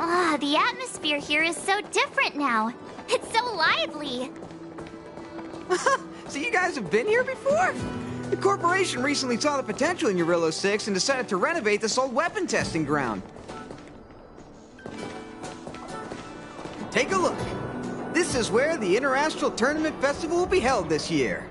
Ah, the atmosphere here is so different now. It's so lively. So you guys have been here before? The corporation recently saw the potential in Eurillo 6 and decided to renovate this old weapon testing ground. Take a look. This is where the Interastral Tournament Festival will be held this year.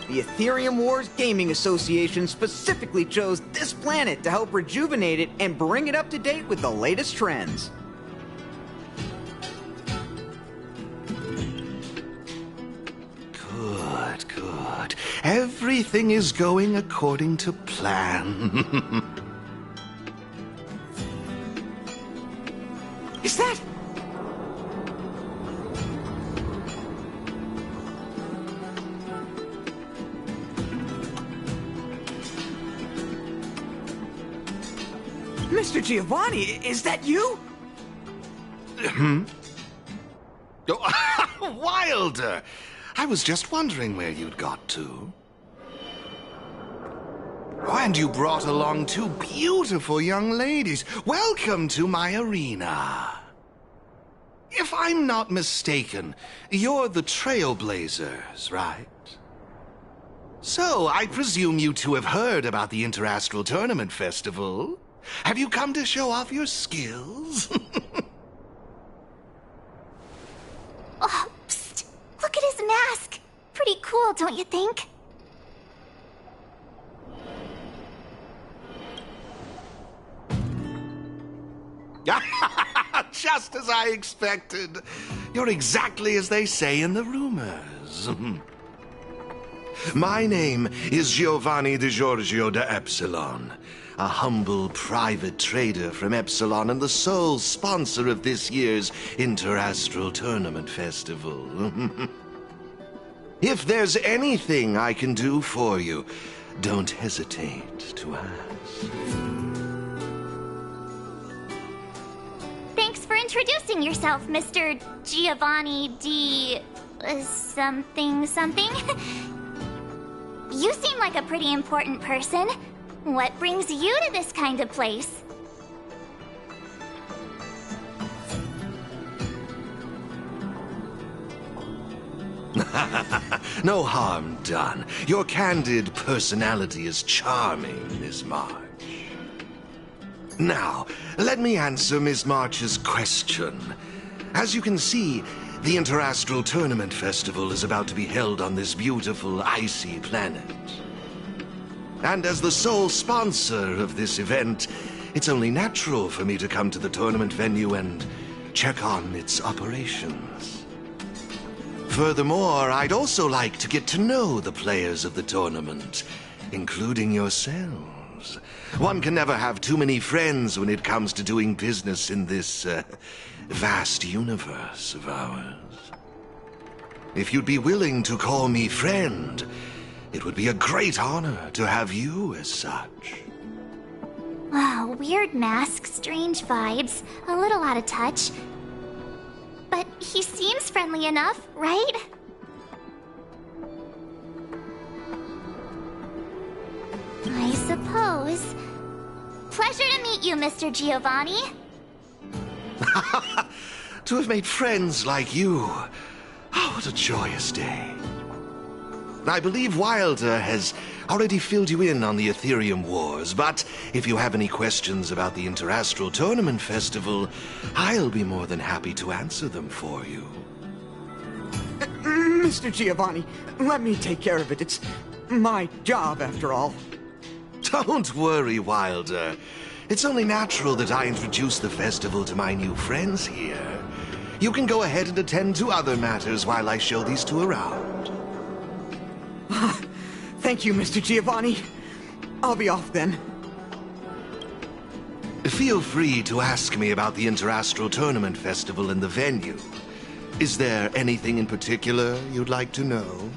The Aetherium Wars Gaming Association specifically chose this planet to help rejuvenate it and bring it up to date with the latest trends. Good. Everything is going according to plan. Is that... Mr. Giovanni, is that you? Oh, Wilder! I was just wondering where you'd got to. Oh, and you brought along two beautiful young ladies. Welcome to my arena. If I'm not mistaken, you're the Trailblazers, right? So, I presume you two have heard about the Interastral Tournament Festival. Have you come to show off your skills? Oh, psst. Look at his mask. Pretty cool, don't you think? Just as I expected. You're exactly as they say in the rumors. My name is Giovanni Di Giorgio de Epsilon, a humble private trader from Epsilon and the sole sponsor of this year's Interastral Tournament Festival. If there's anything I can do for you, don't hesitate to ask. Thanks for introducing yourself, Mr. Giovanni D... something. You seem like a pretty important person. What brings you to this kind of place? No harm done. Your candid personality is charming, Miss March. Now, let me answer Miss March's question. As you can see, the Interastral Tournament Festival is about to be held on this beautiful, icy planet. And as the sole sponsor of this event, it's only natural for me to come to the tournament venue and check on its operations. Furthermore, I'd also like to get to know the players of the tournament, including yourselves. One can never have too many friends when it comes to doing business in this vast universe of ours. If you'd be willing to call me friend, it would be a great honor to have you as such. Wow, weird mask, strange vibes, a little out of touch. But he seems friendly enough, right? I suppose. Pleasure to meet you, Mr. Giovanni. To have made friends like you. Oh, what a joyous day. I believe Wilder has already filled you in on the Aetherium Wars, but if you have any questions about the Interastral Tournament Festival, I'll be more than happy to answer them for you. Mr. Giovanni, let me take care of it. It's my job, after all. Don't worry, Wilder. It's only natural that I introduce the festival to my new friends here. You can go ahead and attend to other matters while I show these two around. Thank you, Mr. Giovanni. I'll be off then. Feel free to ask me about the Interastral Tournament Festival and the venue. Is there anything in particular you'd like to know?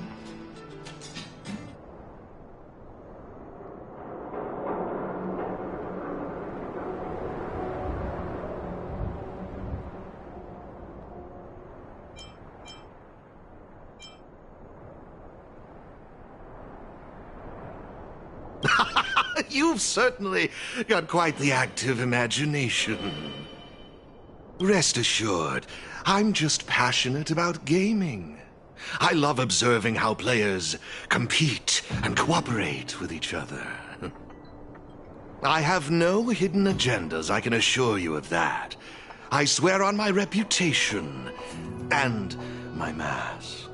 You've certainly got quite the active imagination. Rest assured, I'm just passionate about gaming. I love observing how players compete and cooperate with each other. I have no hidden agendas, I can assure you of that. I swear on my reputation and my mask.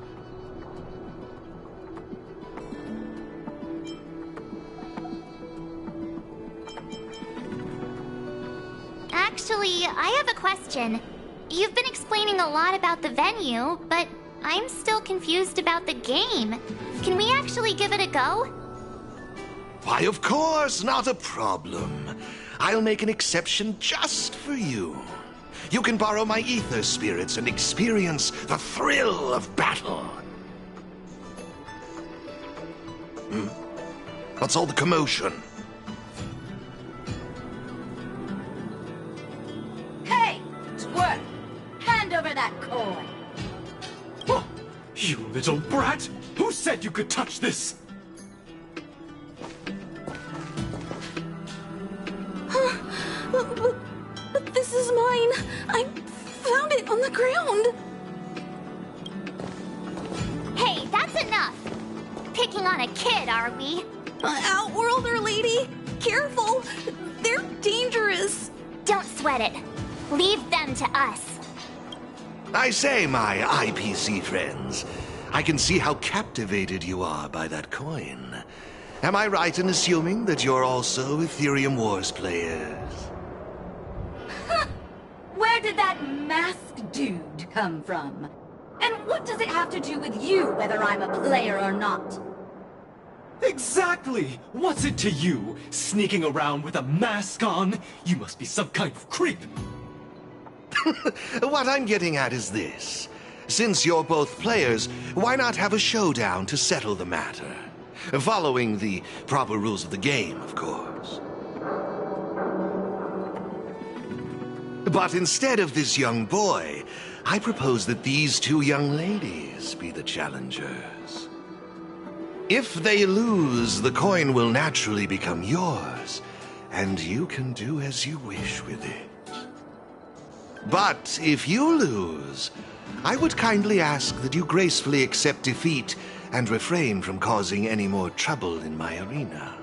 Actually, I have a question. You've been explaining a lot about the venue, but I'm still confused about the game. Can we actually give it a go? Why, of course, not a problem. I'll make an exception just for you. You can borrow my ether spirits and experience the thrill of battle. What's all the commotion? Hey, twerp! Hand over that coin! Oh, you little brat! Who said you could touch this? But this is mine. I found it on the ground. Hey, that's enough! Picking on a kid, are we? Outworlder lady, careful. They're dangerous. Don't sweat it. Leave them to us. I say, my IPC friends, I can see how captivated you are by that coin. Am I right in assuming that you're also Aetherium Wars players? Where did that masked dude come from? And what does it have to do with you, whether I'm a player or not? Exactly! What's it to you, sneaking around with a mask on? You must be some kind of creep. What I'm getting at is this. Since you're both players, why not have a showdown to settle the matter? Following the proper rules of the game, of course. But instead of this young boy, I propose that these two young ladies be the challengers. If they lose, the coin will naturally become yours, and you can do as you wish with it. But if you lose, I would kindly ask that you gracefully accept defeat and refrain from causing any more trouble in my arena.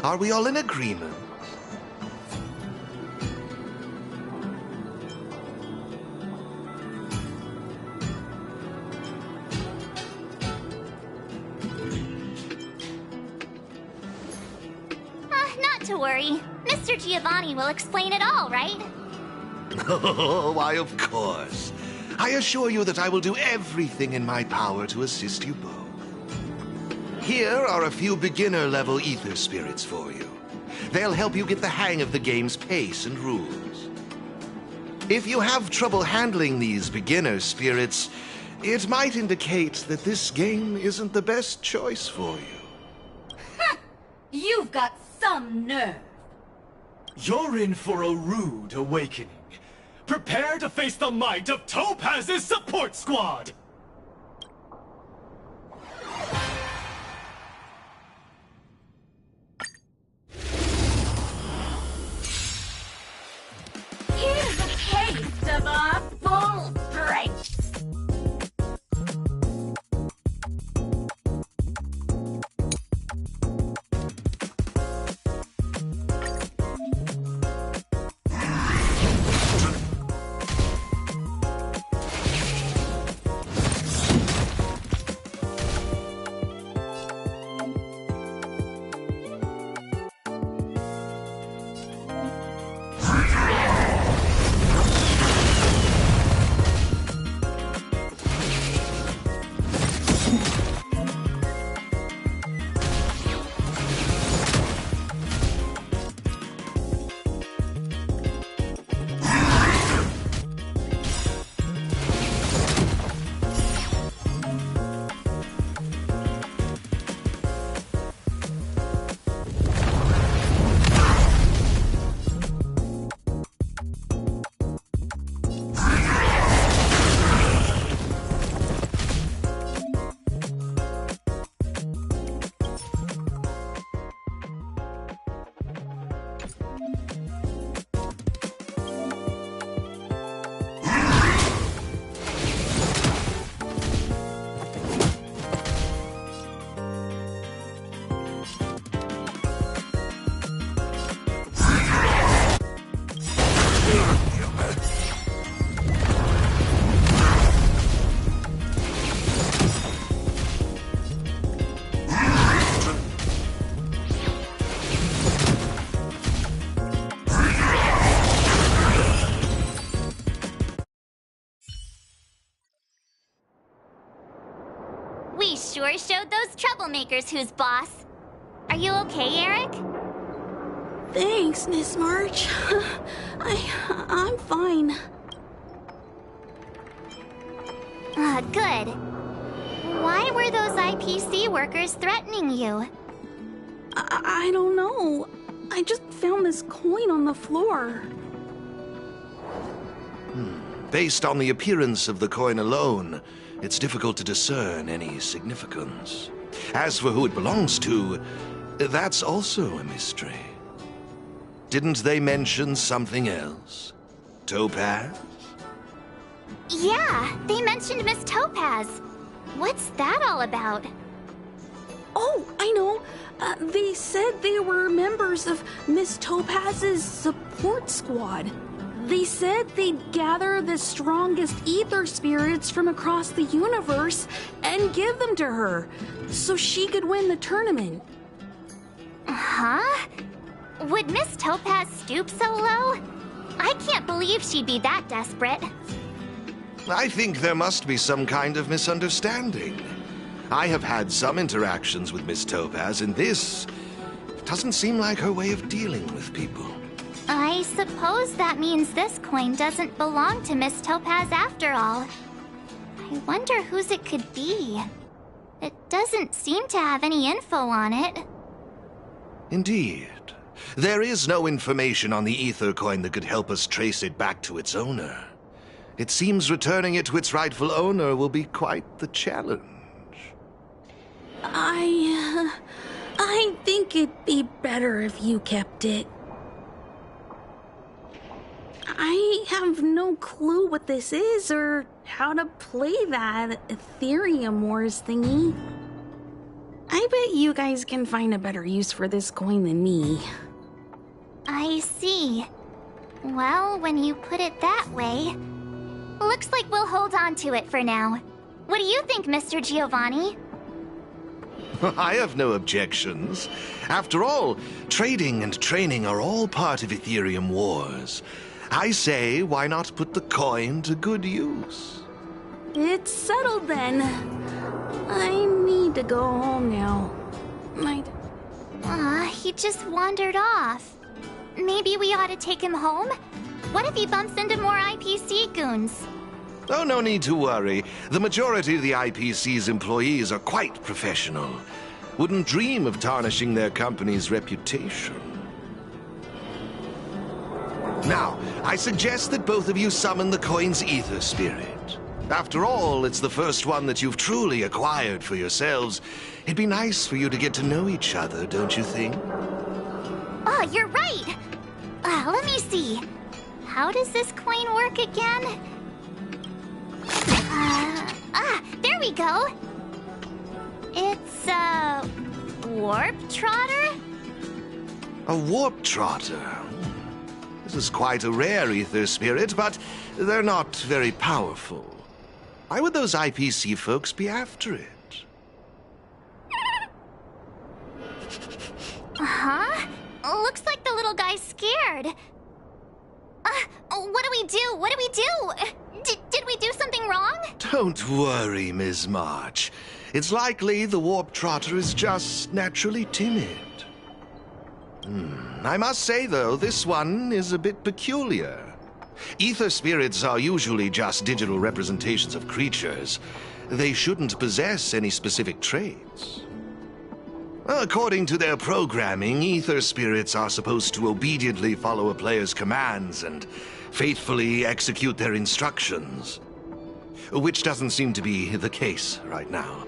Are we all in agreement? Not to worry. Mr. Giovanni will explain it all, right? Oh, why, of course. I assure you that I will do everything in my power to assist you both. Here are a few beginner-level ether spirits for you. They'll help you get the hang of the game's pace and rules. If you have trouble handling these beginner spirits, it might indicate that this game isn't the best choice for you. You've got some nerve. You're in for a rude awakening. Prepare to face the might of Topaz's support squad! Here's a taste of our full strength. showed those troublemakers who's boss. Are you okay, Eric? Thanks, Miss March. I'm fine. Good. Why were those IPC workers threatening you? I don't know. I just found this coin on the floor. Based on the appearance of the coin alone, it's difficult to discern any significance. As for who it belongs to, that's also a mystery. Didn't they mention something else? Topaz? Yeah, they mentioned Miss Topaz. What's that all about? Oh, I know. They said they were members of Miss Topaz's support squad. They said they'd gather the strongest ether spirits from across the universe and give them to her, so she could win the tournament. Huh? Would Miss Topaz stoop so low? I can't believe she'd be that desperate. I think there must be some kind of misunderstanding. I have had some interactions with Miss Topaz, and this doesn't seem like her way of dealing with people. I suppose that means this coin doesn't belong to Miss Topaz after all. I wonder whose it could be. It doesn't seem to have any info on it. Indeed. There is no information on the ether coin that could help us trace it back to its owner. It seems returning it to its rightful owner will be quite the challenge. I think it'd be better if you kept it. I have no clue what this is or how to play that Aetherium Wars thingy. I bet you guys can find a better use for this coin than me. I see. Well, when you put it that way, looks like we'll hold on to it for now. What do you think, Mr. Giovanni? I have no objections. After all, trading and training are all part of Aetherium Wars. I say, why not put the coin to good use? It's settled then. I need to go home now. He just wandered off. Maybe we ought to take him home? What if he bumps into more IPC goons? Oh, no need to worry. The majority of the IPC's employees are quite professional. Wouldn't dream of tarnishing their company's reputation. Now, I suggest that both of you summon the coin's ether spirit. After all, it's the first one that you've truly acquired for yourselves. It'd be nice for you to get to know each other, don't you think? Oh, you're right! Let me see. How does this coin work again? There we go! It's a warp trotter? A warp trotter? This is quite a rare ether spirit, but they're not very powerful. Why would those IPC folks be after it? Huh? Looks like the little guy's scared. What do we do? What do we do? Did we do something wrong? Don't worry, Ms. March. It's likely the warp trotter is just naturally timid. I must say, though, this one is a bit peculiar. Ether spirits are usually just digital representations of creatures. They shouldn't possess any specific traits. According to their programming, ether spirits are supposed to obediently follow a player's commands and faithfully execute their instructions. Which doesn't seem to be the case right now.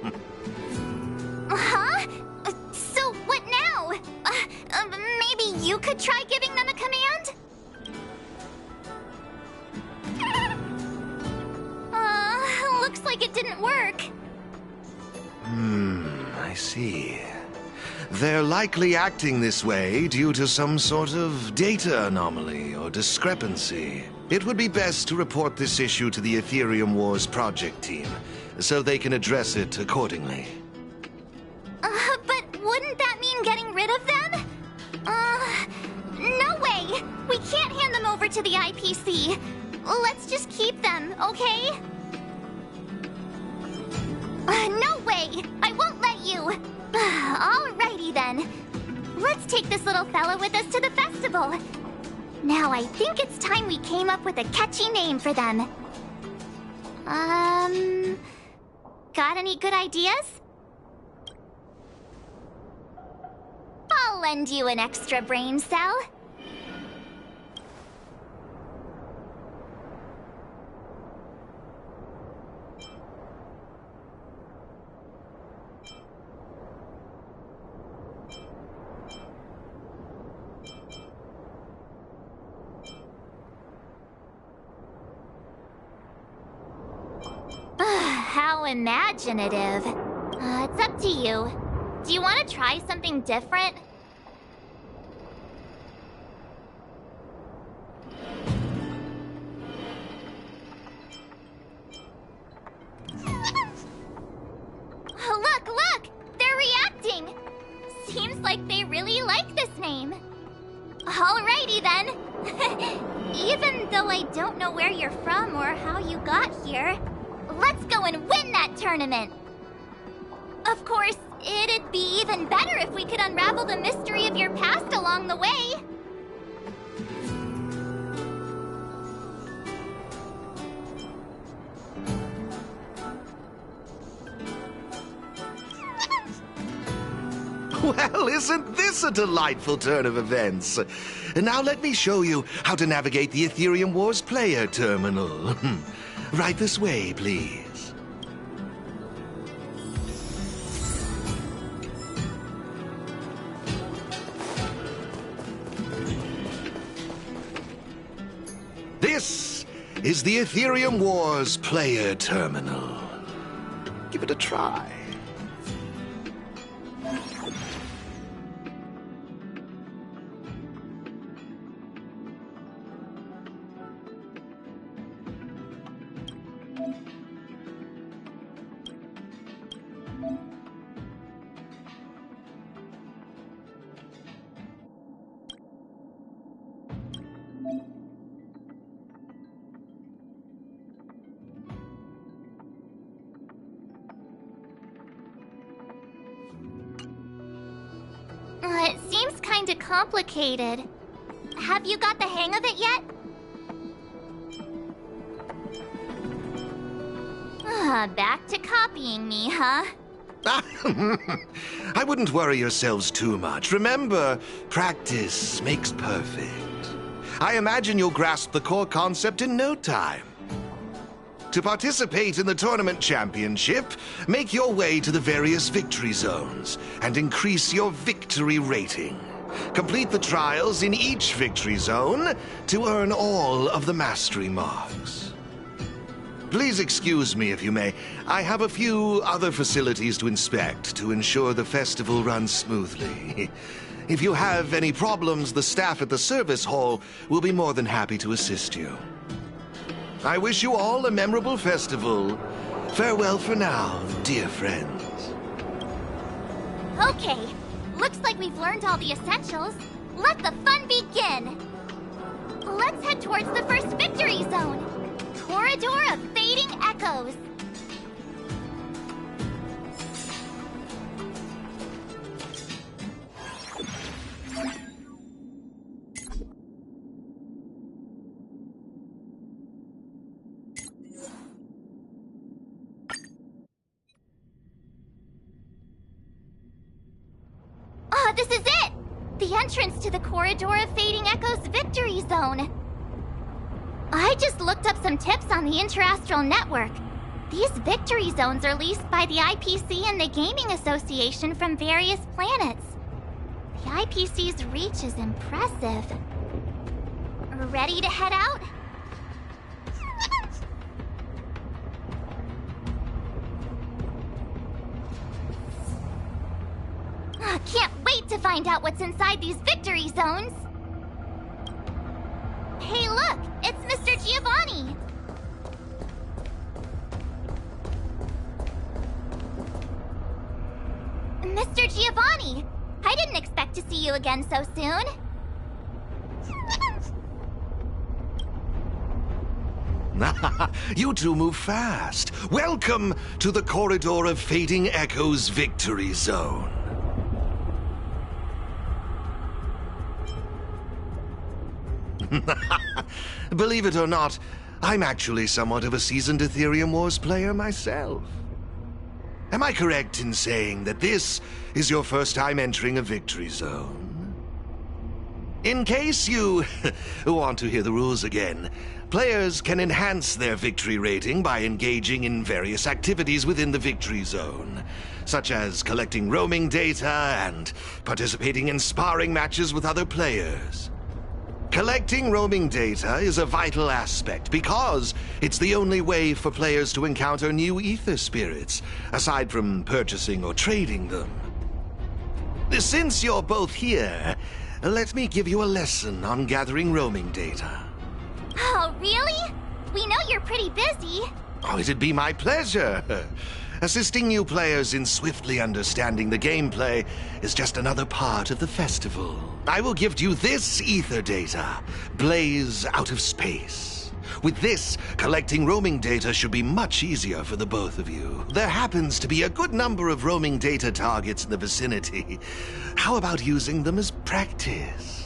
Huh? So what now? Maybe you could try giving them a command? Looks like it didn't work. I see. They're likely acting this way due to some sort of data anomaly or discrepancy. It would be best to report this issue to the Aetherium Wars project team, so they can address it accordingly. But wouldn't that mean getting rid of them? No way! We can't hand them over to the IPC. Let's just keep them, okay? No way! I won't let Alrighty then. Let's take this little fella with us to the festival. Now I think it's time we came up with a catchy name for them. Got any good ideas? I'll lend you an extra brain cell. How imaginative. It's up to you. Do you want to try something different? Look! They're reacting! Seems like they really like this name. Alrighty then. Even though I don't know where you're from or how you got here, let's go and win that tournament! Of course, it'd be even better if we could unravel the mystery of your past along the way. Well, isn't this a delightful turn of events? Now let me show you how to navigate the Aetherium Wars player terminal. Right this way, please. This is the Aetherium Wars player terminal. Give it a try. It seems kinda complicated. Have you got the hang of it yet? Back to copying me, huh? I wouldn't worry yourselves too much. Remember, practice makes perfect. I imagine you'll grasp the core concept in no time. To participate in the tournament championship, make your way to the various victory zones and increase your victory rating. Complete the trials in each victory zone to earn all of the mastery marks. Please excuse me if you may. I have a few other facilities to inspect to ensure the festival runs smoothly. If you have any problems, the staff at the service hall will be more than happy to assist you. I wish you all a memorable festival. Farewell for now, dear friends. Okay, looks like we've learned all the essentials. Let the fun begin! Let's head towards the first victory zone. Corridor of Fading Echoes. This is it! The entrance to the Corridor of Fading Echoes Victory Zone. I just looked up some tips on the Interastral Network. These victory zones are leased by the IPC and the Gaming Association from various planets. The IPC's reach is impressive. Ready to head out? Can't wait to find out what's inside these victory zones! Hey look! It's Mr. Giovanni! Mr. Giovanni! I didn't expect to see you again so soon! You two move fast. Welcome to the Corridor of Fading Echoes Victory Zone. Believe it or not, I'm actually somewhat of a seasoned Aetherium Wars player myself. Am I correct in saying that this is your first time entering a victory zone? In case you want to hear the rules again, players can enhance their victory rating by engaging in various activities within the victory zone, such as collecting roaming data and participating in sparring matches with other players. Collecting roaming data is a vital aspect because it's the only way for players to encounter new ether spirits, aside from purchasing or trading them. Since you're both here, let me give you a lesson on gathering roaming data. Oh, really? We know you're pretty busy. Oh, it'd be my pleasure. Assisting new players in swiftly understanding the gameplay is just another part of the festival. I will gift you this ether data, Blaze Out of Space. With this, collecting roaming data should be much easier for the both of you. There happens to be a good number of roaming data targets in the vicinity. How about using them as practice?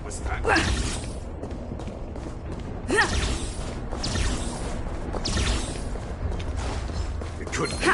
What's that? It couldn't be.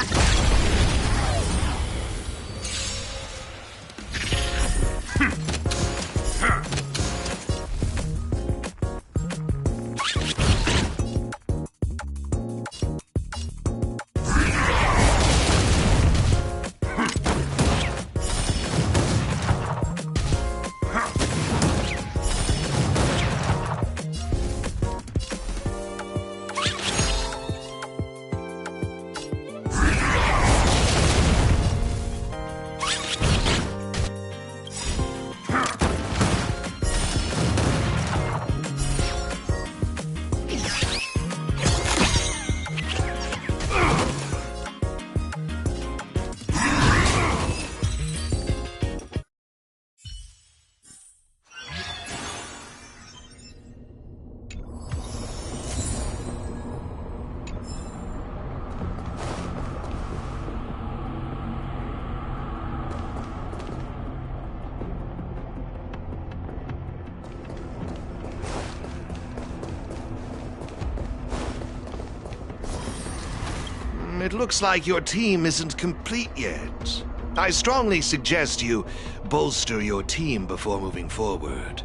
It looks like your team isn't complete yet. I strongly suggest you bolster your team before moving forward.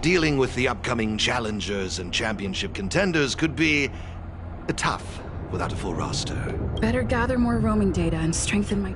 Dealing with the upcoming challengers and championship contenders could be tough without a full roster. Better gather more roaming data and strengthen my...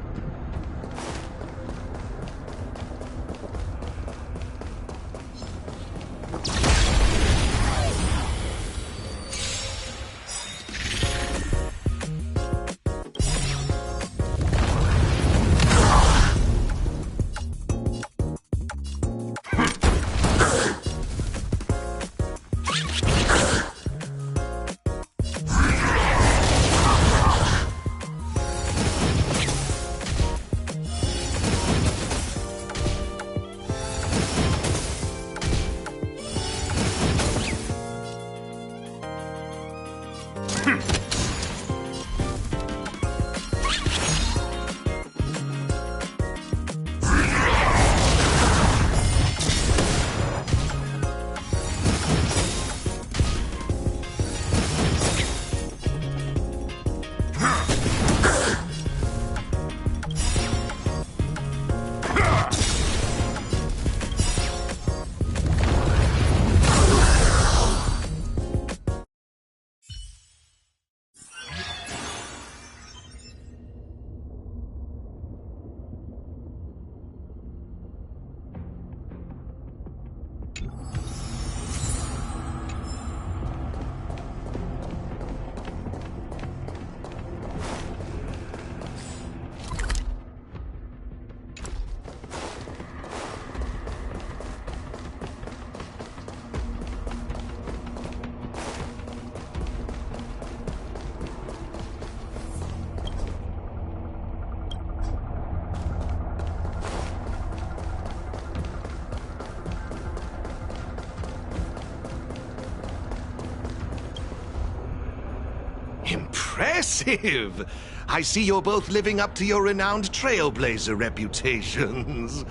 Impressive! I see you're both living up to your renowned trailblazer reputations.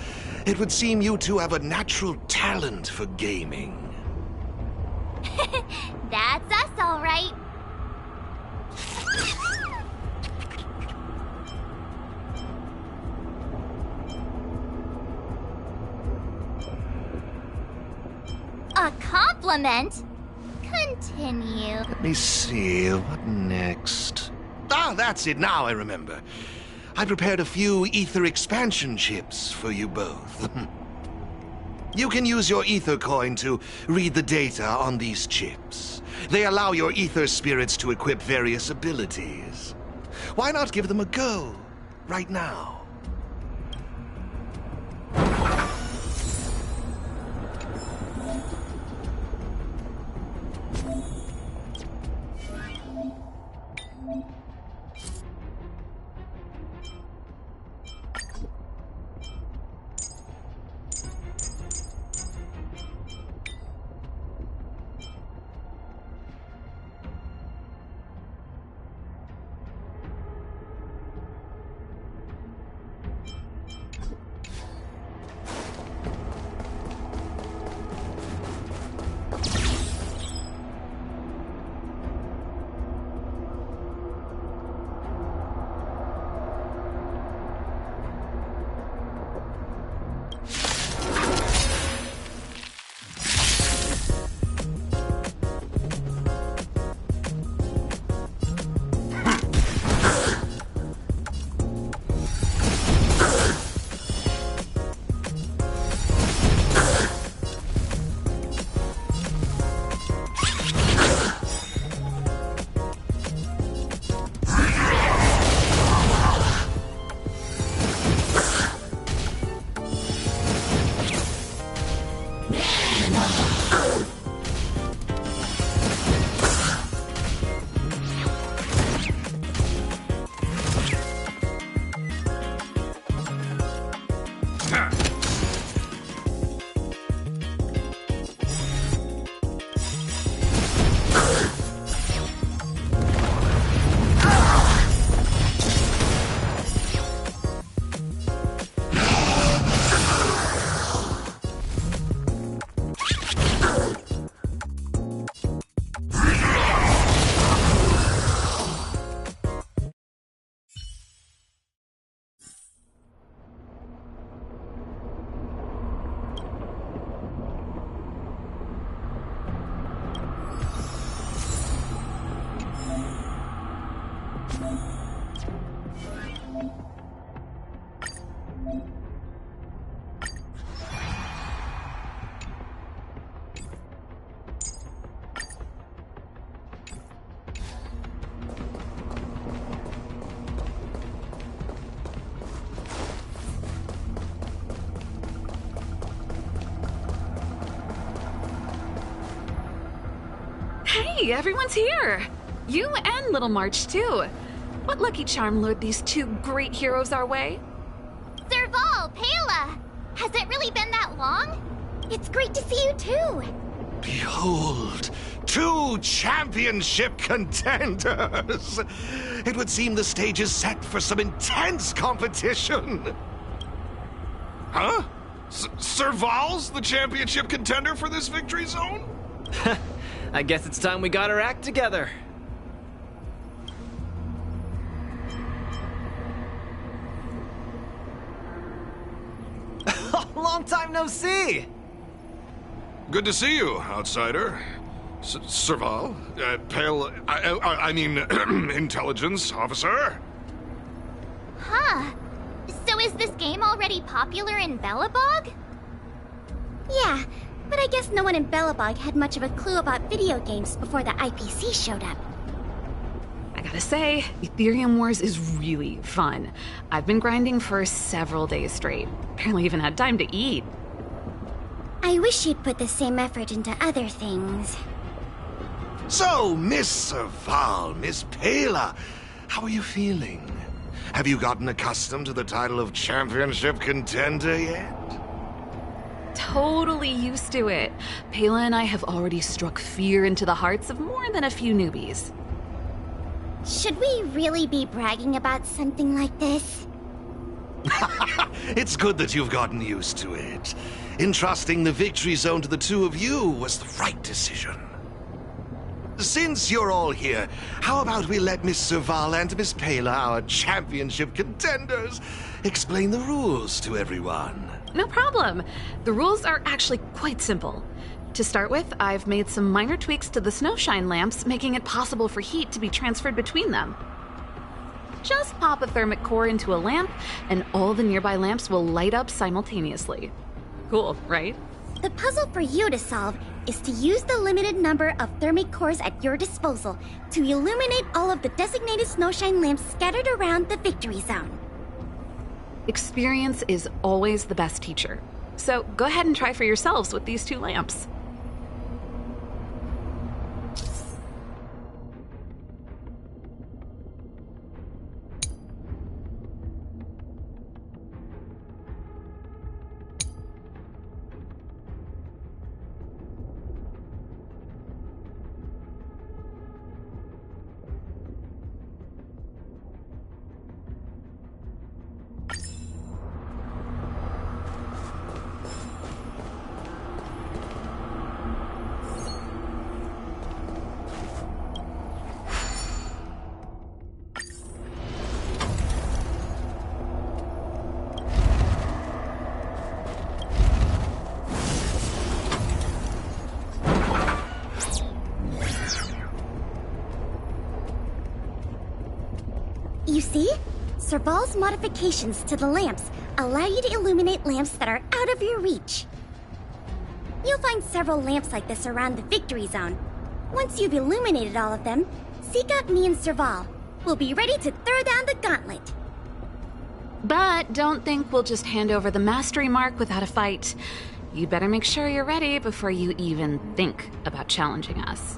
It would seem you two have a natural talent for gaming. That's us, all right. A compliment? Continue. Let me see, what next? Ah, that's it, now I remember. I prepared a few ether expansion chips for you both. You can use your ether coin to read the data on these chips. They allow your ether spirits to equip various abilities. Why not give them a go, right now? Hey, everyone's here! You and Little March, too. What lucky charm lured these two great heroes our way? Serval, Pela! Has it really been that long? It's great to see you too! Behold, two championship contenders! It would seem the stage is set for some intense competition. Huh? Serval's the championship contender for this victory zone? I guess it's time we got our act together. Long time no see! Good to see you, outsider. Serval? Pale... I mean, intelligence officer? Huh. So is this game already popular in Belobog? Yeah, but I guess no one in Belobog had much of a clue about video games before the IPC showed up. I gotta say, Aetherium Wars is really fun. I've been grinding for several days straight. Barely even had time to eat. I wish you'd put the same effort into other things. So, Miss Serval, Miss Pela, how are you feeling? Have you gotten accustomed to the title of championship contender yet? Totally used to it. Pela and I have already struck fear into the hearts of more than a few newbies. Should we really be bragging about something like this? It's good that you've gotten used to it. Entrusting the victory zone to the two of you was the right decision. Since you're all here, how about we let Miss Serval and Miss Pela, our championship contenders, explain the rules to everyone? No problem. The rules are actually quite simple. To start with, I've made some minor tweaks to the snowshine lamps, making it possible for heat to be transferred between them. Just pop a thermic core into a lamp, and all the nearby lamps will light up simultaneously. Cool, right? The puzzle for you to solve is to use the limited number of thermic cores at your disposal to illuminate all of the designated snowshine lamps scattered around the victory zone. Experience is always the best teacher. So go ahead and try for yourselves with these 2 lamps. You see? Serval's modifications to the lamps allow you to illuminate lamps that are out of your reach. You'll find several lamps like this around the victory zone. Once you've illuminated all of them, seek out me and Serval. We'll be ready to throw down the gauntlet. But don't think we'll just hand over the mastery mark without a fight. You better make sure you're ready before you even think about challenging us.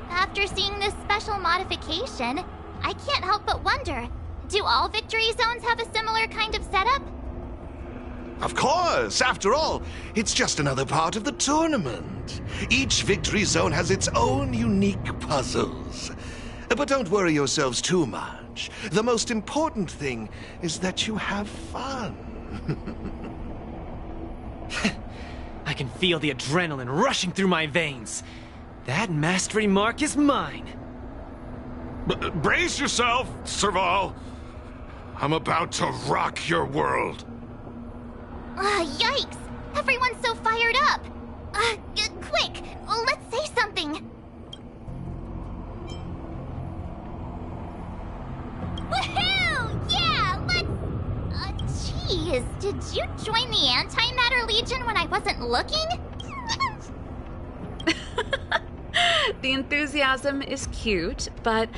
After seeing this special modification, I can't help but wonder, do all victory zones have a similar kind of setup? Of course! After all, it's just another part of the tournament. Each victory zone has its own unique puzzles. But don't worry yourselves too much. The most important thing is that you have fun. I can feel the adrenaline rushing through my veins. That mastery mark is mine. Brace yourself, Serval. I'm about to rock your world. Yikes! Everyone's so fired up! Quick, let's say something! Woohoo! Yeah, let's... Jeez, did you join the Antimatter Legion when I wasn't looking? The enthusiasm is cute, but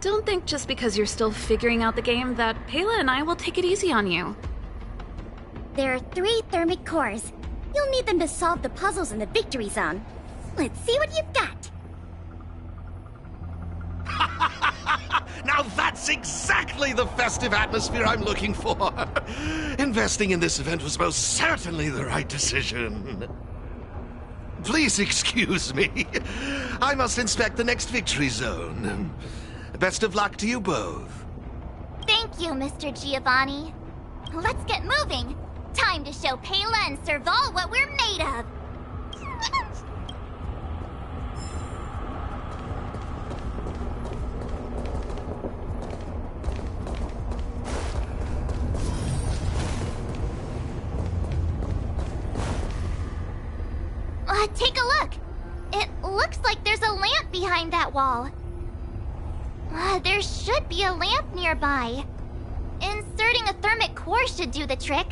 don't think just because you're still figuring out the game that Pela and I will take it easy on you. There are 3 thermic cores. You'll need them to solve the puzzles in the victory zone. Let's see what you've got. Now that's exactly the festive atmosphere I'm looking for. Investing in this event was most certainly the right decision. Please excuse me. I must inspect the next victory zone. Best of luck to you both. Thank you, Mr. Giovanni. Let's get moving. Time to show Pela and Serval what we're made of. Take a look. It looks like there's a lamp behind that wall. There should be a lamp nearby. Inserting a thermic core should do the trick.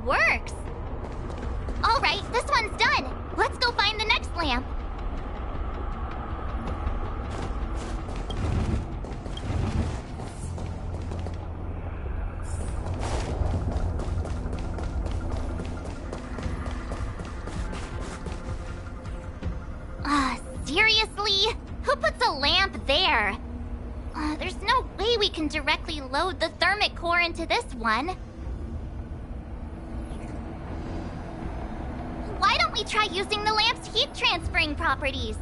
works. All right, this one's done. Let's go find the next lamp. Seriously? Who puts a lamp there? There's no way we can directly load the thermic core into this one. Why don't we try using the lamp's heat transferring properties?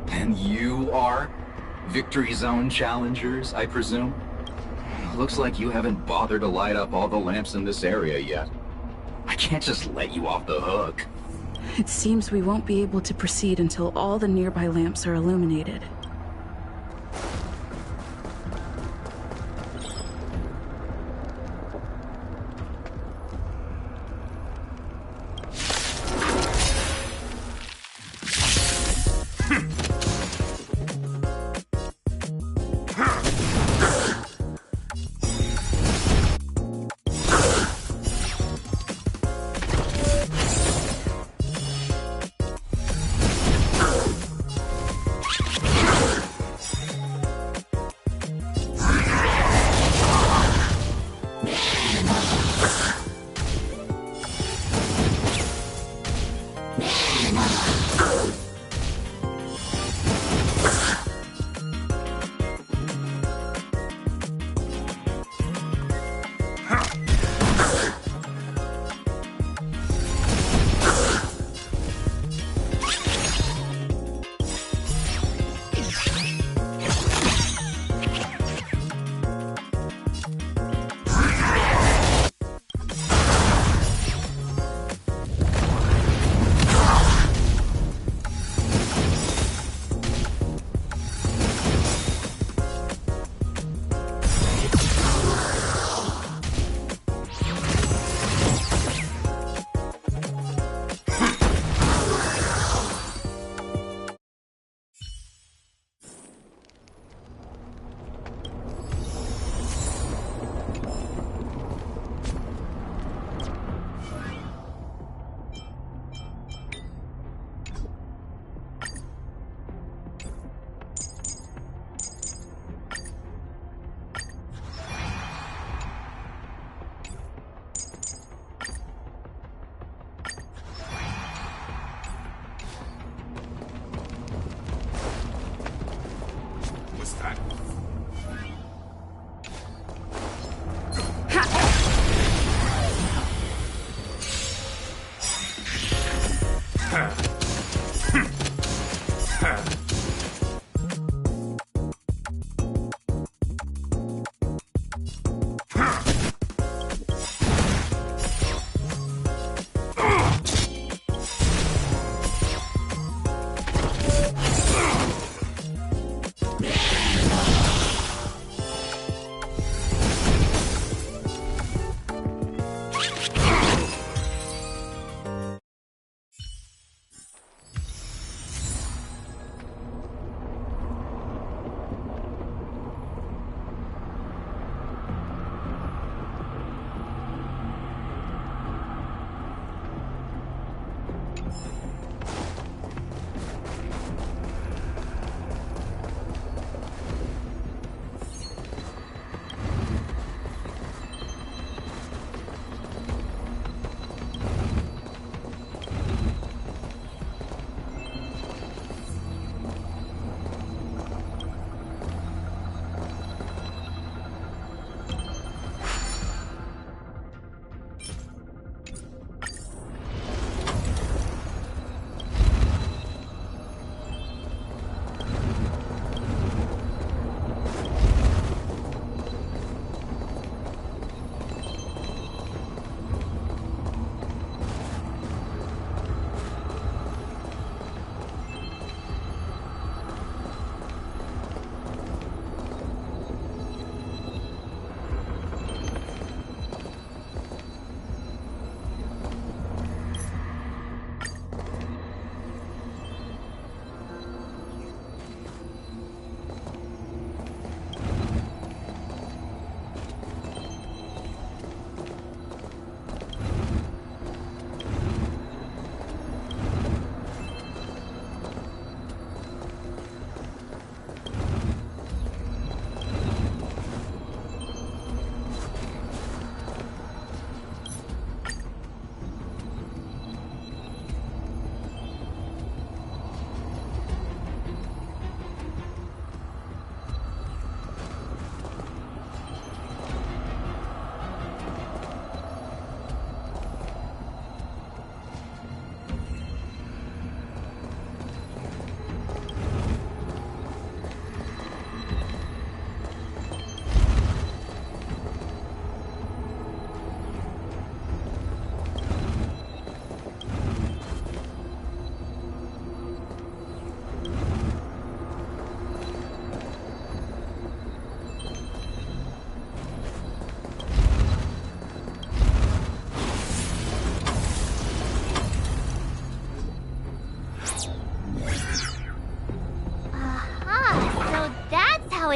And you are? Victory Zone challengers, I presume? Looks like you haven't bothered to light up all the lamps in this area yet. I can't just let you off the hook. It seems we won't be able to proceed until all the nearby lamps are illuminated.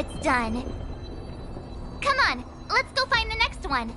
it's done. Come on, let's go find the next one.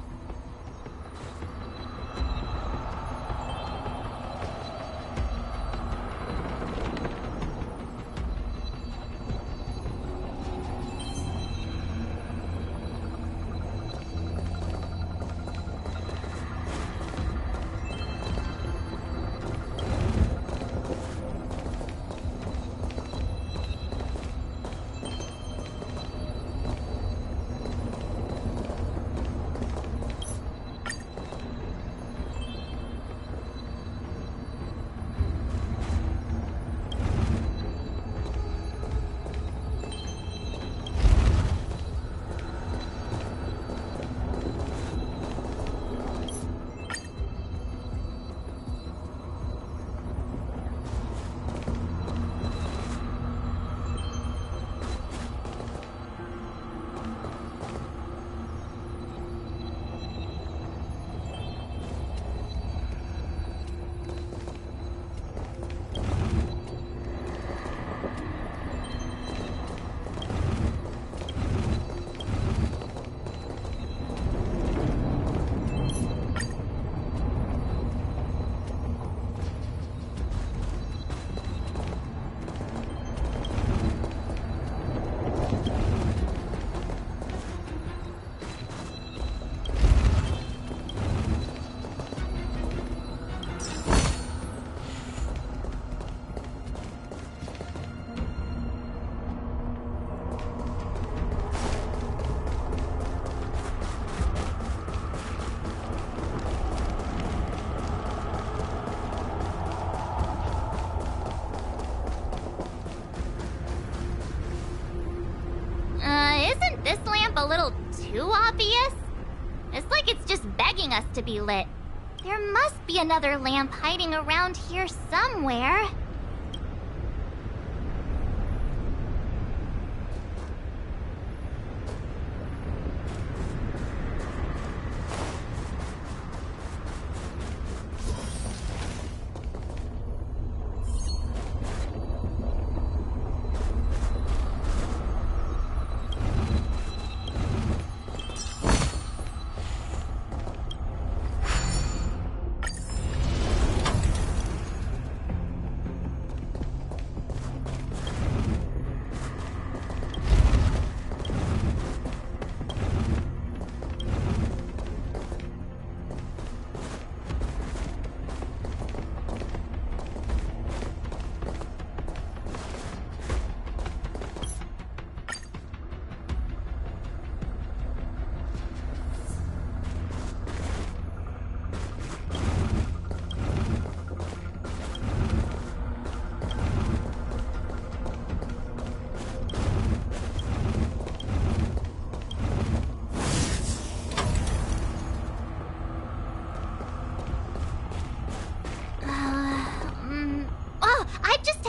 Isn't this lamp a little too obvious? It's like it's just begging us to be lit. There must be another lamp hiding around here somewhere.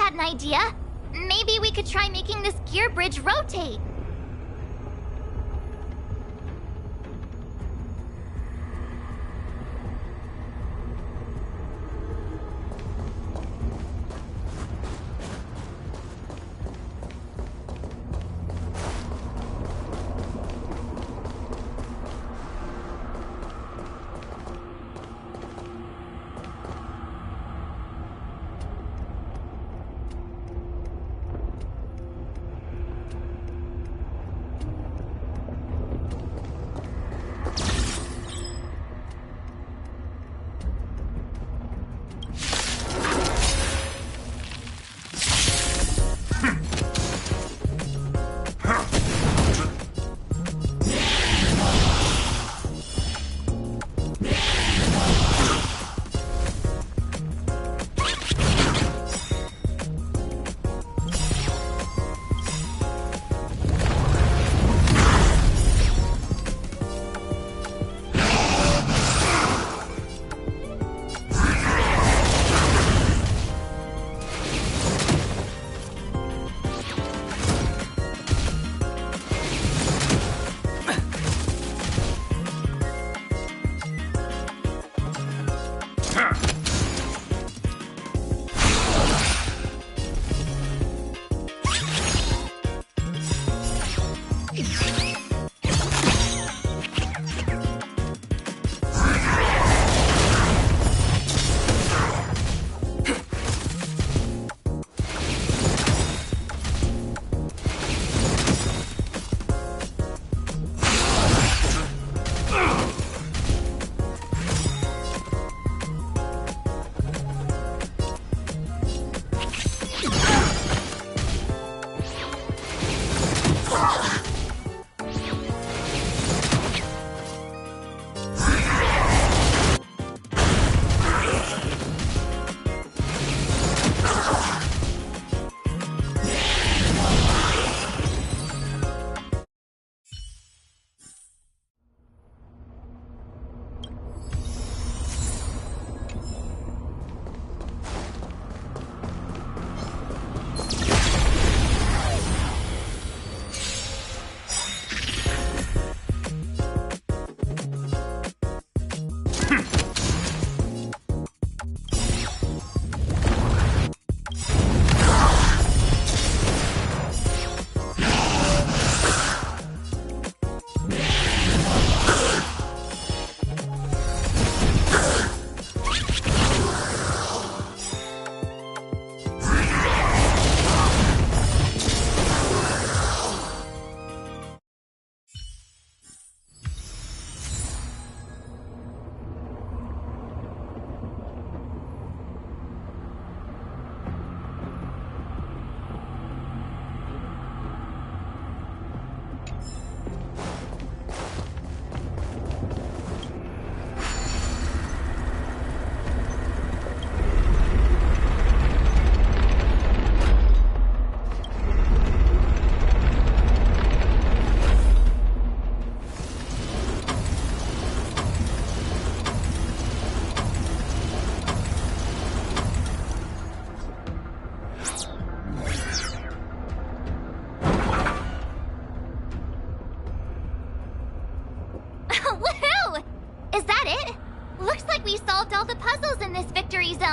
An idea. Maybe we could try making this gear bridge rotate.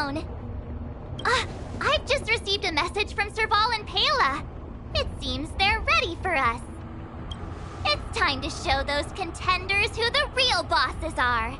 zone. I've just received a message from Serval and Pela. It seems they're ready for us. It's time to show those contenders who the real bosses are.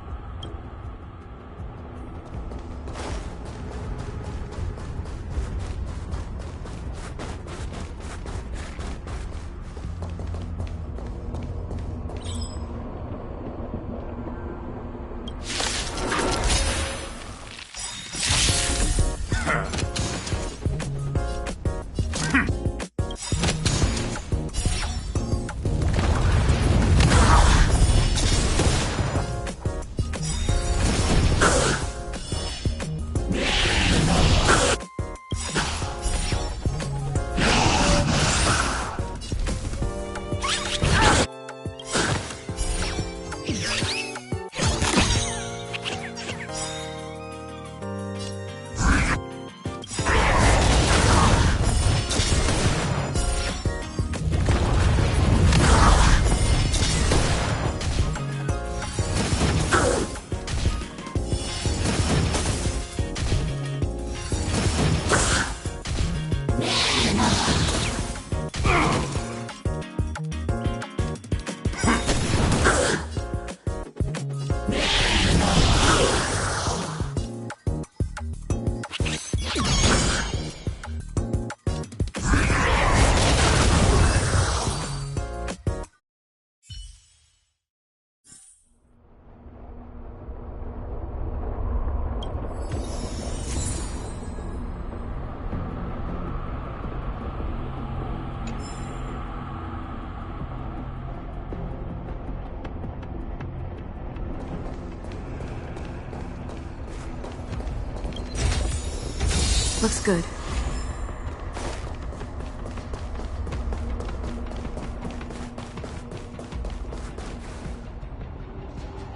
Looks good.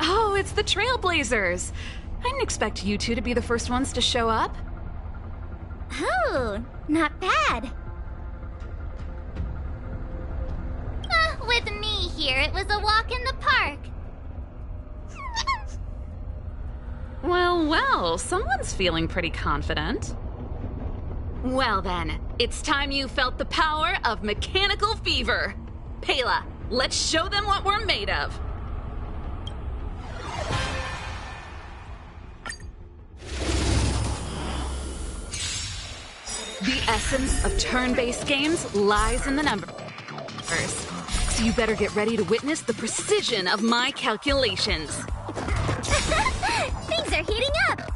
Oh, it's the Trailblazers! I didn't expect you two to be the first ones to show up. Oh, not bad. With me here, it was a walk in the park. Well, someone's feeling pretty confident. Well then, it's time you felt the power of mechanical fever. Pela, let's show them what we're made of. The essence of turn-based games lies in the numbers. So you better get ready to witness the precision of my calculations. Things are heating up!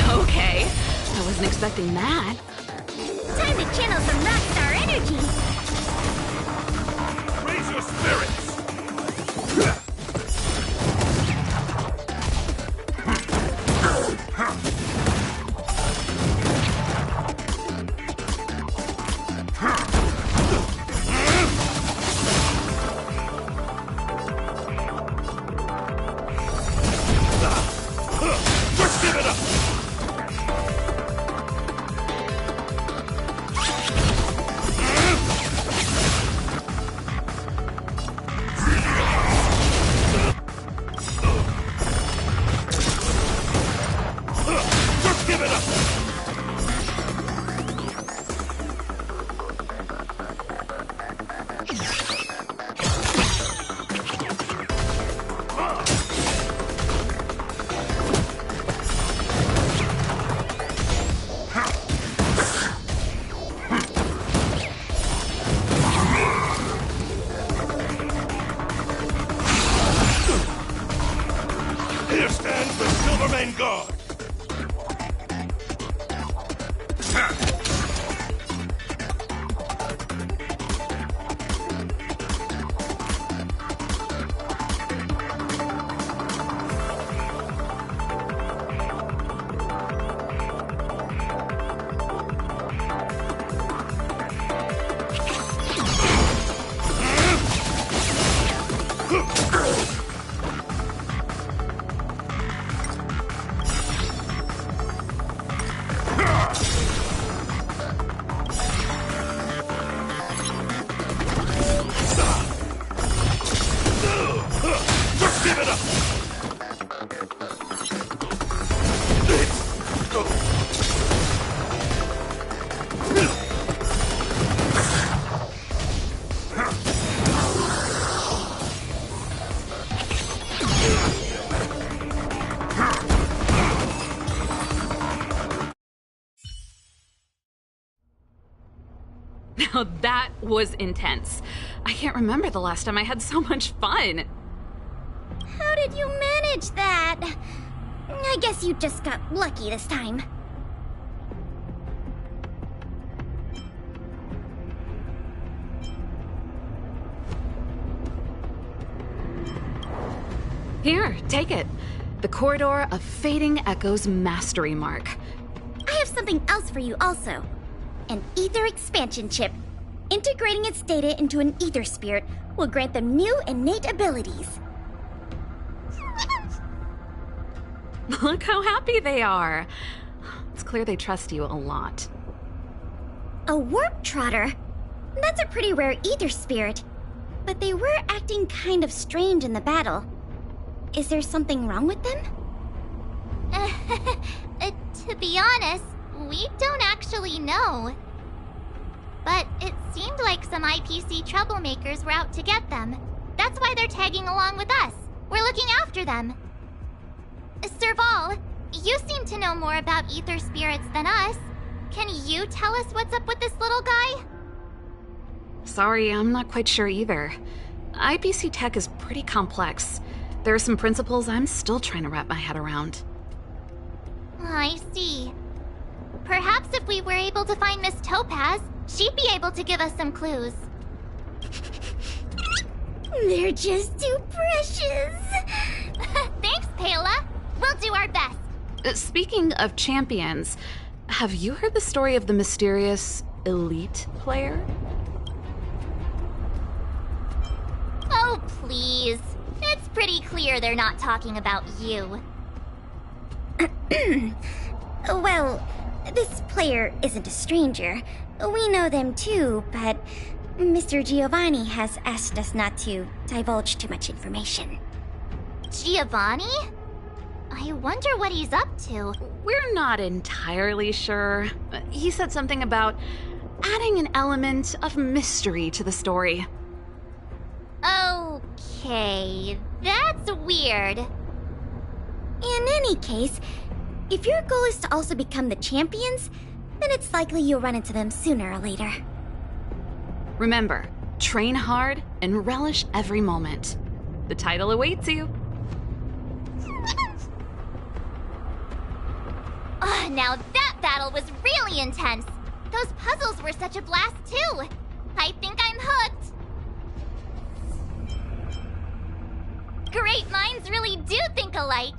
Okay, I wasn't expecting that. Time to channel some rockstar energy! Raise your spirits! Let's give it up! That was intense. I can't remember the last time I had so much fun. How did you manage that? I guess you just got lucky this time. Here, take it. The Corridor of Fading Echoes Mastery Mark. I have something else for you also. An ether expansion chip. Integrating its data into an ether spirit will grant them new innate abilities. Look how happy they are. It's clear they trust you a lot. A warp trotter? That's a pretty rare ether spirit. But they were acting kind of strange in the battle. Is there something wrong with them? To be honest, we don't actually know. But it seemed like some IPC troublemakers were out to get them. That's why they're tagging along with us. We're looking after them. Serval, you seem to know more about ether spirits than us. Can you tell us what's up with this little guy? Sorry, I'm not quite sure either. IPC tech is pretty complex. There are some principles I'm still trying to wrap my head around. I see. Perhaps if we were able to find Miss Topaz, she'd be able to give us some clues. They're just too precious. Thanks, Paola. We'll do our best. Speaking of champions, have you heard the story of the mysterious elite player? Oh, please. It's pretty clear they're not talking about you. Well, this player isn't a stranger. We know them too, but Mr. Giovanni has asked us not to divulge too much information. Giovanni? I wonder what he's up to. We're not entirely sure. He said something about adding an element of mystery to the story. Okay, that's weird. In any case, if your goal is to also become the champions, then it's likely you'll run into them sooner or later. Remember, train hard and relish every moment. The title awaits you. Oh, now that battle was really intense. Those puzzles were such a blast too. I think I'm hooked. Great minds really do think alike.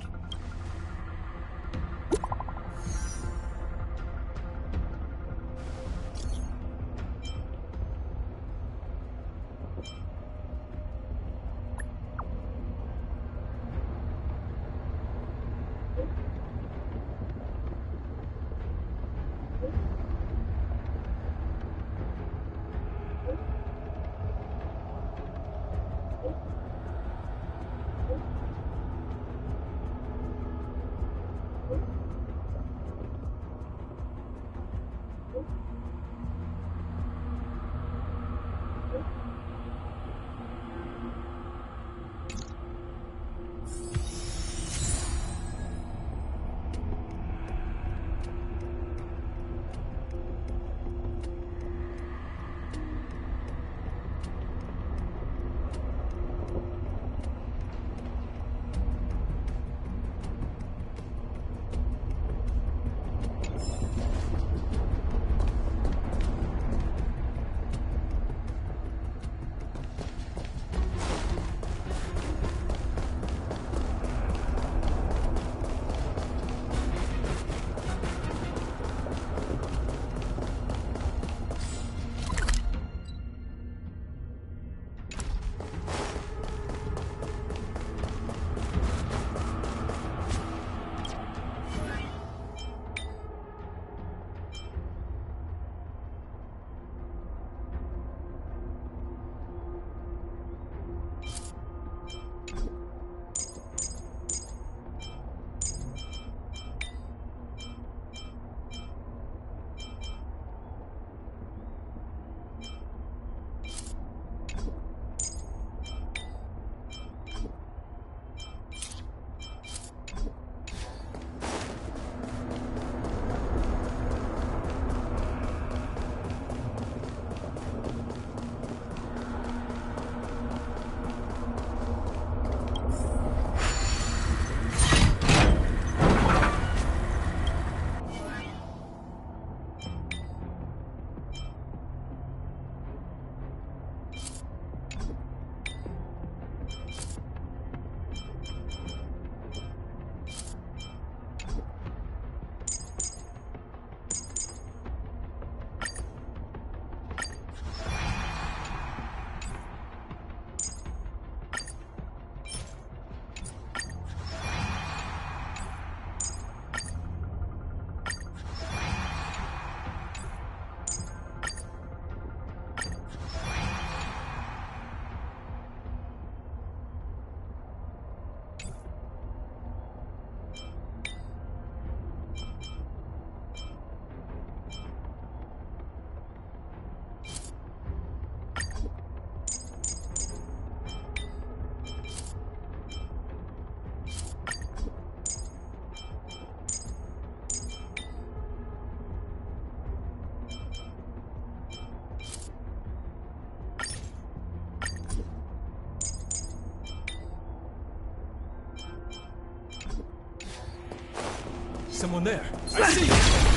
Someone there. I see you!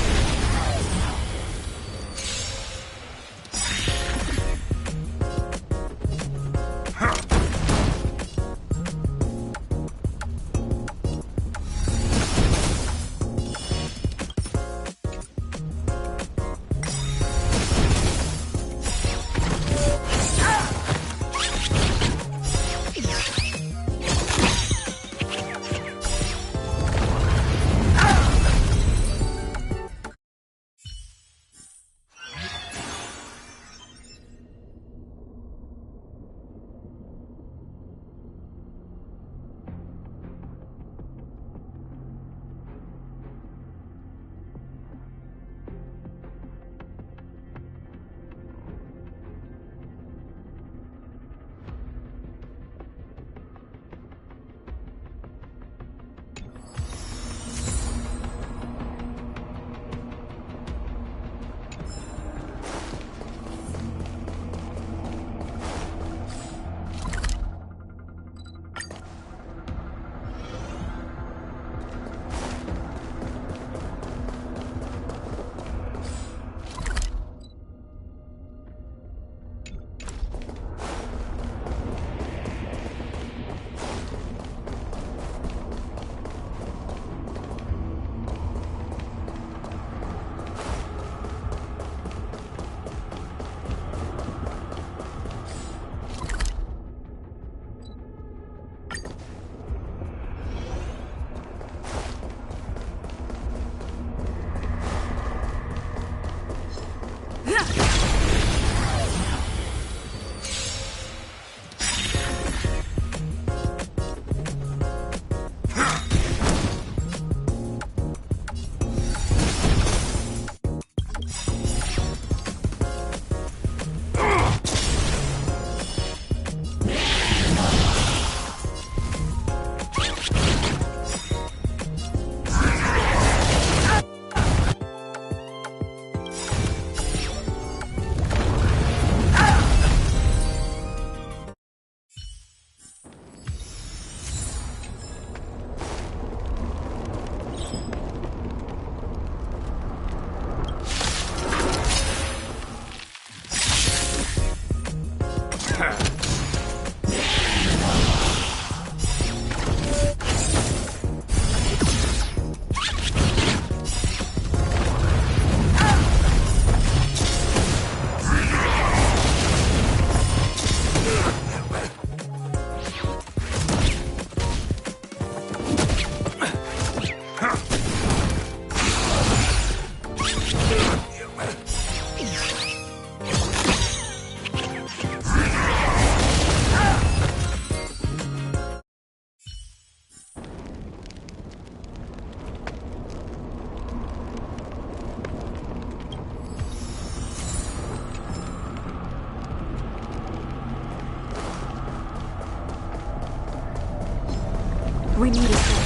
We need a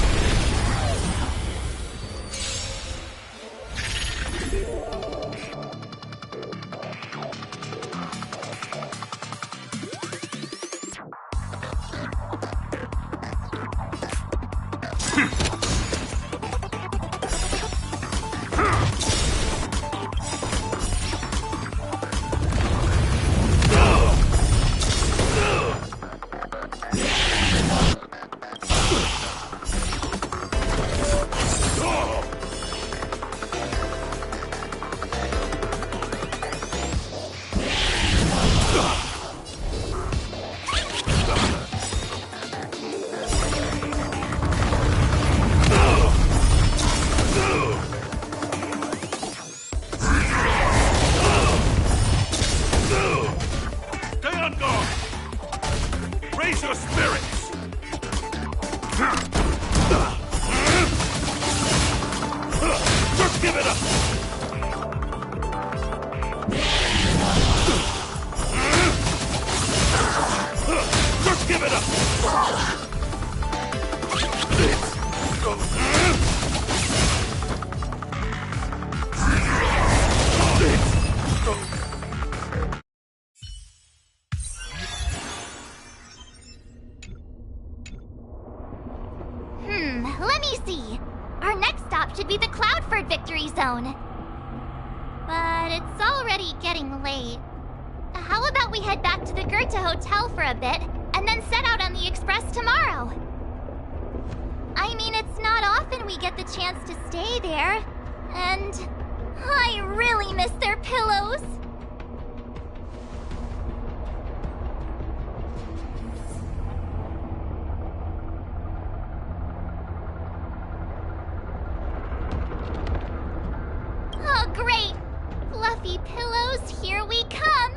be the Cloudford Victory Zone. But it's already getting late. How about we head back to the Goethe Hotel for a bit, and then set out on the express tomorrow? I mean, it's not often we get the chance to stay there. And I really miss their pillows. Oh, great! Fluffy pillows, here we come!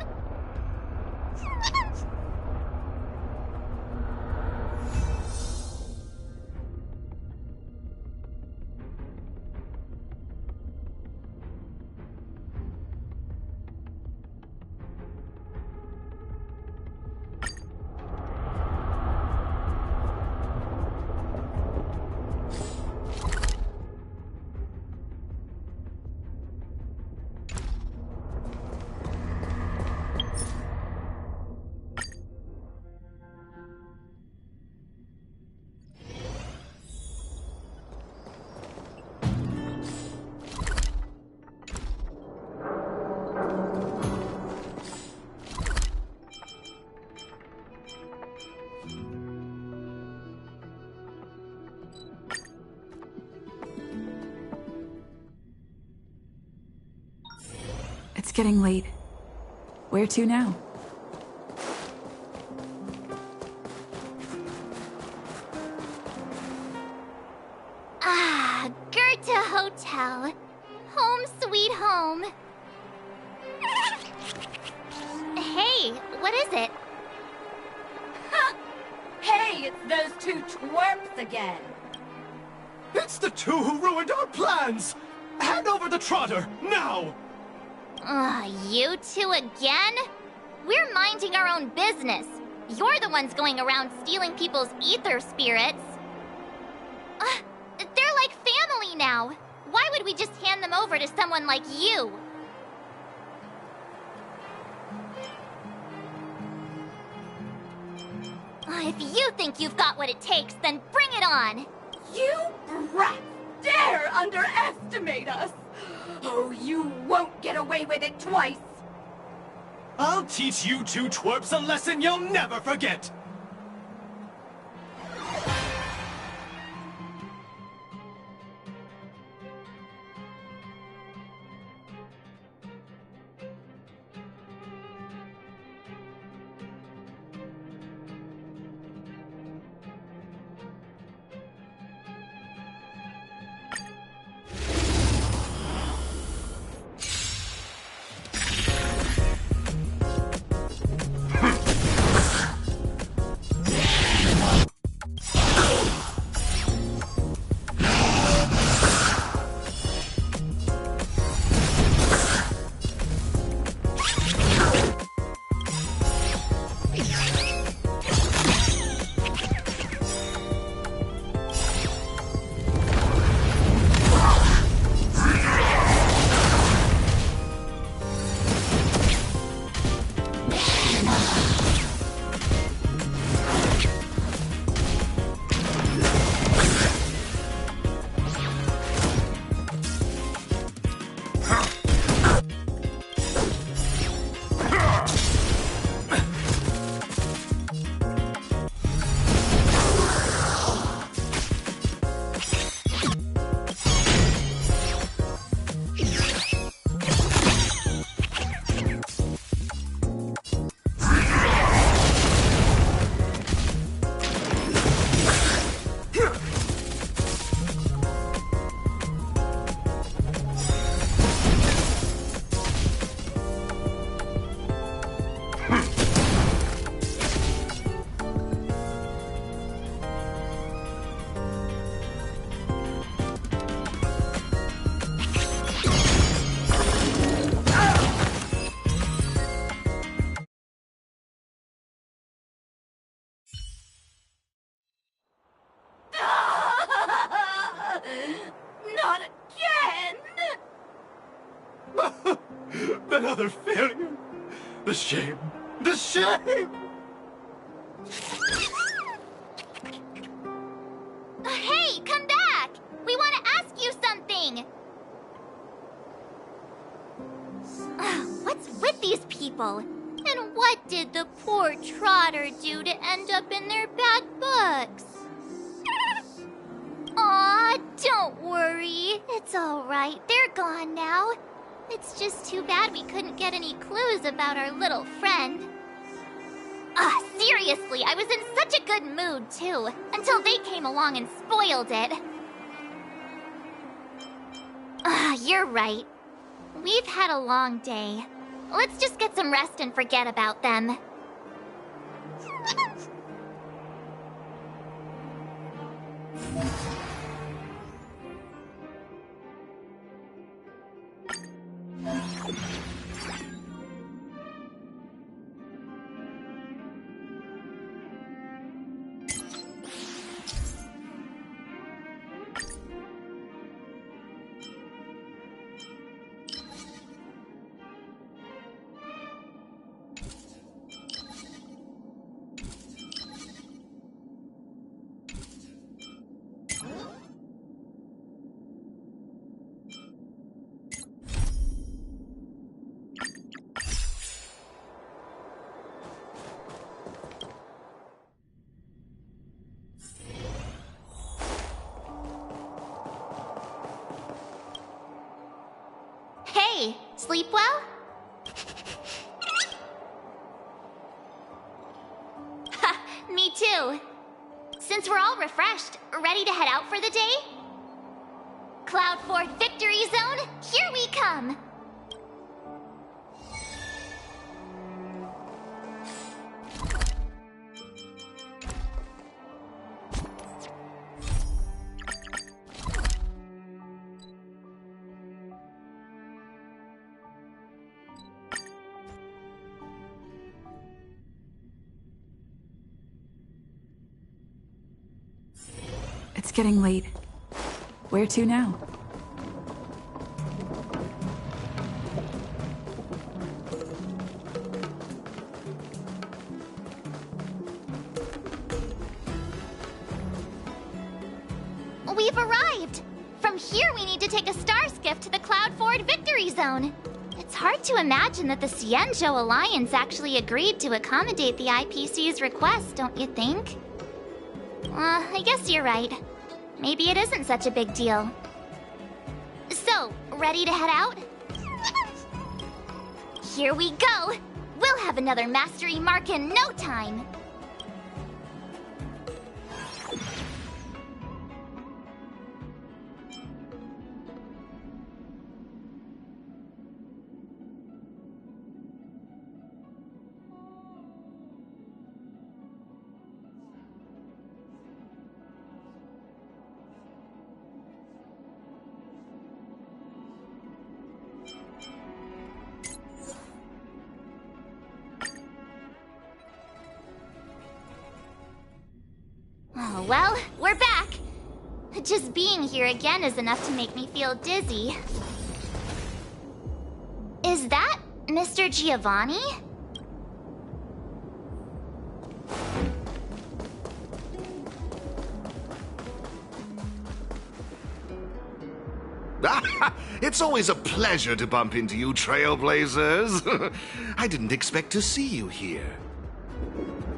It's getting late. Where to now? Ah, Goethe Hotel. Home sweet home. Hey, what is it? Hey, it's those two twerps again. It's the two who ruined our plans! Hand over the trotter, now! You two again? We're minding our own business. You're the ones going around stealing people's ether spirits. They're like family now. Why would we just hand them over to someone like you? If you think you've got what it takes, then bring it on! You brats dare underestimate us! Oh, you won't get away with it twice! I'll teach you two twerps a lesson you'll never forget! Not again! Another failure! The shame! The shame! Hey, come back! We want to ask you something! terrible. And what did the poor Trotter do to end up in their bad books? Aw, don't worry. It's all right. They're gone now. It's just too bad we couldn't get any clues about our little friend. Seriously, I was in such a good mood, too, until they came along and spoiled it. You're right. We've had a long day. Let's just get some rest and forget about them. Hey, sleep well? Ha, me too. Since we're all refreshed, ready to head out for the day? Cloud Fort Victory Zone, here we come! It's getting late. Where to now? We've arrived! From here we need to take a star skiff to the Cloud Ford Victory Zone. It's hard to imagine that the Xianzhou Alliance actually agreed to accommodate the IPC's request, don't you think? I guess you're right. Maybe it isn't such a big deal. So, ready to head out? Here we go! We'll have another mastery mark in no time! Oh, well, we're back. Just being here again is enough to make me feel dizzy. Is that Mr. Giovanni? It's always a pleasure to bump into you, Trailblazers. I didn't expect to see you here.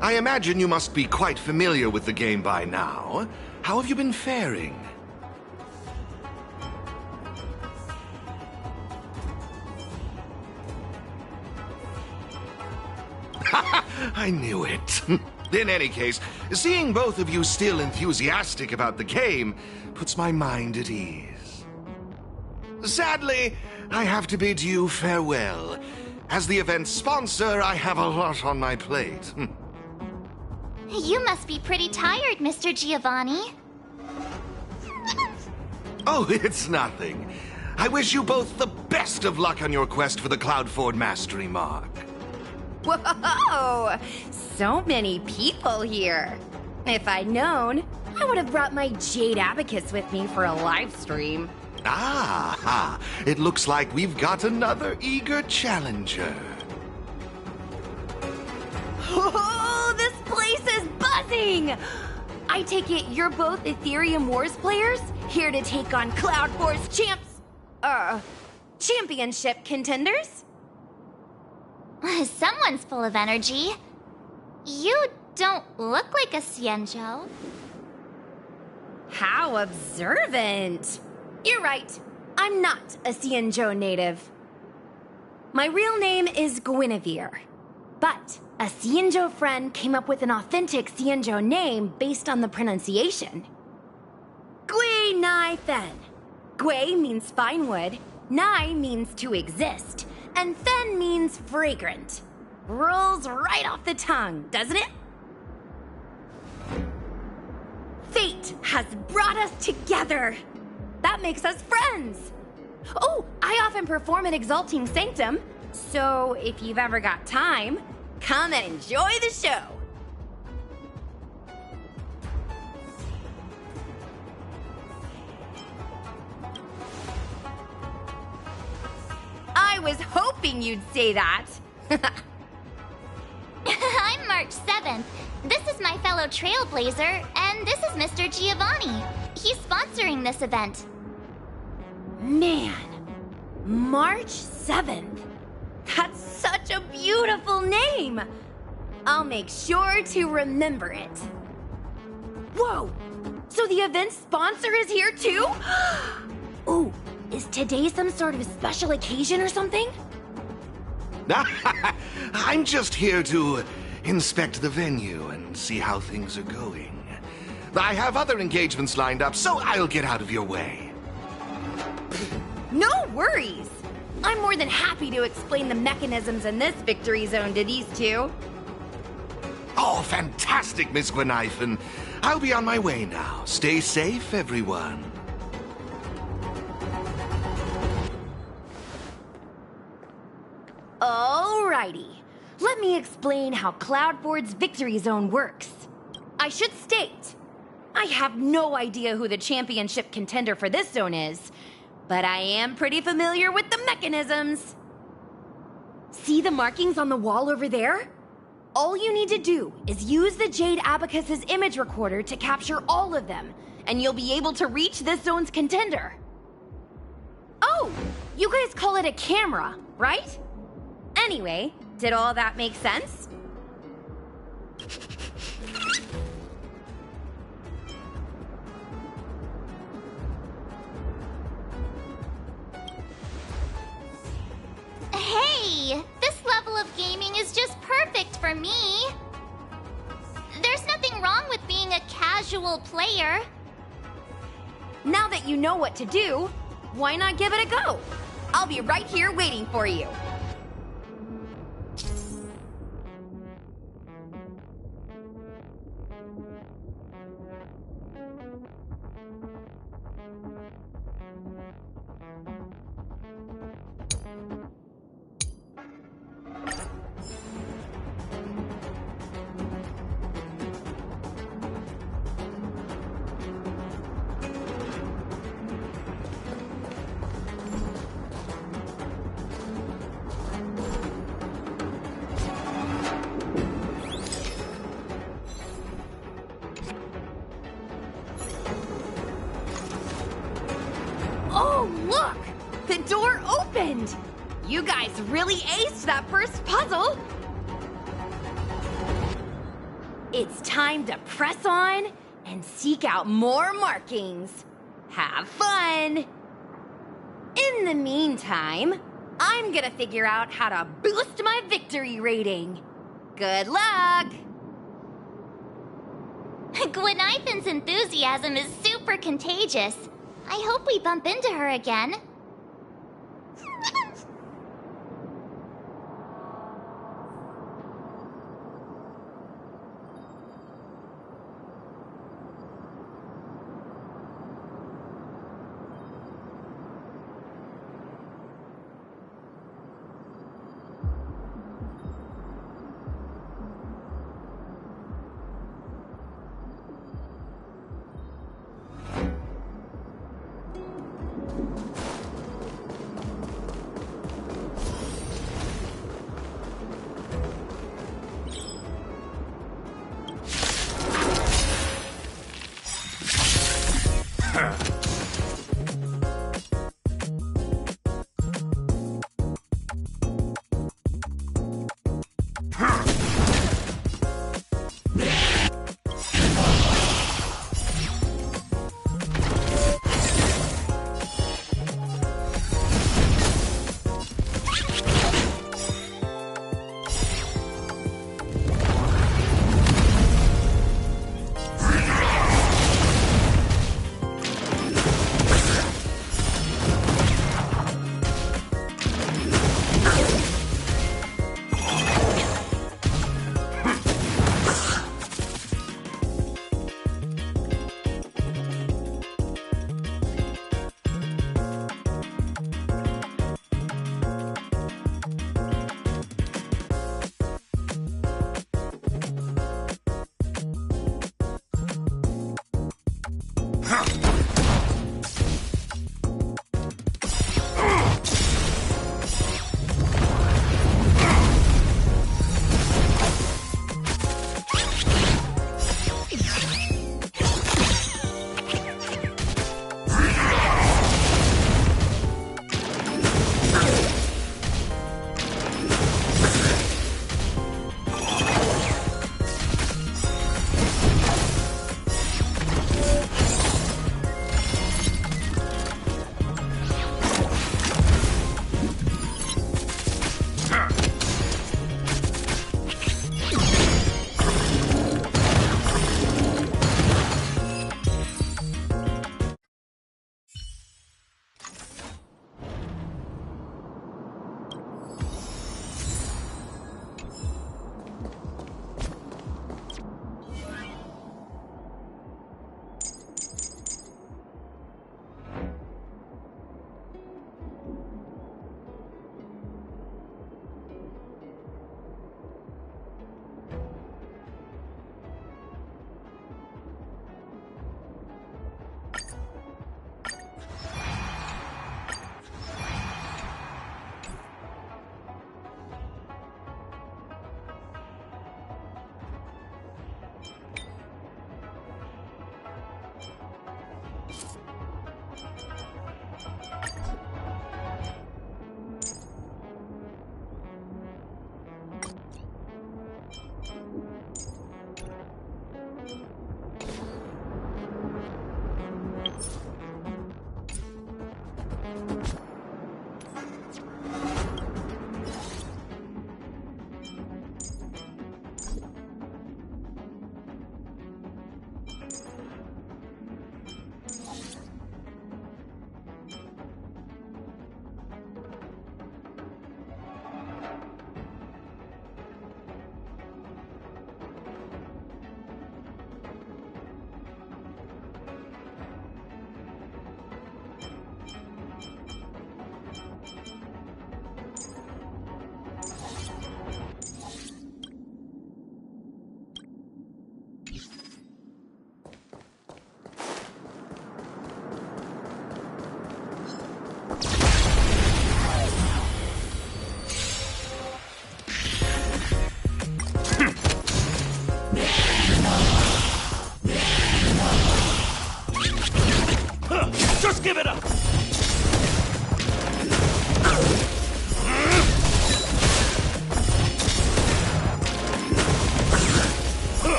I imagine you must be quite familiar with the game by now. How have you been faring? I knew it. In any case, seeing both of you still enthusiastic about the game puts my mind at ease. Sadly, I have to bid you farewell. As the event's sponsor, I have a lot on my plate. You must be pretty tired, Mr. Giovanni. Oh, it's nothing. I wish you both the best of luck on your quest for the Cloudford Mastery Mark. Whoa! So many people here. If I'd known, I would have brought my Jade Abacus with me for a live stream. Ah, it looks like we've got another eager challenger. Oh, this place is buzzing! I take it you're both Aetherium Wars players? Here to take on Cloud Force championship contenders? Someone's full of energy. You don't look like a Xianzhou. How observant! You're right. I'm not a Xianzhou native. My real name is Guinevere. But a Xianzhou friend came up with an authentic Xianzhou name based on the pronunciation. Gui Nai Fen. Gui means fine wood, Nai means to exist, and Fen means fragrant. Rolls right off the tongue, doesn't it? Fate has brought us together. That makes us friends. Oh, I often perform at Exalting Sanctum, so if you've ever got time, come and enjoy the show. I was hoping you'd say that. I'm March 7th. This is my fellow Trailblazer, and this is Mr. Giovanni. He's sponsoring this event. Man, March 7th. That's such a beautiful name. I'll make sure to remember it. Whoa, so the event sponsor is here too? Ooh, is today some sort of special occasion or something? I'm just here to inspect the venue and see how things are going. I have other engagements lined up, so I'll get out of your way. No worries. I'm more than happy to explain the mechanisms in this victory zone to these two. Oh, fantastic, Miss Gwenithan. I'll be on my way now. Stay safe, everyone. Alrighty. Let me explain how Cloudboard's victory zone works. I should state, I have no idea who the championship contender for this zone is, but I am pretty familiar with the mechanisms. See the markings on the wall over there? All you need to do is use the Jade Abacus's image recorder to capture all of them, and you'll be able to reach this zone's contender. Oh, you guys call it a camera, right? Anyway, did all that make sense? Hey, this level of gaming is just perfect for me. There's nothing wrong with being a casual player. Now that you know what to do, why not give it a go? I'll be right here waiting for you. Oh, look! The door opened! You guys really aced that first puzzle! It's time to press on and seek out more markings. Have fun! In the meantime, I'm gonna figure out how to boost my victory rating. Good luck! Gwenithan's enthusiasm is super contagious. I hope we bump into her again.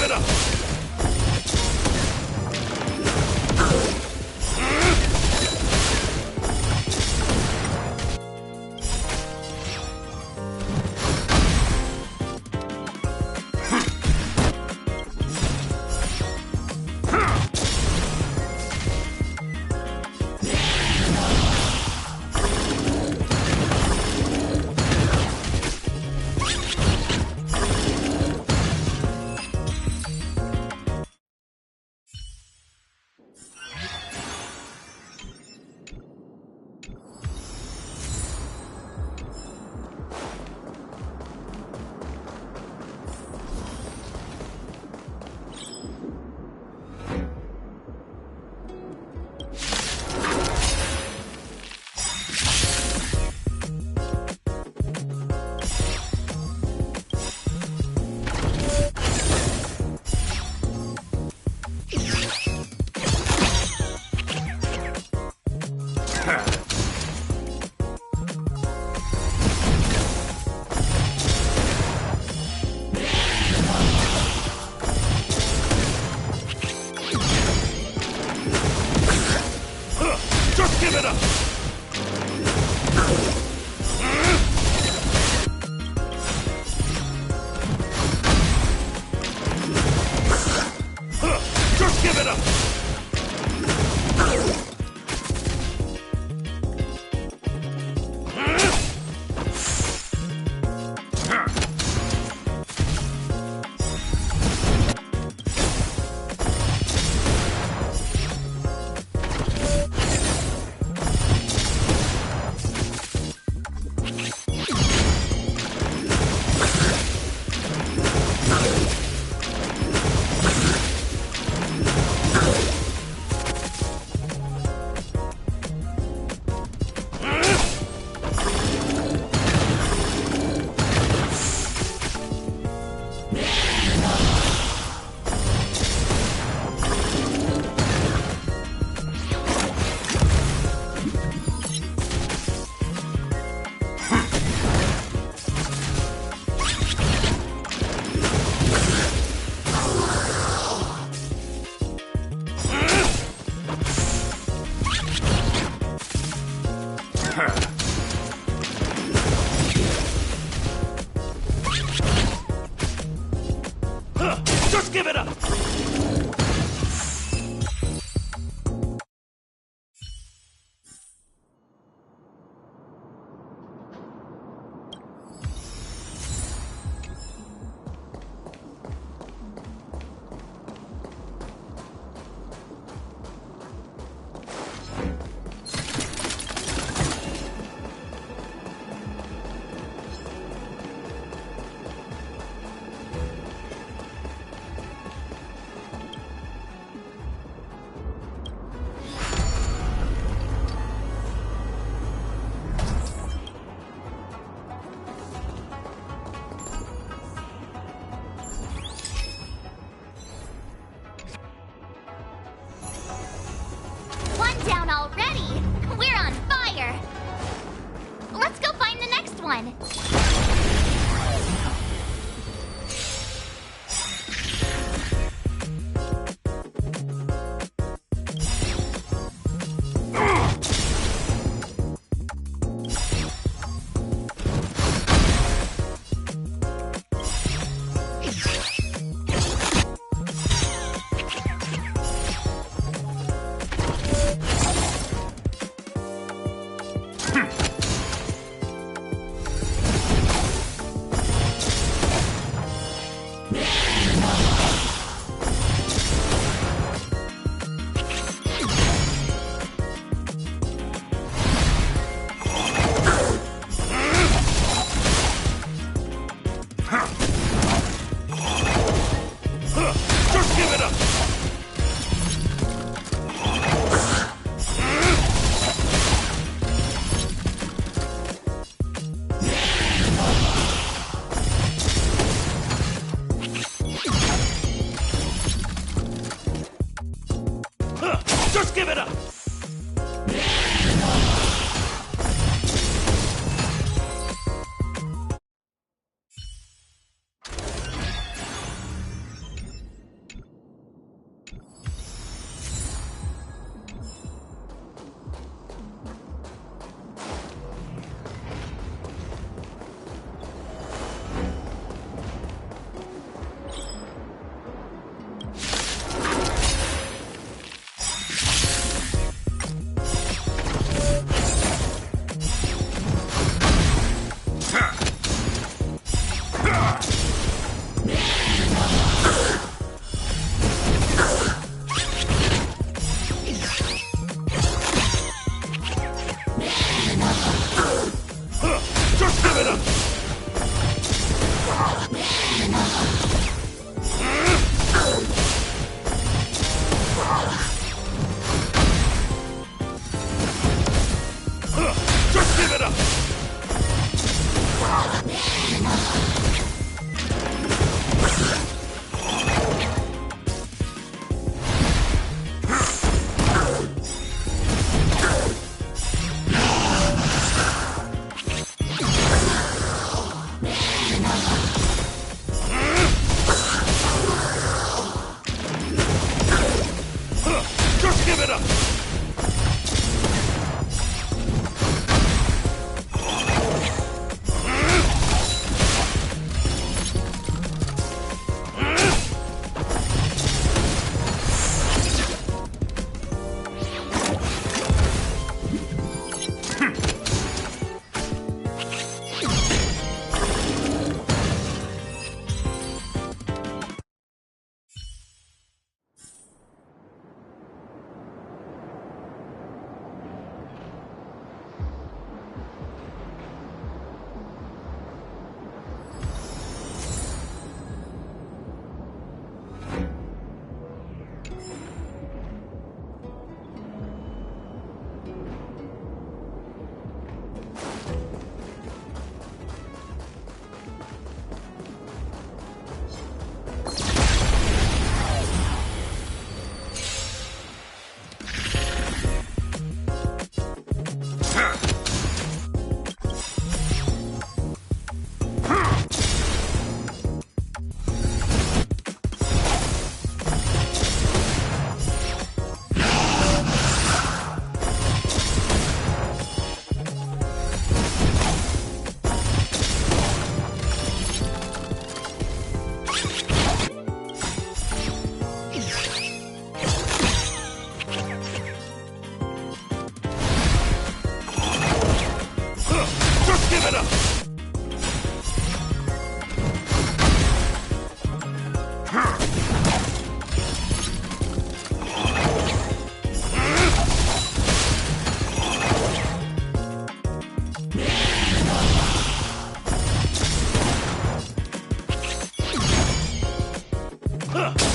it up! Just give it up! Just give it up! Just give it up! One down already! We're on fire! Let's go find the next one! Just give it up! Just give it up! Just give it up!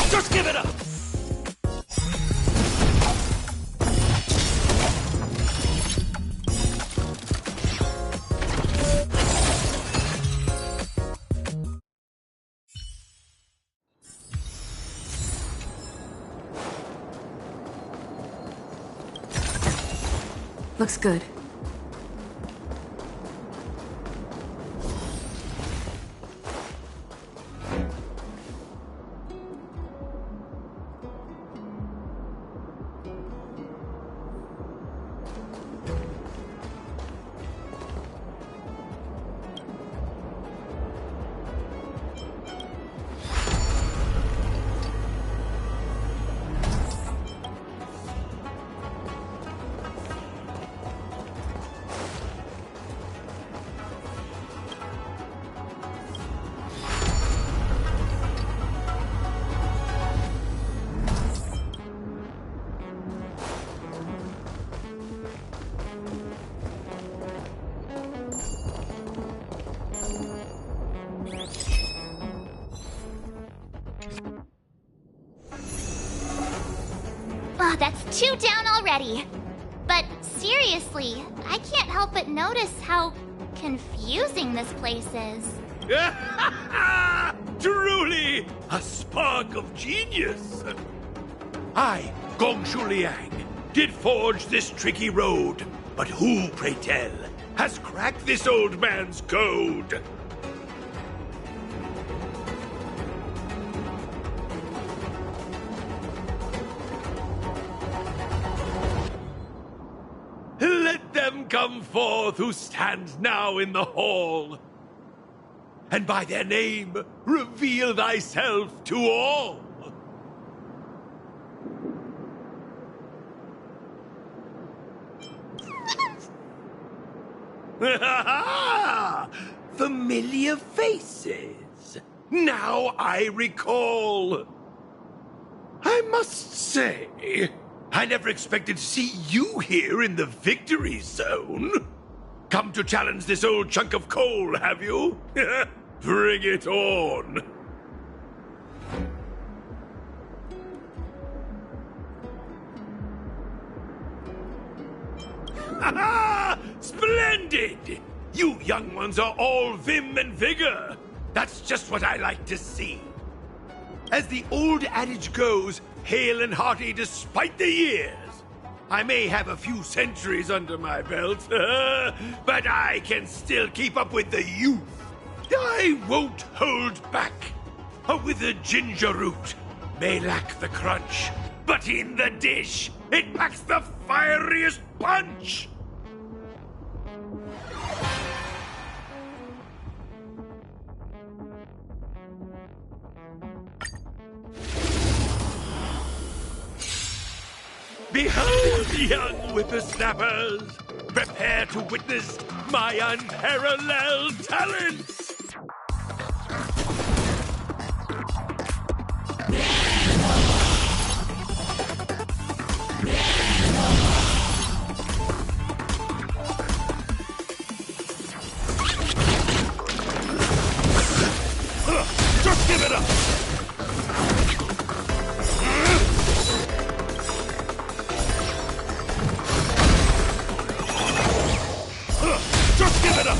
Just give it up! Looks good. Oh, that's 2 down already. But seriously, I can't help but notice how confusing this place is. Truly, a spark of genius. I, Gongshu Liang, did forge this tricky road, but who, pray tell, has cracked this old man's code? Let them come forth who stand now in the hall, and by their name reveal thyself to all. Familiar faces. Now I recall. I must say, I never expected to see you here in the victory zone. Come to challenge this old chunk of coal, have you? Bring it on. Splendid! You young ones are all vim and vigor. That's just what I like to see. As the old adage goes, hale and hearty despite the years. I may have a few centuries under my belt, but I can still keep up with the youth. I won't hold back. A withered ginger root may lack the crunch, but in the dish, it packs the fieriest punch. Behold, young whippersnappers! Prepare to witness my unparalleled talents! Just give it up! Just give it up!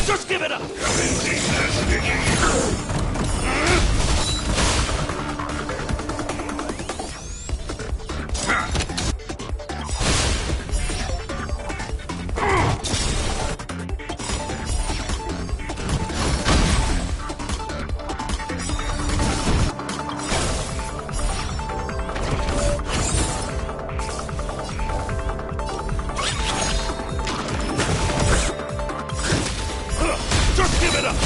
Just give it up! Just give it up! up!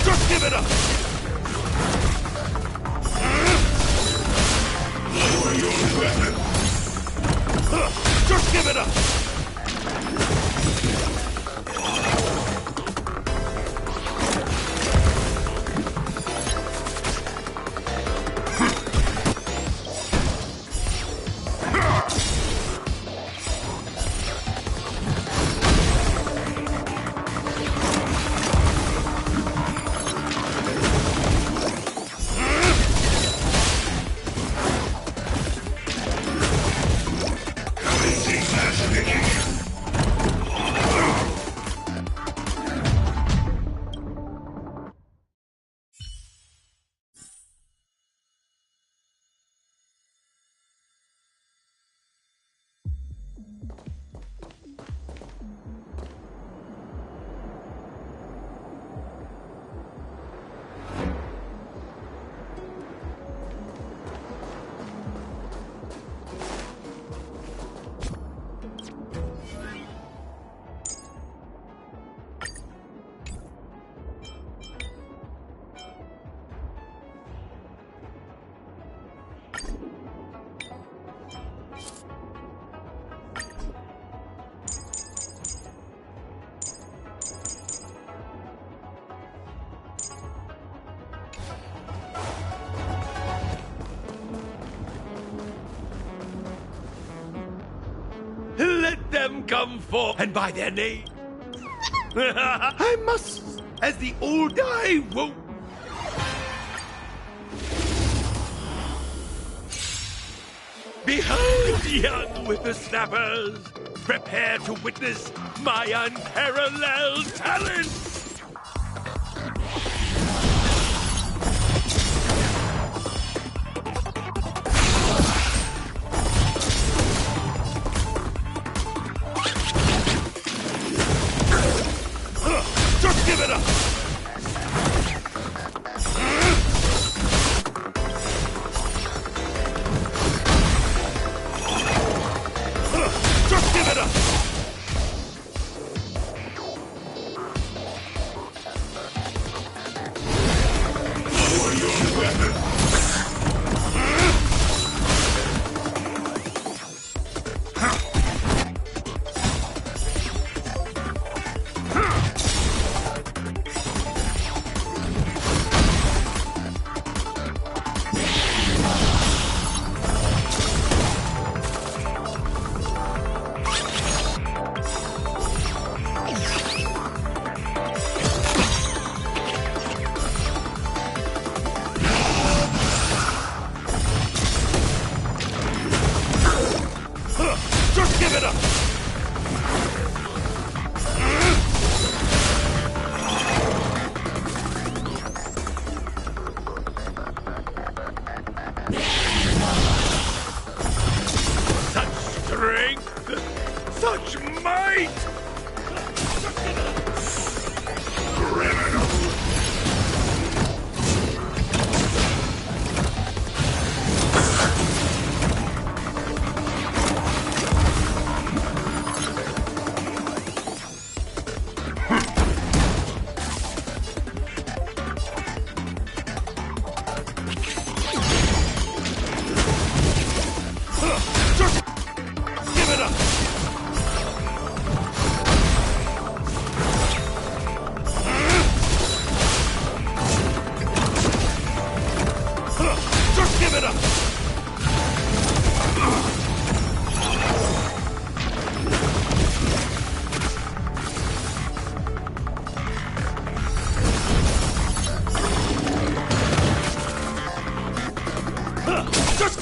Just give it up! Lower your weapon! Just give it up! Let them come forth, and by their name, I must, as the old I won't. Behold, young whippersnappers, prepare to witness my unparalleled talent! Just give it up! Just give it up! Lower your weapon! Just give it up! Such strength! Such might! Criminal!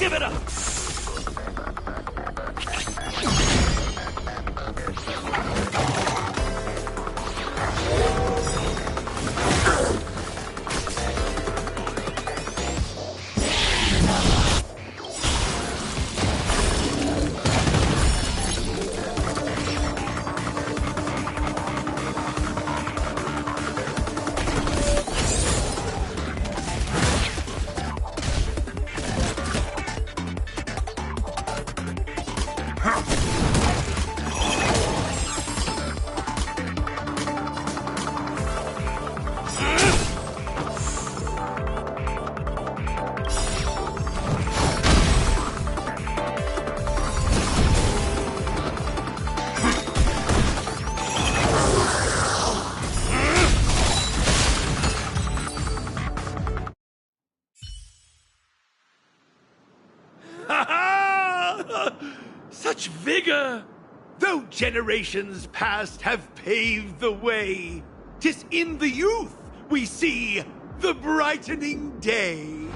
Give it up! Such vigor! Though generations past have paved the way, 'tis in the youth we see the brightening day.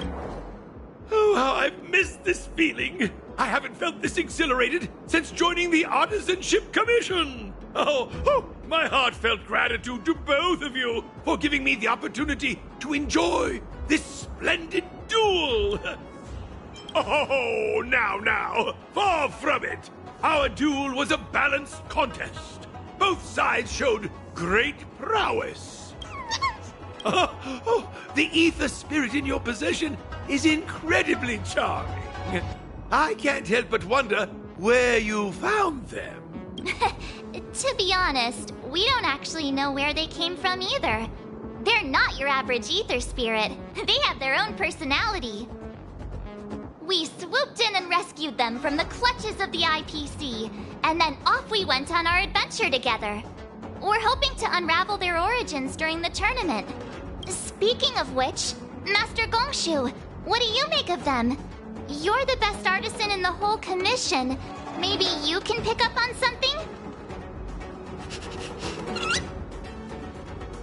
Oh, how I've missed this feeling! I haven't felt this exhilarated since joining the Artisanship Commission! Oh, my heartfelt gratitude to both of you for giving me the opportunity to enjoy this splendid duel! Oh, now, far from it! Our duel was a balanced contest. Both sides showed great prowess. The ether spirit in your possession is incredibly charming. I can't help but wonder where you found them. To be honest, we don't actually know where they came from either. They're not your average ether spirit. They have their own personality. We swooped in and rescued them from the clutches of the IPC, and then off we went on our adventure together. We're hoping to unravel their origins during the tournament. Speaking of which, Master Gongshu, what do you make of them? You're the best artisan in the whole commission. Maybe you can pick up on something?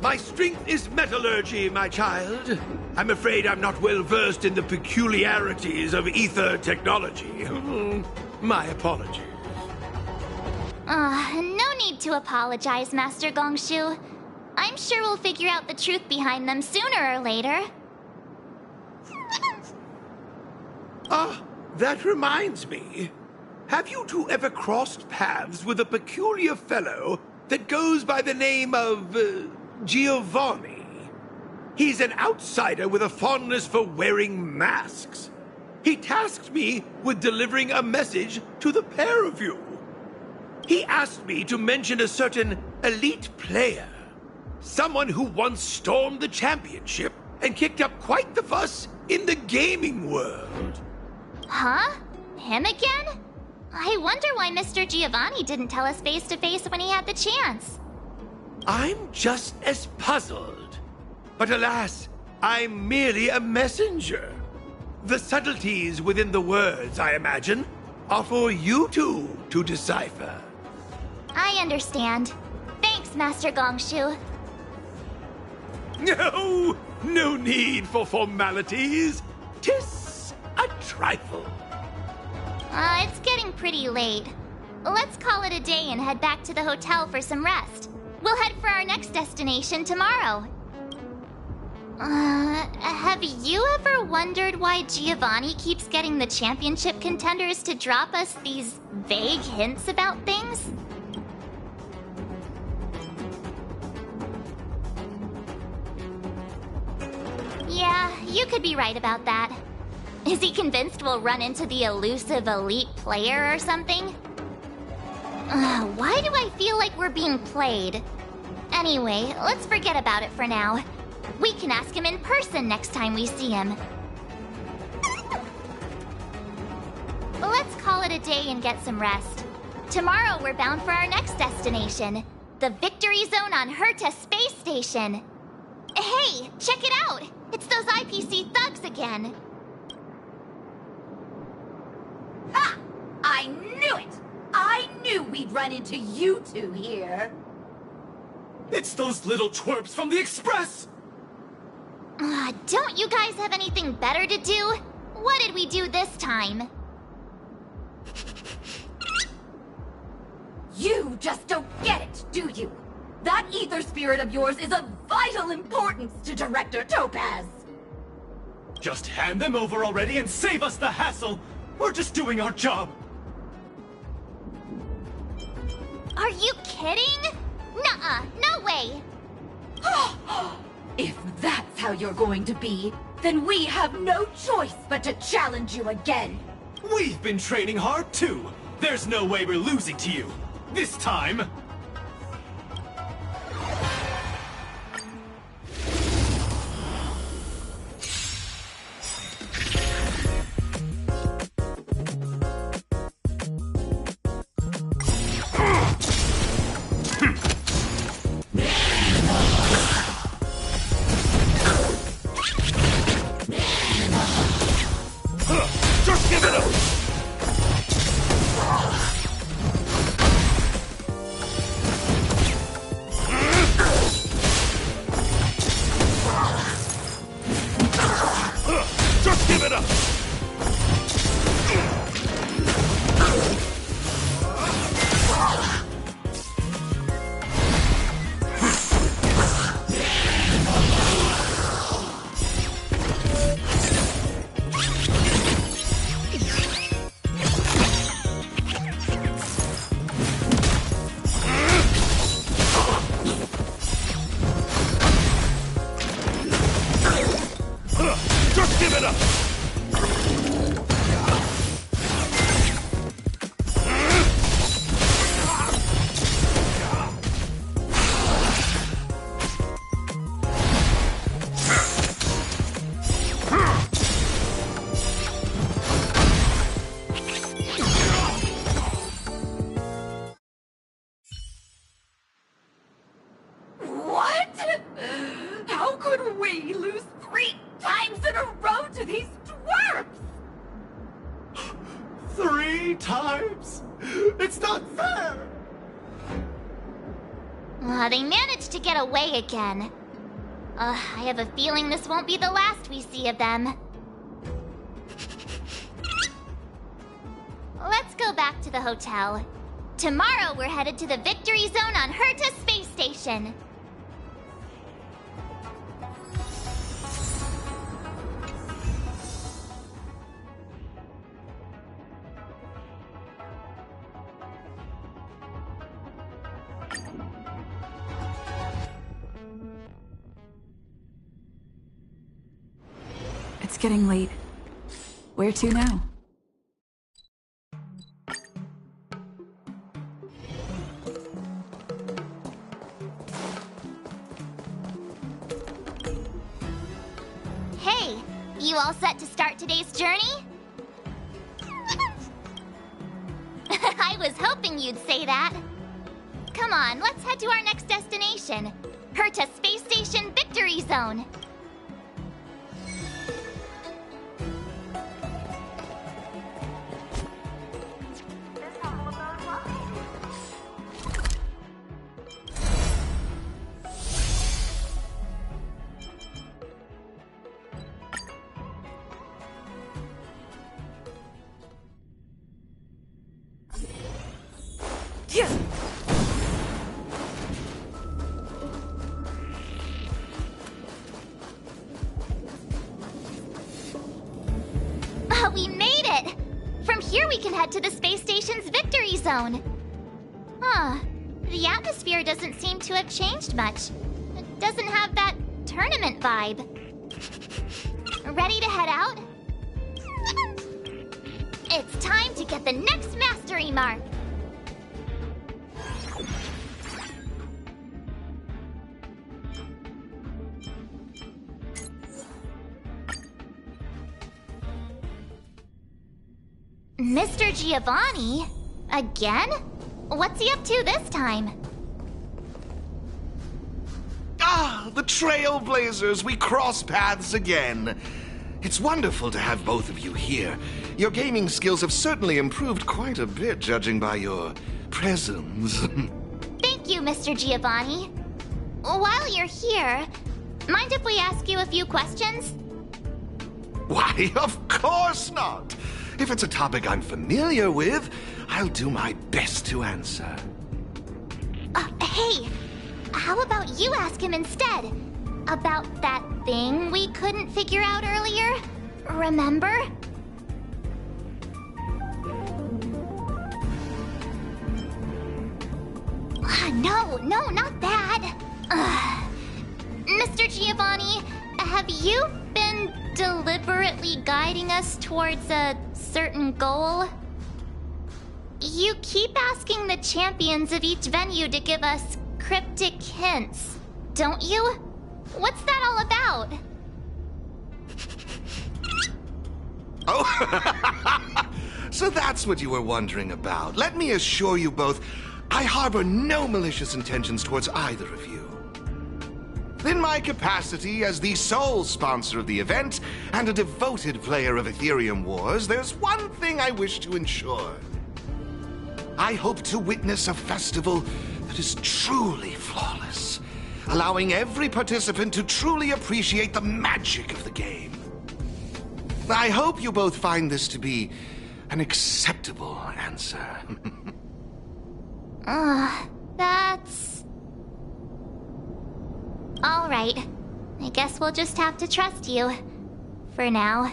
My strength is metallurgy, my child. I'm afraid I'm not well versed in the peculiarities of ether technology. My apologies. No need to apologize, Master Gongshu. I'm sure we'll figure out the truth behind them sooner or later. That reminds me. Have you two ever crossed paths with a peculiar fellow that goes by the name of, Giovanni? He's an outsider with a fondness for wearing masks. He tasked me with delivering a message to the pair of you. He asked me to mention a certain elite player. Someone who once stormed the championship and kicked up quite the fuss in the gaming world. Huh? Him again? I wonder why Mr. Giovanni didn't tell us face to face when he had the chance. I'm just as puzzled. But alas, I'm merely a messenger. The subtleties within the words, I imagine, are for you two to decipher. I understand. Thanks, Master Gongshu. No need for formalities. 'Tis a trifle. It's getting pretty late. Let's call it a day and head back to the hotel for some rest. We'll head for our next destination tomorrow. Have you ever wondered why Giovanni keeps getting the championship contenders to drop us these vague hints about things? Yeah, you could be right about that. Is he convinced we'll run into the elusive elite player or something? Why do I feel like we're being played? Anyway, let's forget about it for now. We can ask him in person next time we see him. Let's call it a day and get some rest. Tomorrow we're bound for our next destination, the Victory Zone on Herta Space Station. Hey, check it out! It's those IPC thugs again. Ha! I knew it! I knew we'd run into you two here. It's those little twerps from the Express! Don't you guys have anything better to do? What did we do this time? You just don't get it, do you? That ether spirit of yours is of vital importance to Director Topaz. Just hand them over already and save us the hassle! We're just doing our job! Are you kidding? Nuh-uh, no way! If that's how you're going to be, then we have no choice but to challenge you again. We've been training hard too! There's no way we're losing to you! This time! Just give it up! Just give it up! Just give it up! What? How could we lose 3 times in a row to these dwarfs? 3 times? It's not fair! They managed to get away again. I have a feeling this won't be the last we see of them. Let's go back to the hotel. Tomorrow we're headed to the Victory Zone on Herta Space Station. It's getting late. Where to now? Hey, you all set to start today's journey? I was hoping you'd say that. Come on, let's head to our next destination. Herta Space Station Victory Zone. We made it! From here we can head to the space station's Victory Zone. Huh. The atmosphere doesn't seem to have changed much. It doesn't have that tournament vibe. Ready to head out? It's time to get the next mastery mark! Mr. Giovanni? Again? What's he up to this time? Ah, the Trailblazers! We cross paths again. It's wonderful to have both of you here. Your gaming skills have certainly improved quite a bit, judging by your presence. Thank you, Mr. Giovanni. While you're here, mind if we ask you a few questions? Why, of course not! If it's a topic I'm familiar with, I'll do my best to answer. Hey, how about you ask him instead? About that thing we couldn't figure out earlier? Remember? No, not that. Mr. Giovanni, have you been deliberately guiding us towards a certain goal? You keep asking the champions of each venue to give us cryptic hints, don't you? What's that all about? Oh, so that's what you were wondering about. Let me assure you both, I harbor no malicious intentions towards either of you. In my capacity as the sole sponsor of the event and a devoted player of Aetherium Wars, there's one thing I wish to ensure. I hope to witness a festival that is truly flawless, allowing every participant to truly appreciate the magic of the game. I hope you both find this to be an acceptable answer. That's... All right. I guess we'll just have to trust you. For now.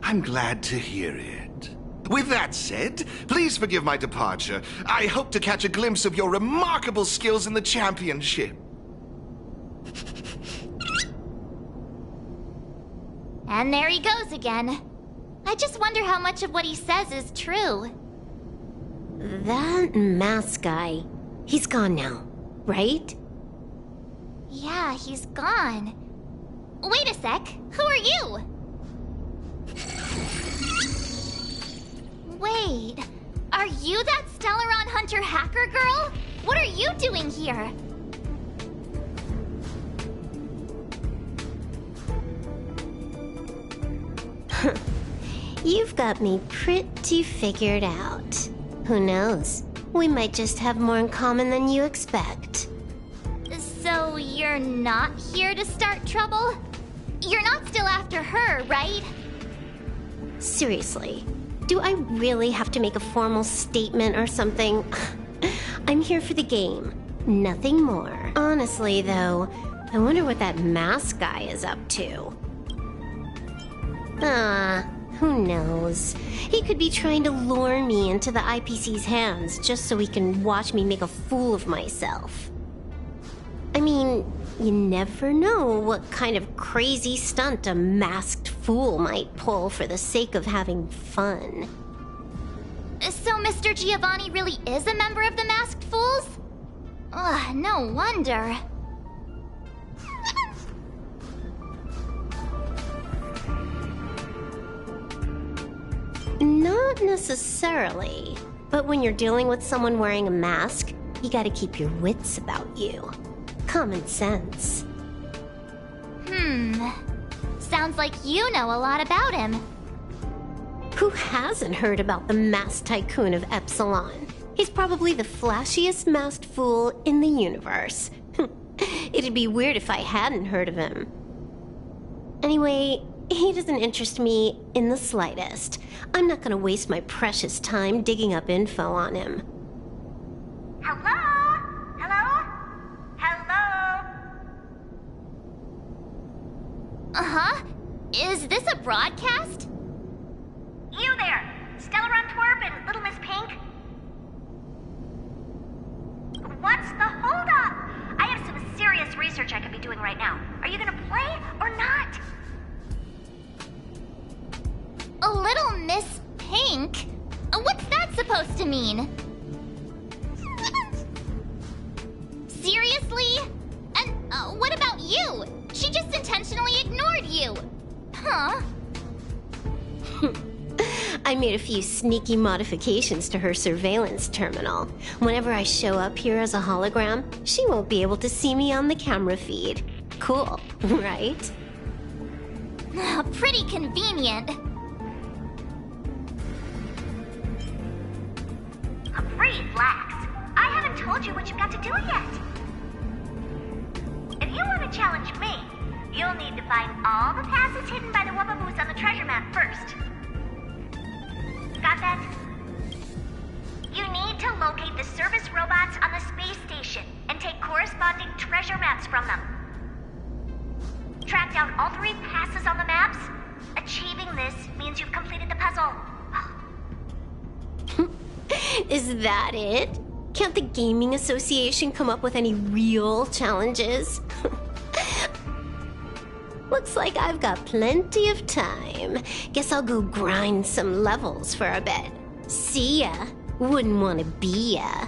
I'm glad to hear it. With that said, please forgive my departure. I hope to catch a glimpse of your remarkable skills in the championship. And there he goes again. I just wonder how much of what he says is true. That mask guy, he's gone now, right? Yeah, he's gone. Wait a sec, who are you? Wait, are you that Stellaron Hunter hacker girl? What are you doing here? You've got me pretty figured out. Who knows? We might just have more in common than you expect. So you're not here to start trouble? You're not still after her, right? Seriously, do I really have to make a formal statement or something? I'm here for the game, nothing more. Honestly, though, I wonder what that mask guy is up to. Who knows? He could be trying to lure me into the IPC's hands just so he can watch me make a fool of myself. I mean, you never know what kind of crazy stunt a masked fool might pull for the sake of having fun. So Mr. Giovanni really is a member of the Masked Fools? Ugh, no wonder. Not necessarily. But when you're dealing with someone wearing a mask, you gotta keep your wits about you. Common sense. Sounds like you know a lot about him. Who hasn't heard about the masked tycoon of Epsilon? He's probably the flashiest masked fool in the universe. It'd be weird if I hadn't heard of him. Anyway, he doesn't interest me in the slightest. I'm not gonna waste my precious time digging up info on him. Hello? Hello? Hello? Uh-huh. Is this a broadcast? You there! Stellaron Twerp and Little Miss Pink? What's the holdup? I have some serious research I could be doing right now. Are you gonna play or not? A Little Miss Pink? What's that supposed to mean? Seriously? And what about you? She just intentionally ignored you. Huh? I made a few sneaky modifications to her surveillance terminal. Whenever I show up here as a hologram, she won't be able to see me on the camera feed. Cool, right? Pretty convenient. Relax. I haven't told you what you've got to do yet. If you want to challenge me, You'll need to find all the passes hidden by the Wubbaboos on the treasure map first. Got that? You need to locate the service robots on the space station and take corresponding treasure maps from them. Track down all 3 passes on the maps. Achieving this means you've completed the puzzle. Is that it? Can't the Gaming Association come up with any real challenges? Looks like I've got plenty of time. Guess I'll go grind some levels for a bit. See ya. Wouldn't want to be ya.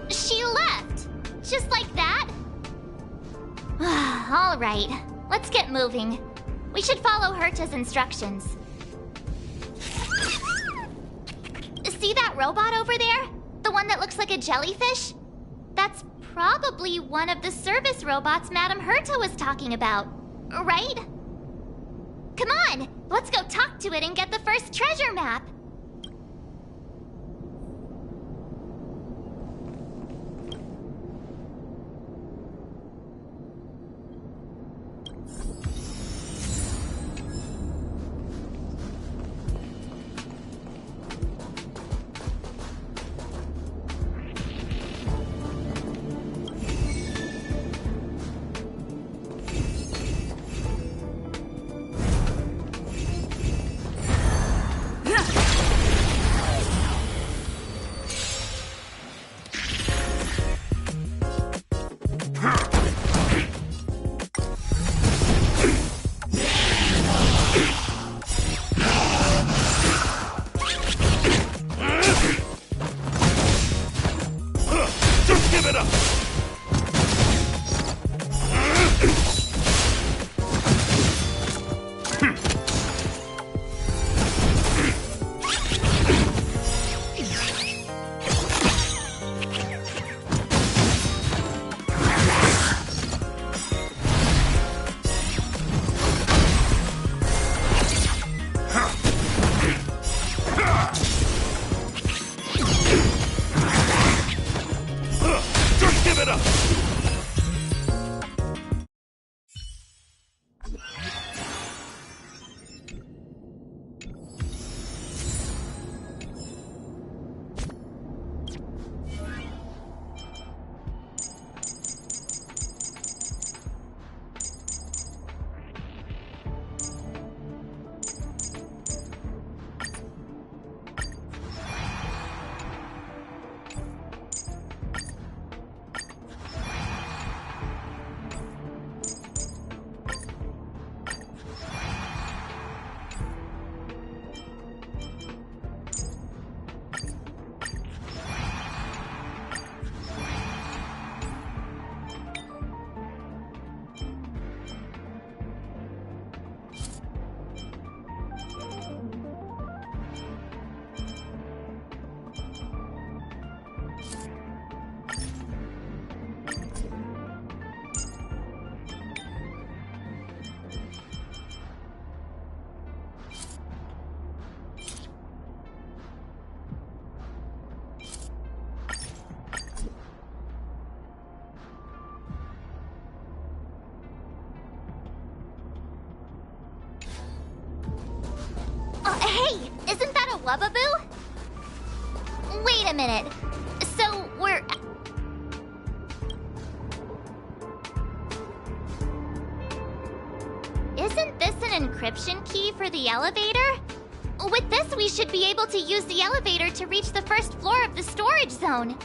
She left! Just like that? All right, let's get moving. We should follow Herta's instructions. See that robot over there? The one that looks like a jellyfish? That's probably one of the service robots Madame Herta was talking about, right? Come on, let's go talk to it and get the first treasure map. Hey, isn't that a Wubbaboo? Wait a minute. So we're... Isn't this an encryption key for the elevator? With this, we should be able to use the elevator to reach the first floor of the storage zone.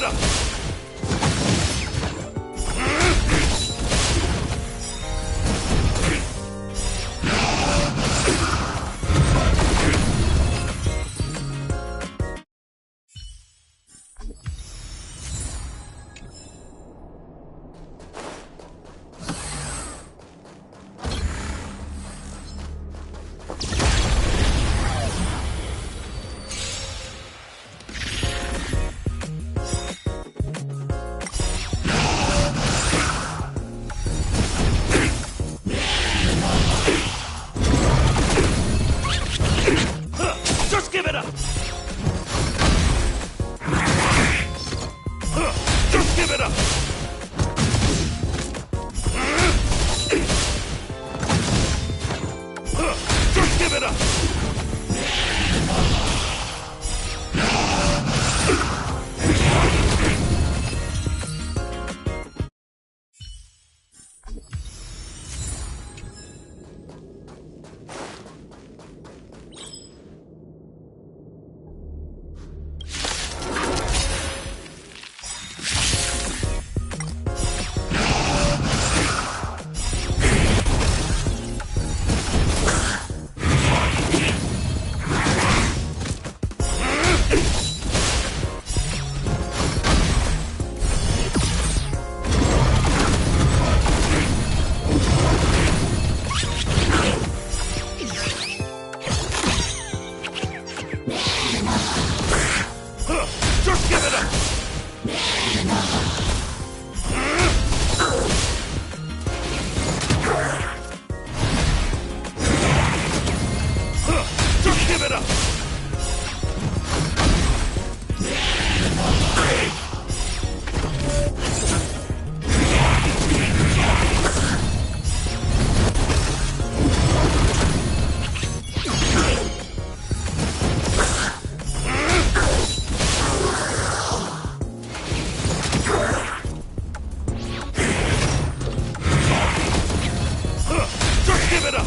it up! Just give it up! Just give it up! Just give it up! Just give it up! Just give it up! Just give it up!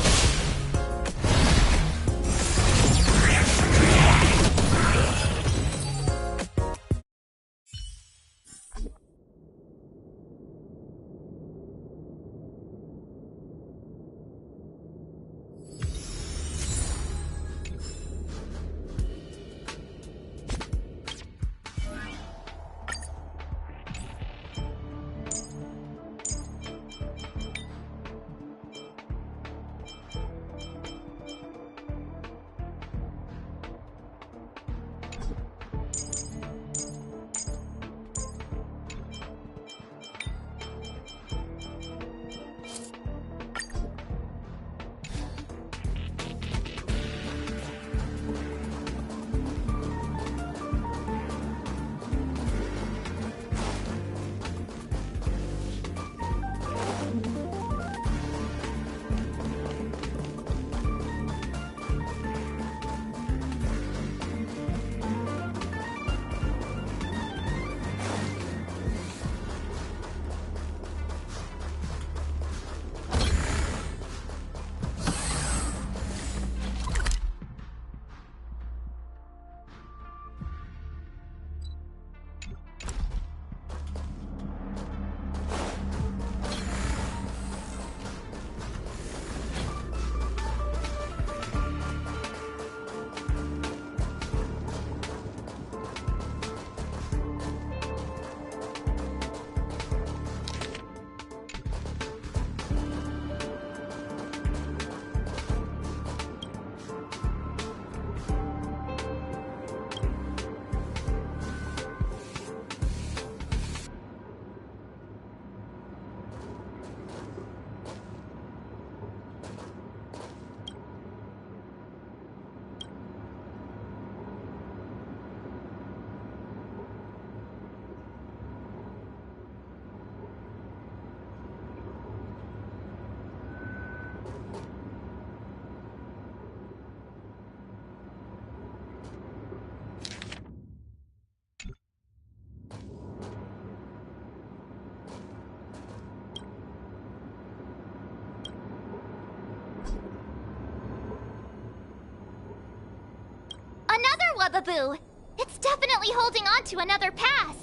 Another Wubbaboo! It's definitely holding on to another pass.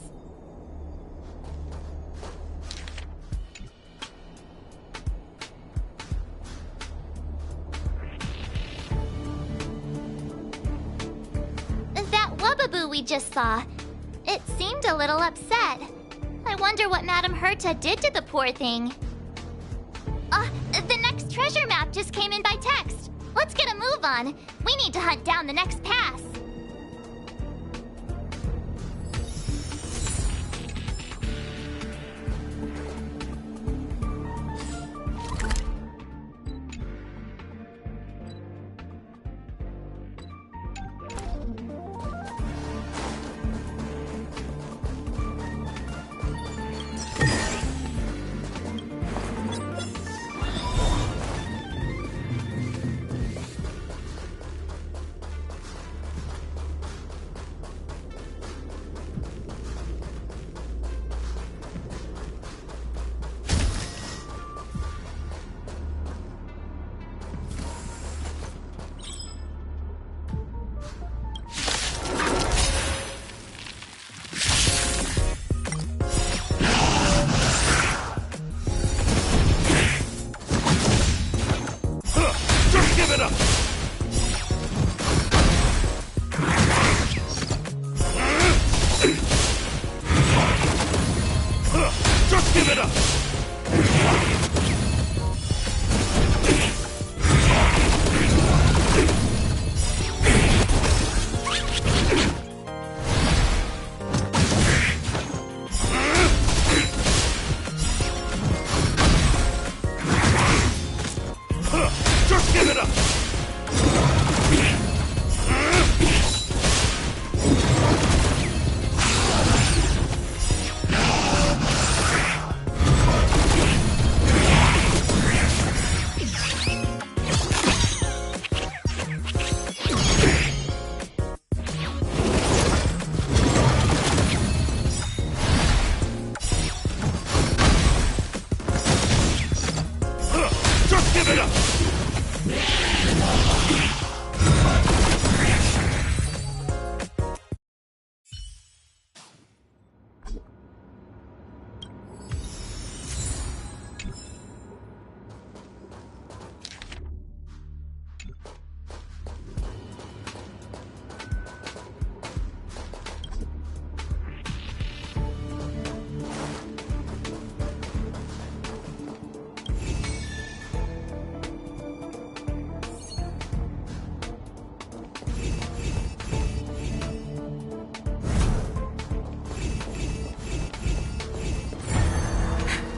we just saw. It seemed a little upset. I wonder what Madame Herta did to the poor thing. The next treasure map just came in by text. Let's get a move on. We need to hunt down the next pass.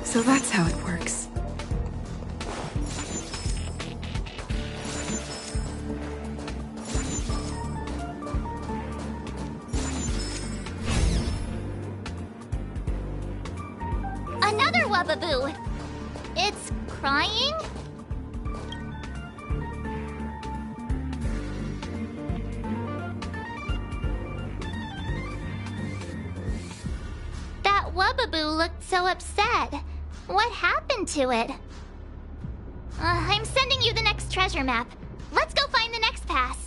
So that's how it works. Another Wubaboo! It's crying? That Wubaboo looked so upset. What happened to it? I'm sending you the next treasure map. Let's go find the next pass.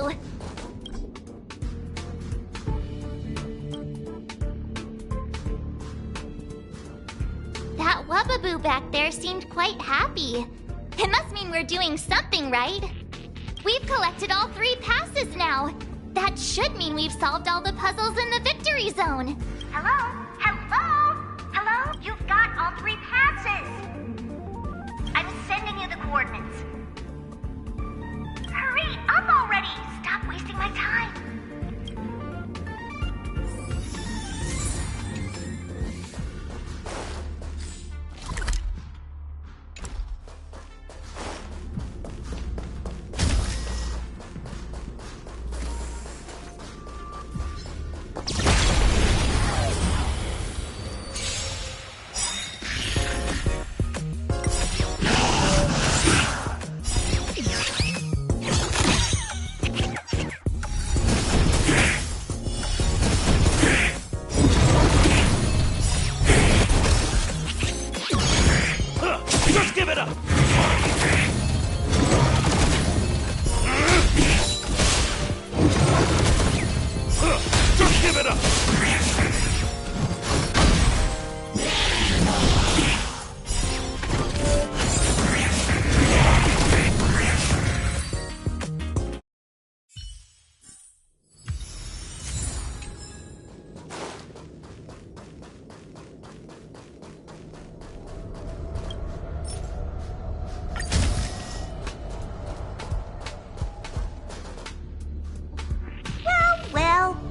Wababoo! That Wababoo back there seemed quite happy. It must mean we're doing something right. We've collected all 3 passes now. That should mean we've solved all the puzzles in the victory zone. Hello? Hello? Hello? You've got all 3 passes! I'm sending you the coordinates. Hurry up already! Stop wasting my time!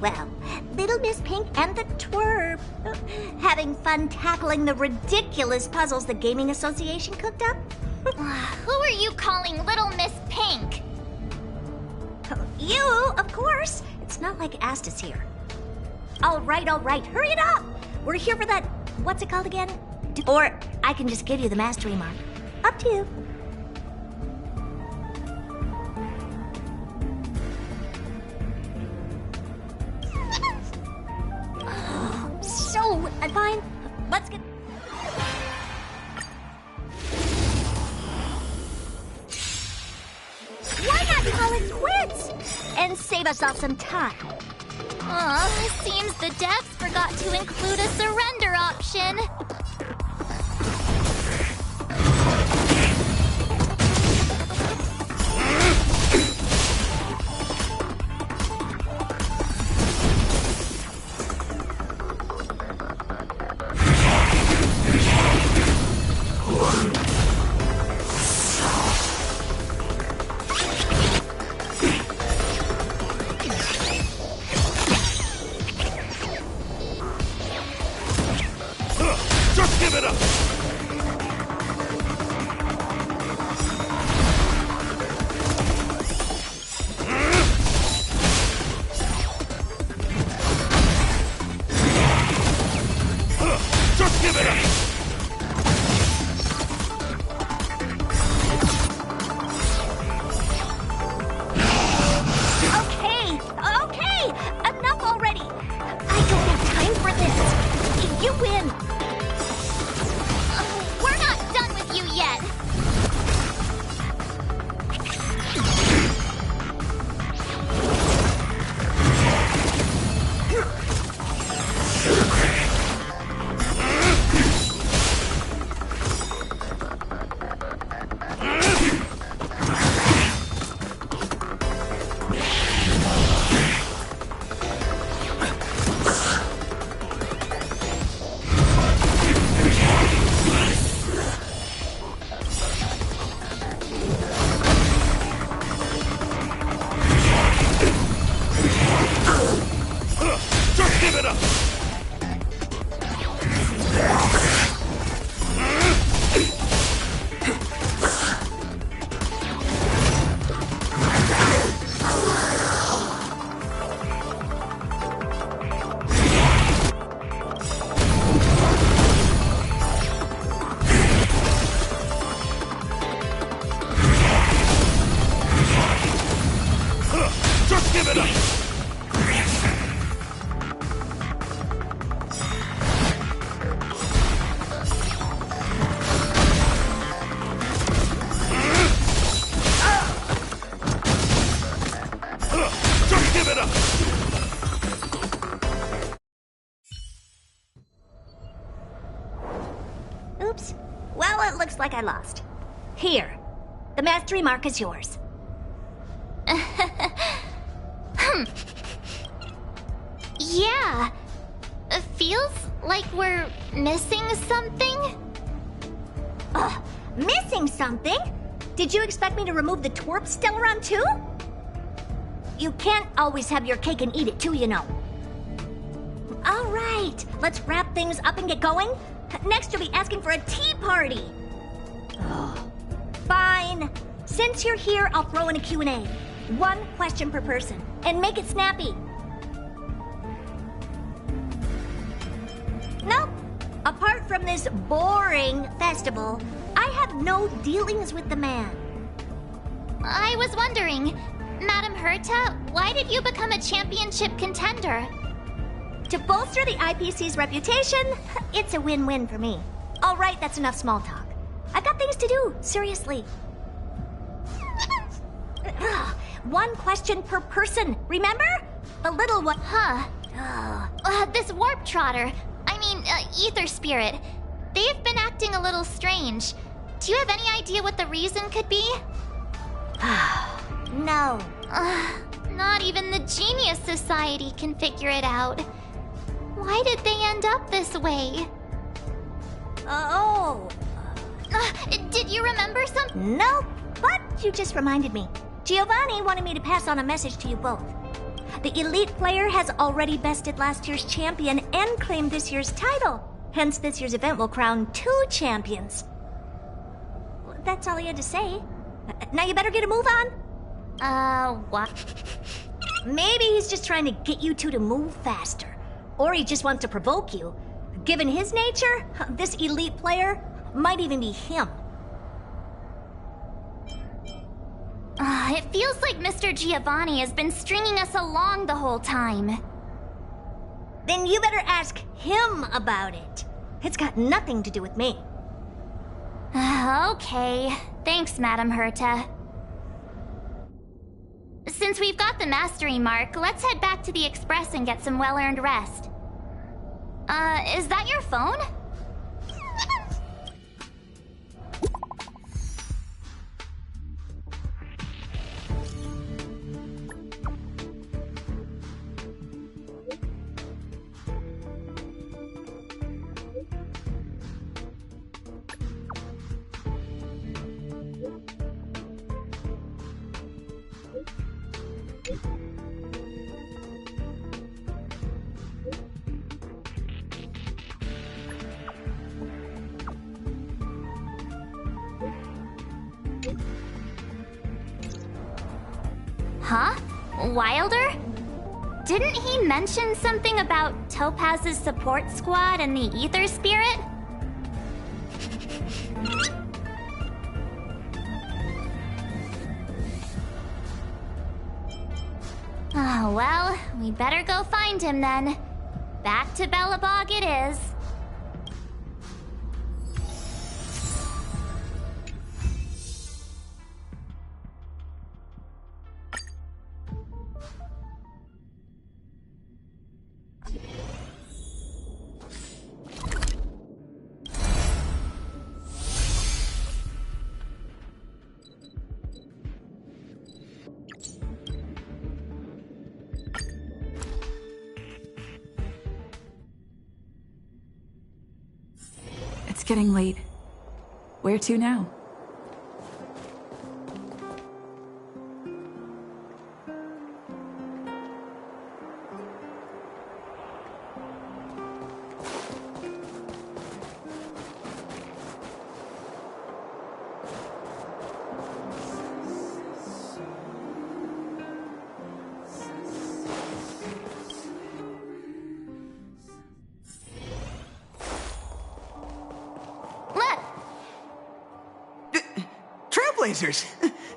Well, Little Miss Pink and the Twerp. Having fun tackling the ridiculous puzzles the Gaming Association cooked up? Who are you calling Little Miss Pink? You, of course. It's not like Asta's here. All right, hurry it up. We're here for that, what's it called again? Or I can just give you the mastery mark. Up to you. So, fine. Let's get... Why not call it quits? And save us all some time. Seems the devs forgot to include a surrender option. I lost. Here. The mastery mark is yours. Yeah. It feels like we're missing something. Missing something? Did you expect me to remove the twerp Stellaron too? You can't always have your cake and eat it too, you know. All right, let's wrap things up and get going. Next, you'll be asking for a tea party. Fine. Since you're here, I'll throw in a Q&A. 1 question per person, and make it snappy. Nope. Apart from this boring festival, I have no dealings with the man. I was wondering, Madam Herta, why did you become a championship contender? To bolster the IPC's reputation, it's a win-win for me. All right, that's enough small talk. I've got things to do, seriously. 1 question per person, remember? The little one. This warp trotter, ether spirit, they've been acting a little strange. Do you have any idea what the reason could be? No. Not even the Genius Society can figure it out. Why did they end up this way? Did you remember something? Nope, but you just reminded me. Giovanni wanted me to pass on a message to you both. The elite player has already bested last year's champion and claimed this year's title. Hence, this year's event will crown 2 champions. That's all he had to say. Now you better get a move on. What? Maybe he's just trying to get you two to move faster. Or he just wants to provoke you. Given his nature, this elite player might even be him. It feels like Mr. Giovanni has been stringing us along the whole time. Then you better ask him about it. It's got nothing to do with me. Okay. Thanks, Madam Herta. Since we've got the mastery mark, let's head back to the Express and get some well-earned rest. Is that your phone? Huh? Wilder? Didn't he mention something about Topaz's support squad and the Ether Spirit? Oh, well, we better go find him then. Back to Bellabog it is. It's getting late. Where to now?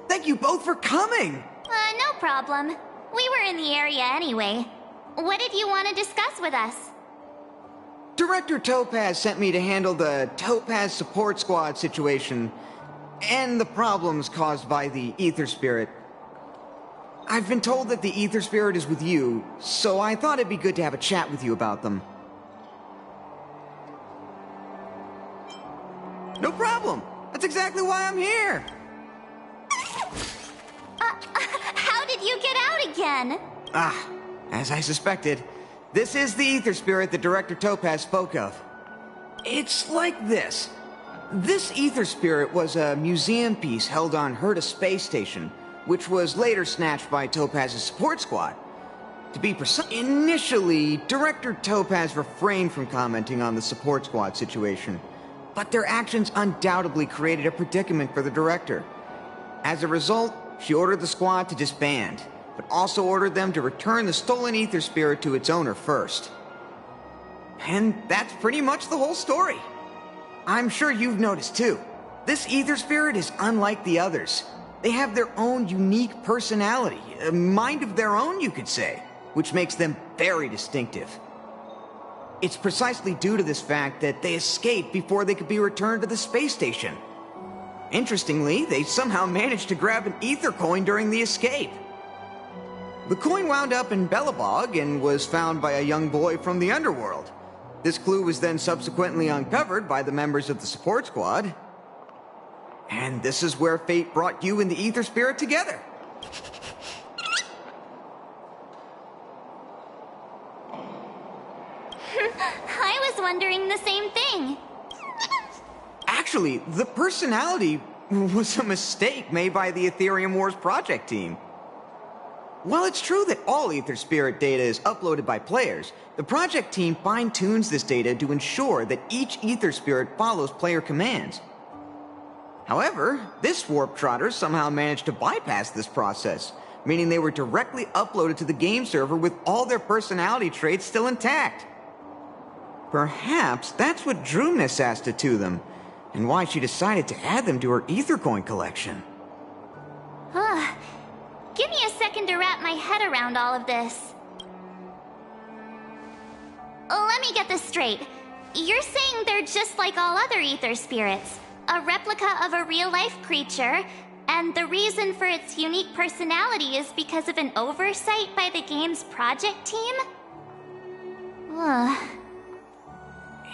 Thank you both for coming! No problem. We were in the area anyway. What did you want to discuss with us? Director Topaz sent me to handle the Topaz support squad situation and the problems caused by the Ether Spirit. I've been told that the Ether Spirit is with you, so I thought it'd be good to have a chat with you about them. No problem! That's exactly exactly why I'm here. How did you get out again? As I suspected, this is the Aether Spirit that Director Topaz spoke of. It's like this. This Aether Spirit was a museum piece held on Herta Space Station, which was later snatched by Topaz's support squad. To be precise, initially, Director Topaz refrained from commenting on the support squad situation, but their actions undoubtedly created a predicament for the Director. As a result, she ordered the squad to disband, but also ordered them to return the stolen Aether Spirit to its owner first. And that's pretty much the whole story. I'm sure you've noticed too. This Aether Spirit is unlike the others. They have their own unique personality, a mind of their own, you could say, which makes them very distinctive. It's precisely due to this fact that they escaped before they could be returned to the space station. Interestingly, they somehow managed to grab an Aether coin during the escape. The coin wound up in Belobog and was found by a young boy from the underworld. This clue was then subsequently uncovered by the members of the support squad. And this is where fate brought you and the Aether Spirit together. I was wondering the same thing. Actually, the personality was a mistake made by the Aetherium Wars project team. While it's true that all Aether Spirit data is uploaded by players, the project team fine-tunes this data to ensure that each Aether Spirit follows player commands. However, this Warp Trotter somehow managed to bypass this process, meaning they were directly uploaded to the game server with all their personality traits still intact. Perhaps that's what drew Miss Asta to them, and why she decided to add them to her Aether Coin collection. Give me a second to wrap my head around all of this. Let me get this straight. You're saying they're just like all other Aether Spirits, a replica of a real-life creature, and the reason for its unique personality is because of an oversight by the game's project team?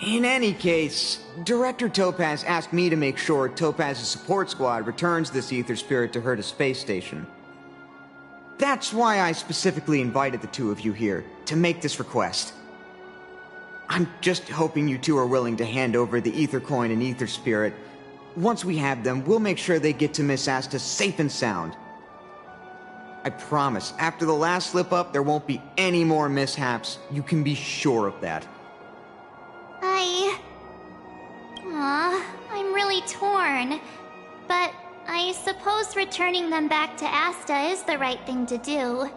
In any case, Director Topaz asked me to make sure Topaz's support squad returns this Aether Spirit to Herta Space Station. That's why I specifically invited the two of you here, to make this request. I'm just hoping you two are willing to hand over the Aether Coin and Aether Spirit. Once we have them, we'll make sure they get to Miss Asta safe and sound. I promise, after the last slip-up, there won't be any more mishaps. You can be sure of that. I'm really torn. But I suppose returning them back to Asta is the right thing to do.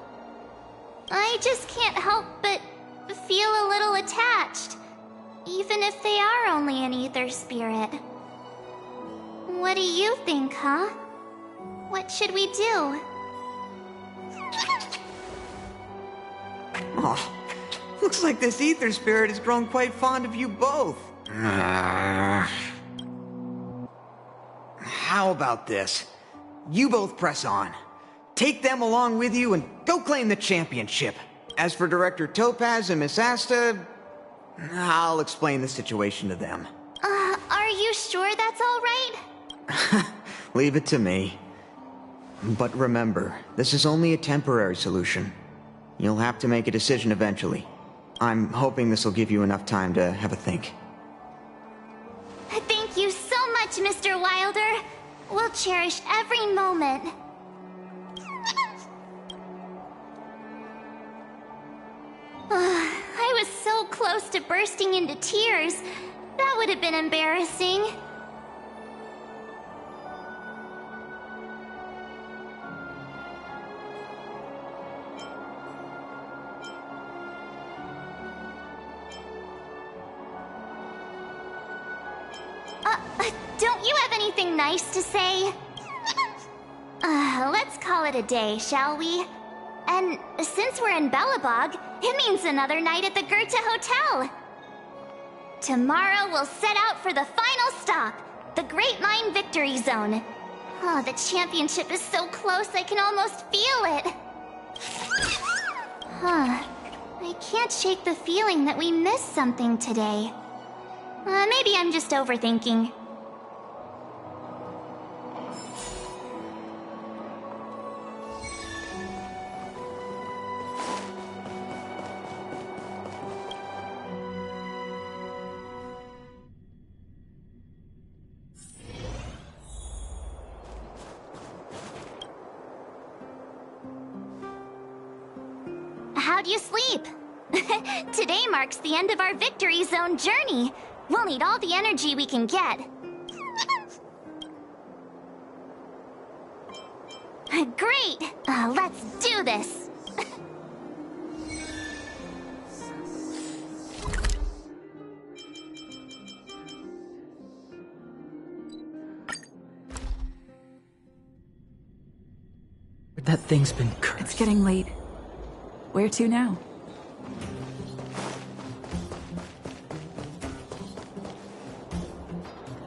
I just can't help but feel a little attached, even if they are only an Aether Spirit. What do you think, huh? What should we do? Oh, looks like this Aether Spirit has grown quite fond of you both. How about this? You both press on. Take them along with you and go claim the championship. As for Director Topaz and Miss Asta, I'll explain the situation to them. Are you sure that's all right? Leave it to me. But remember, this is only a temporary solution. You'll have to make a decision eventually. I'm hoping this will give you enough time to have a think. Thank you so much, Mr. Wilder. We'll cherish every moment. I was so close to bursting into tears. That would have been embarrassing. Don't you have anything nice to say? Let's call it a day, shall we? And since we're in Belobog, it means another night at the Goethe Hotel. Tomorrow we'll set out for the final stop, the Great Mine Victory Zone. Oh, the championship is so close I can almost feel it. I can't shake the feeling that we missed something today. Maybe I'm just overthinking. How'd you sleep? Today marks the end of our Victory Zone journey. We'll need all the energy we can get. Great! Let's do this! That thing's been cursed. It's getting late. Where to now?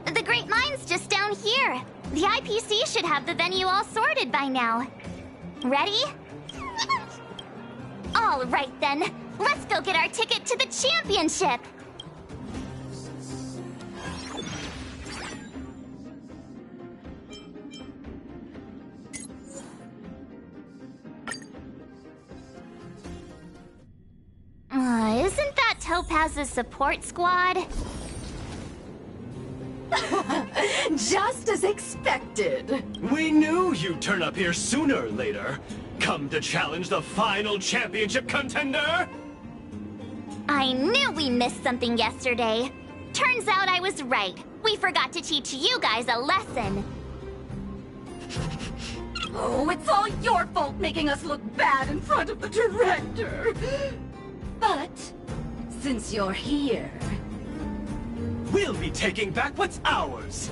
The Great Mind's just down here. The IPC should have the venue all sorted by now. Ready? All right then. Let's go get our ticket to the championship. Isn't that Topaz's support squad? Just as expected. We knew you'd turn up here sooner or later. Come to challenge the final championship contender? I knew we missed something yesterday. Turns out I was right. We forgot to teach you guys a lesson. Oh, it's all your fault making us look bad in front of the director. But since you're here, we'll be taking back what's ours.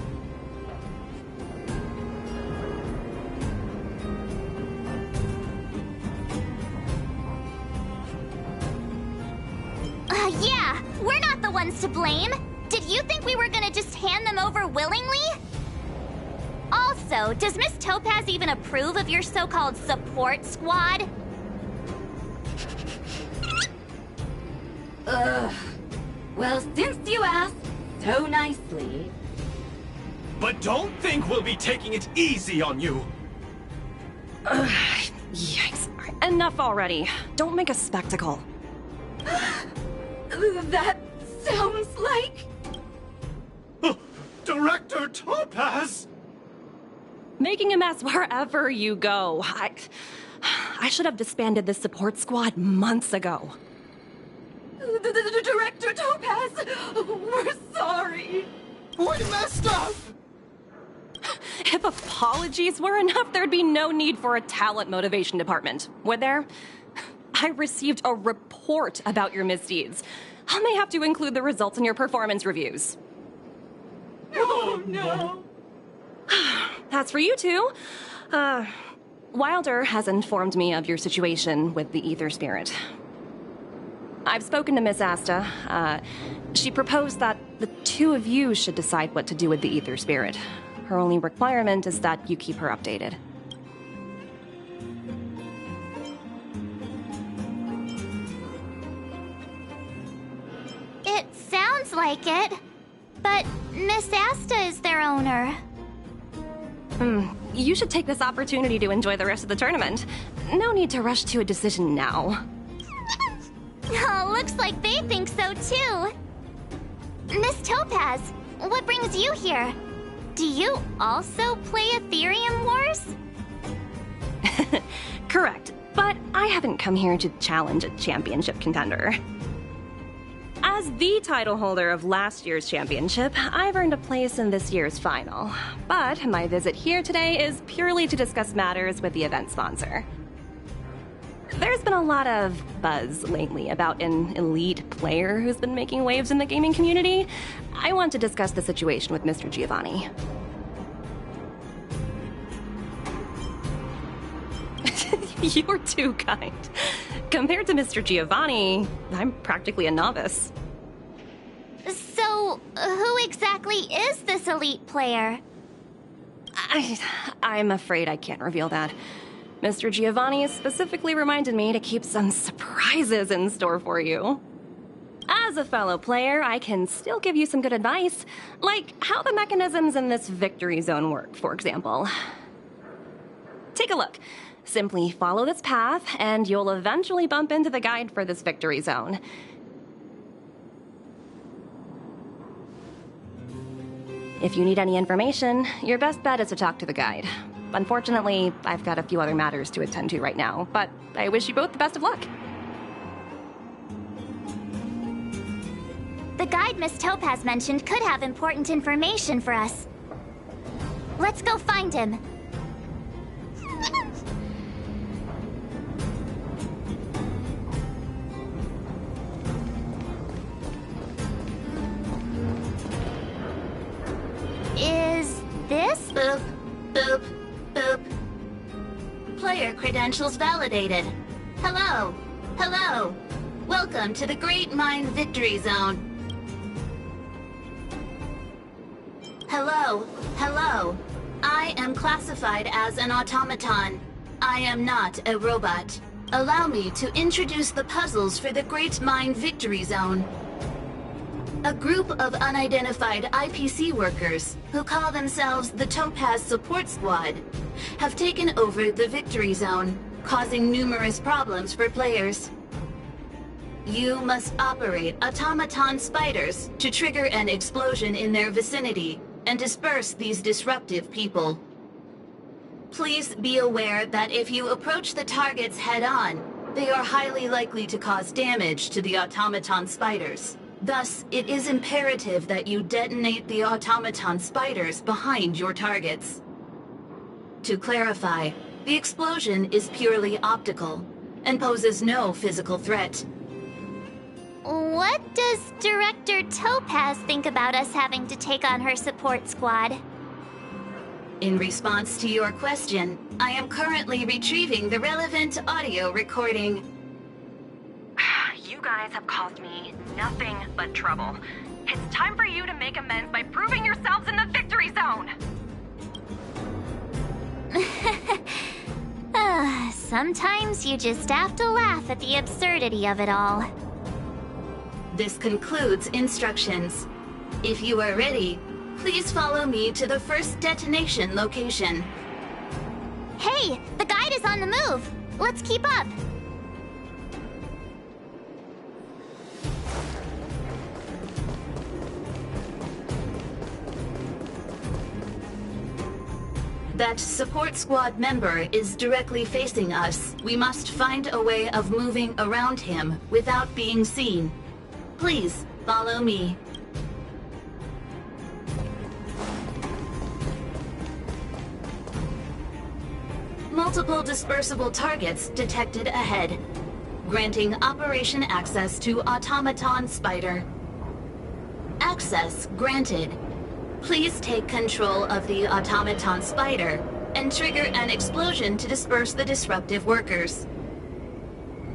Yeah, we're not the ones to blame. Did you think we were gonna just hand them over willingly? Also, does Miss Topaz even approve of your so-called support squad? Ugh. Well, since you asked so nicely... But don't think we'll be taking it easy on you. Yikes. Enough already. Don't make a spectacle. That sounds like... Director Topaz! Making a mess wherever you go. I should have disbanded this support squad months ago. Director Topaz, we're sorry. We messed up! If apologies were enough, there'd be no need for a talent motivation department, would there? I received a report about your misdeeds. I may have to include the results in your performance reviews. Oh, no. That's for you two. Wilder has informed me of your situation with the Ether Spirit. I've spoken to Miss Asta. She proposed that the two of you should decide what to do with the Ether Spirit. Her only requirement is that you keep her updated. It sounds like it. But Miss Asta is their owner. You should take this opportunity to enjoy the rest of the tournament. No need to rush to a decision now. Oh, looks like they think so too. Miss Topaz, what brings you here? Do you also play Aetherium Wars? Correct, but I haven't come here to challenge a championship contender. As the title holder of last year's championship, I've earned a place in this year's final. But my visit here today is purely to discuss matters with the event sponsor. There's been a lot of buzz lately about an elite player who's been making waves in the gaming community. I want to discuss the situation with Mr. Giovanni. You're too kind. Compared to Mr. Giovanni, I'm practically a novice. So, who exactly is this elite player? I'm afraid I can't reveal that. Mr. Giovanni specifically reminded me to keep some surprises in store for you. As a fellow player, I can still give you some good advice, like how the mechanisms in this victory zone work, for example. Take a look. Simply follow this path, and you'll eventually bump into the guide for this victory zone. If you need any information, your best bet is to talk to the guide. Unfortunately, I've got a few other matters to attend to right now, but I wish you both the best of luck. guide Miss Topaz mentioned could have important information for us. Let's go find him. Is this? Boop, boop, boop. Player credentials validated. Hello, hello. Welcome to the Great Mind Victory Zone. Hello, hello. I am classified as an automaton. I am not a robot. Allow me to introduce the puzzles for the Great Mind Victory Zone. A group of unidentified IPC workers, who call themselves the Topaz Support Squad, have taken over the Victory Zone, causing numerous problems for players. You must operate automaton spiders to trigger an explosion in their vicinity and disperse these disruptive people. Please be aware that if you approach the targets head-on, they are highly likely to cause damage to the automaton spiders. Thus, it is imperative that you detonate the automaton spiders behind your targets. To clarify, the explosion is purely optical and poses no physical threat. What does Director Topaz think about us having to take on her support squad? In response to your question, I am currently retrieving the relevant audio recording. You guys have caused me nothing but trouble. It's time for you to make amends by proving yourselves in the victory zone! Sometimes you just have to laugh at the absurdity of it all. This concludes instructions. If you are ready, please follow me to the first detonation location. Hey, the guide is on the move. Let's keep up. That support squad member is directly facing us. We must find a way of moving around him without being seen. Please, follow me. Multiple dispersible targets detected ahead, granting operation access to Automaton Spider. Access granted. Please take control of the Automaton Spider and trigger an explosion to disperse the disruptive workers.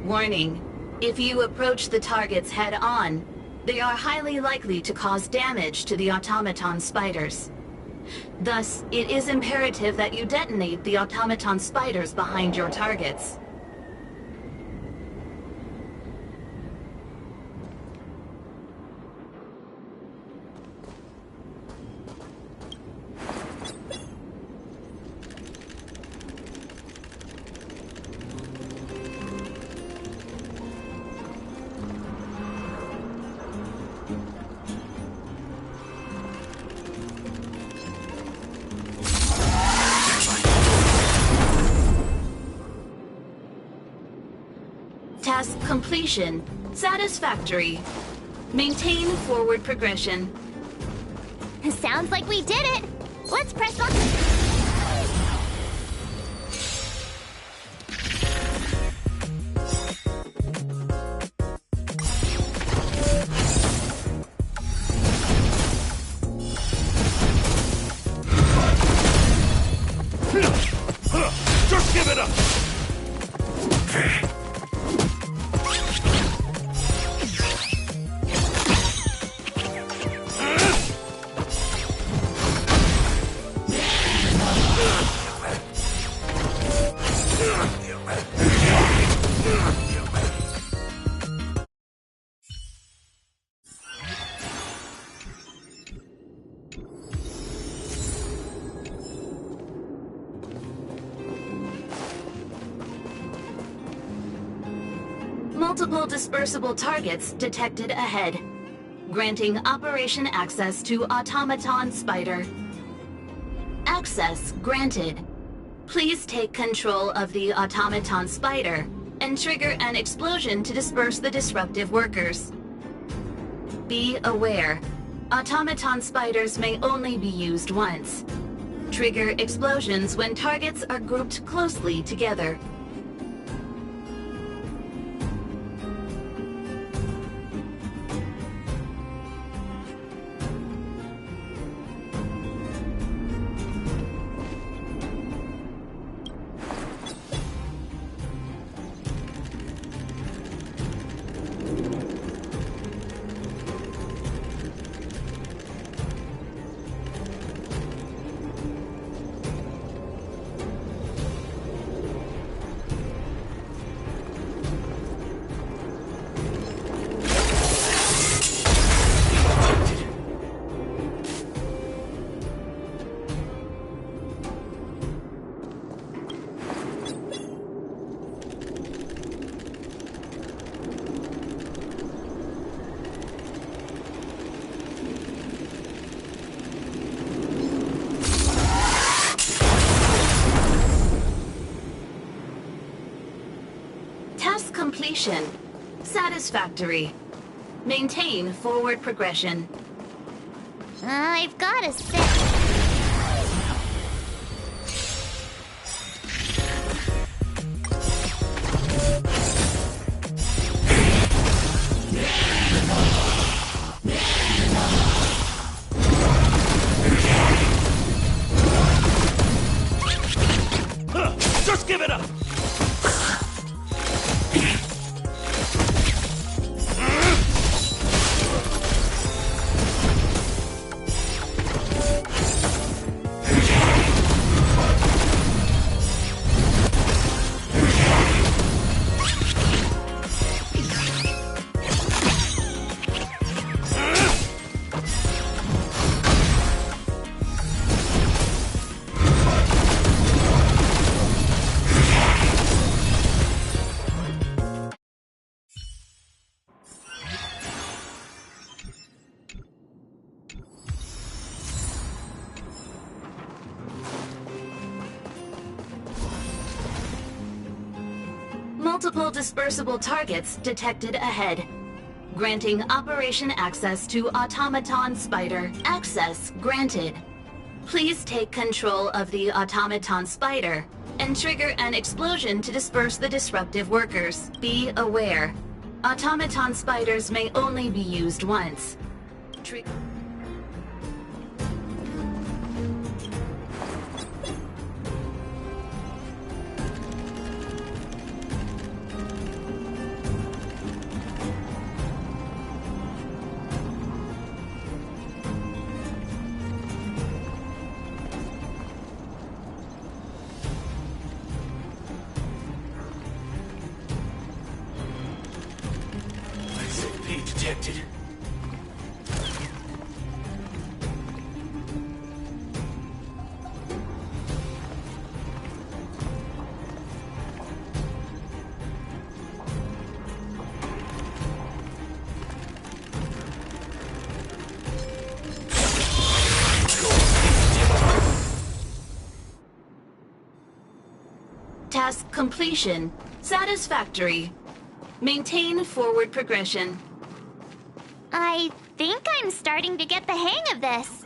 Warning. If you approach the targets head-on, they are highly likely to cause damage to the automaton spiders. Thus, it is imperative that you detonate the automaton spiders behind your targets. Task completion. Satisfactory. Maintain forward progression. Sounds like we did it! Let's press on! Just give it up! Multiple dispersible targets detected ahead, granting operation access to Automaton Spider. Access granted. Please take control of the Automaton Spider and trigger an explosion to disperse the disruptive workers. Be aware. Automaton spiders may only be used once. Trigger explosions when targets are grouped closely together. Task completion. Satisfactory. Maintain forward progression. I've got a set. Just give it up! Multiple dispersible targets detected ahead. Granting operation access to Automaton Spider. Access granted. Please take control of the Automaton Spider and trigger an explosion to disperse the disruptive workers. Be aware. Automaton spiders may only be used once. Detected. Task completion. Satisfactory. Maintain forward progression. I think I'm starting to get the hang of this.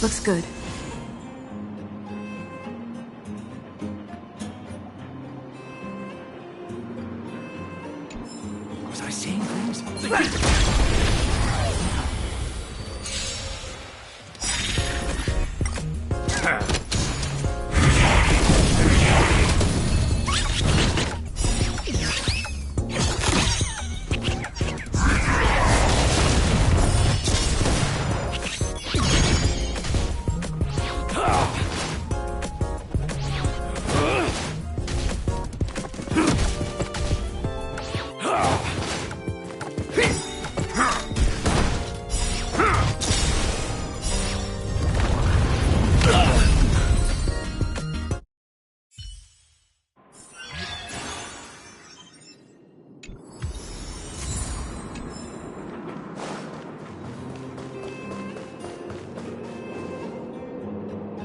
Looks good. Was I seeing things?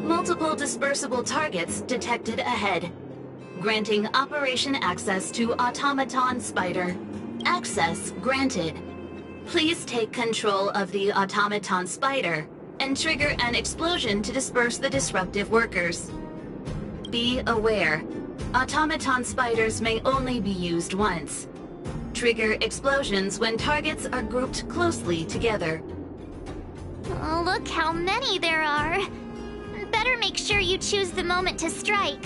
Multiple dispersible targets detected ahead. Granting operation access to Automaton Spider. Access granted. Please take control of the Automaton Spider and trigger an explosion to disperse the disruptive workers. Be aware, Automaton Spiders may only be used once. Trigger explosions when targets are grouped closely together. Oh, look how many there are. Better make sure you choose the moment to strike.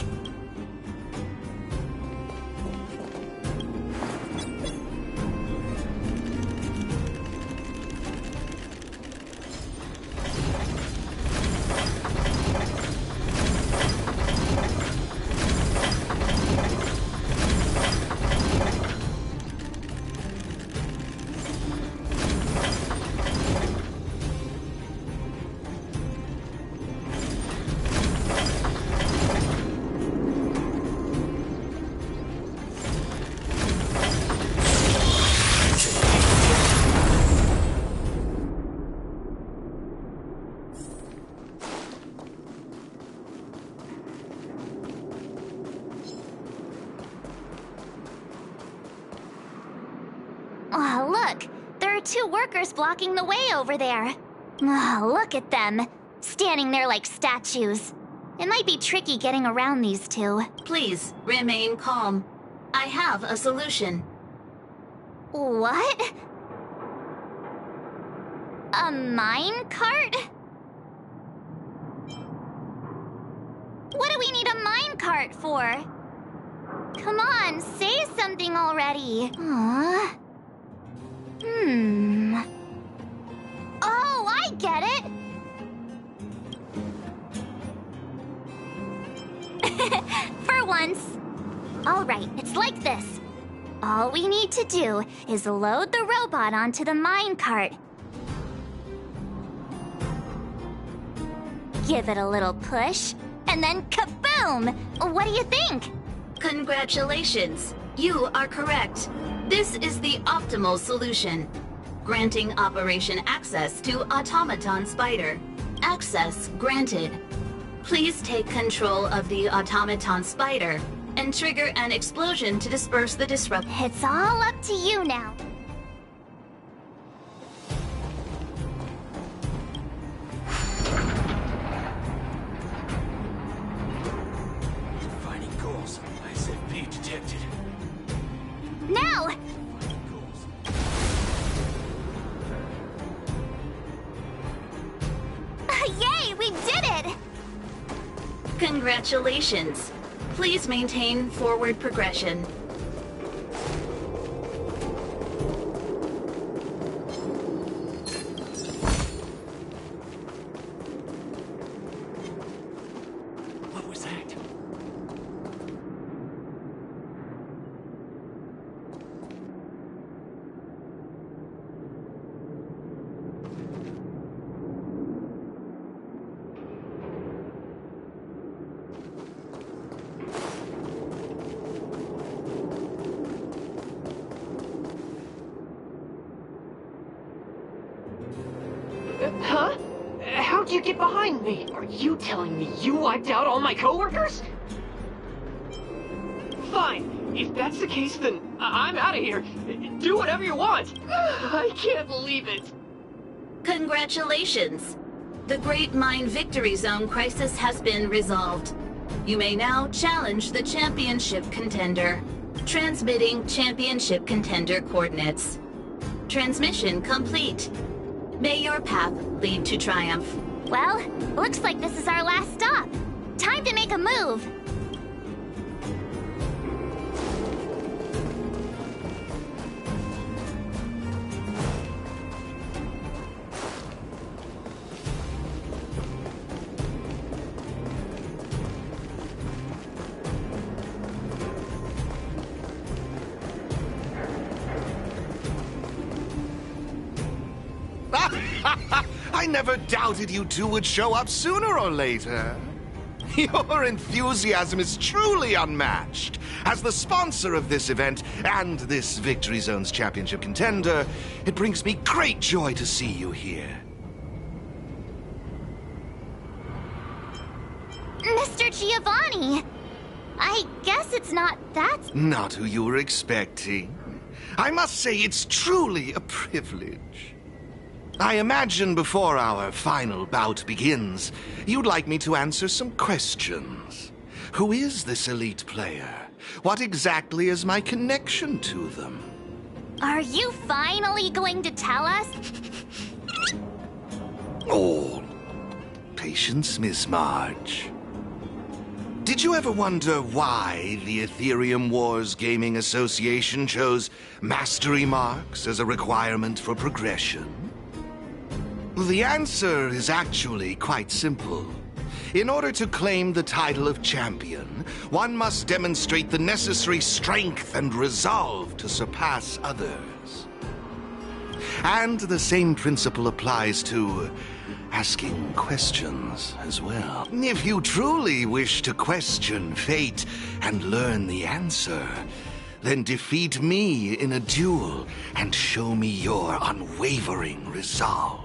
Oh, look! There are two workers blocking the way over there. Oh, look at them, standing there like statues. It might be tricky getting around these two. Please, remain calm. I have a solution. What? A mine cart? What do we need a mine cart for? Come on, say something already. Aww. Oh, I get it! For once. Alright, it's like this. All we need to do is load the robot onto the minecart. Give it a little push, and then kaboom! What do you think? Congratulations! You are correct. This is the optimal solution. Granting operation access to Automaton Spider. Access granted. Please take control of the Automaton Spider and trigger an explosion to disperse the disrupt. It's all up to you now. Finding goals. ISFP detected. Now! Yay, we did it! Congratulations. Please maintain forward progression. What was that? Huh? How'd you get behind me? Are you telling me you wiped out all my coworkers? Fine. If that's the case, then I'm out of here. Do whatever you want. I can't believe it. Congratulations. The Great Mine Victory Zone crisis has been resolved. You may now challenge the championship contender. Transmitting championship contender coordinates. Transmission complete. May your path lead to triumph. Well, looks like this is our last stop. Time to make a move. I never doubted you two would show up sooner or later. Your enthusiasm is truly unmatched. As the sponsor of this event and this Victory Zone's championship contender, it brings me great joy to see you here. Mr. Giovanni! I guess it's not that... Not who you were expecting. I must say it's truly a privilege. I imagine before our final bout begins, you'd like me to answer some questions. Who is this elite player? What exactly is my connection to them? Are you finally going to tell us? Oh, patience, Miss Marge. Did you ever wonder why the Aetherium Wars Gaming Association chose mastery marks as a requirement for progression? The answer is actually quite simple. In order to claim the title of champion, one must demonstrate the necessary strength and resolve to surpass others. And the same principle applies to asking questions as well. If you truly wish to question fate and learn the answer, then defeat me in a duel and show me your unwavering resolve.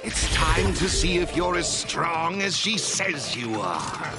It's time to see if you're as strong as she says you are.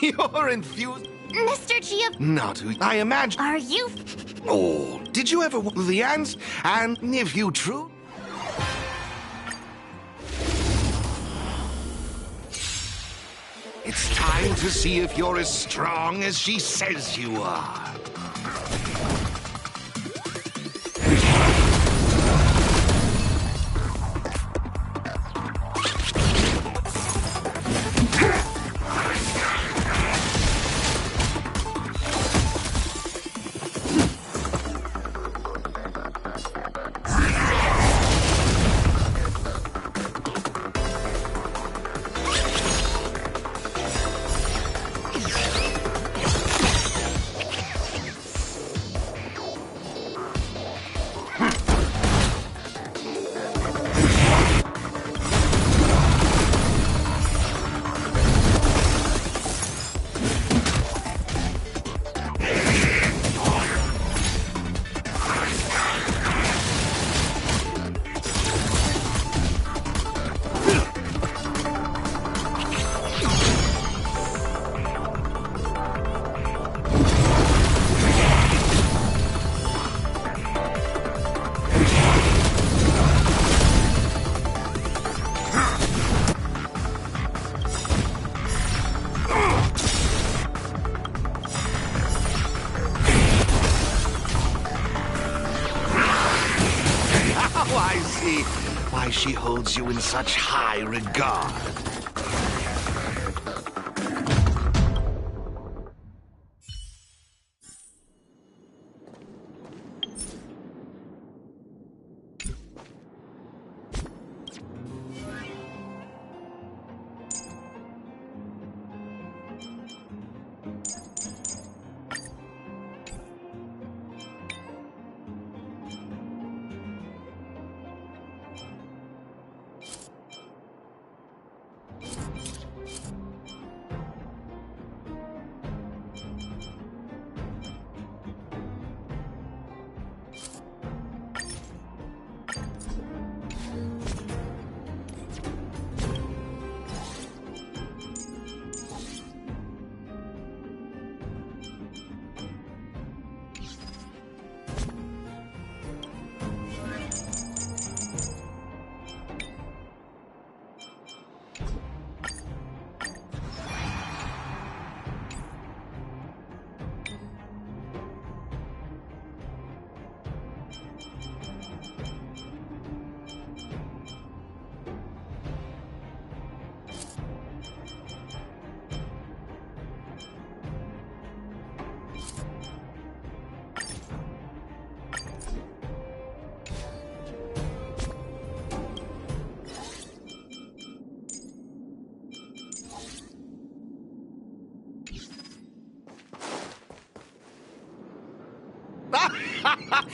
You're enthused. Mr. Not who I imagine. Are you... Oh, did you ever the ants? And if you true... It's time to see if you're as strong as she says you are. I see why she holds you in such high regard.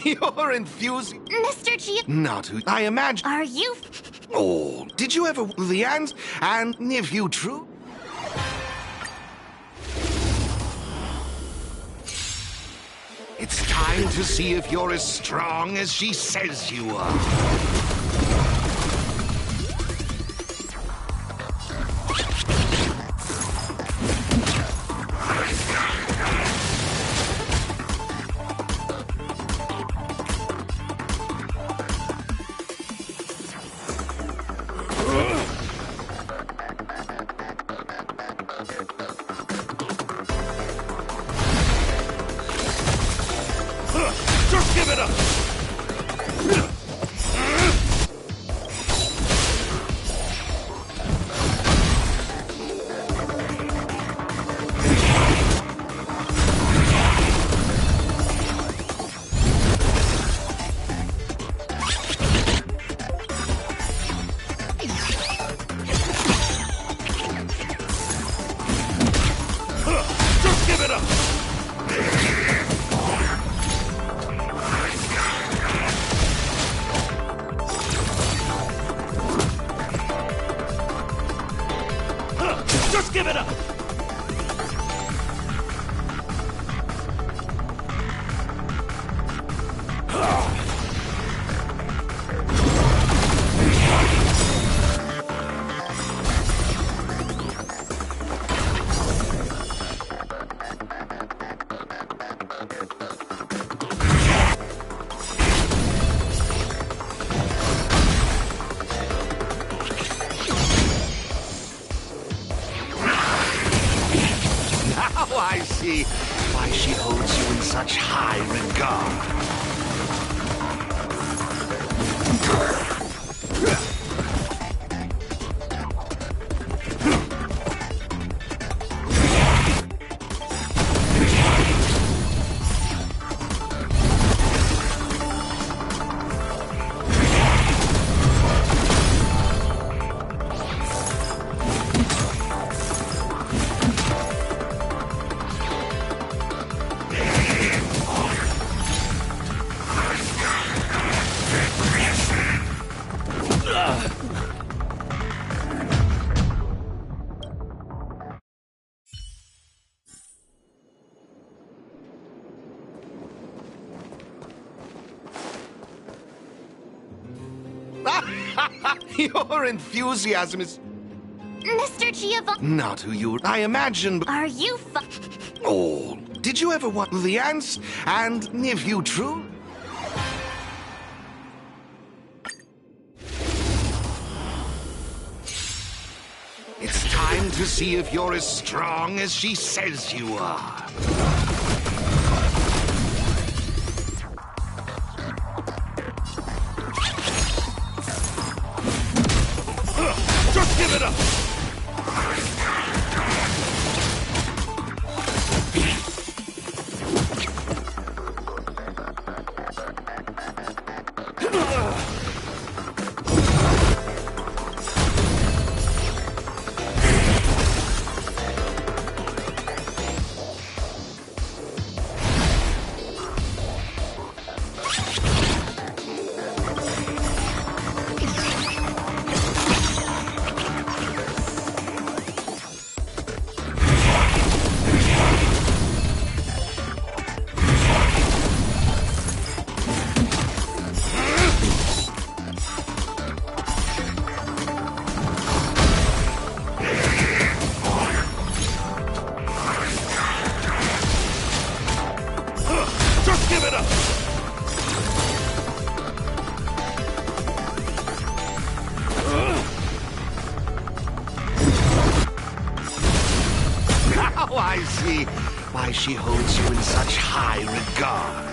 You're infusing. Mr. G. Not who I imagine. Are you? Oh, did you ever the ants? And if you true? It's time to see if you're as strong as she says you are. Just give it up! Just give it up! Just give it up! Now I see why she holds you in such high regard. Your enthusiasm is Mr. Giovanni. not who you I imagine. Are you Oh, did you ever want the ants? And if you true? It's time to see if you're as strong as she says you are. it up! Just give it up! Now I see why she holds you in such high regard.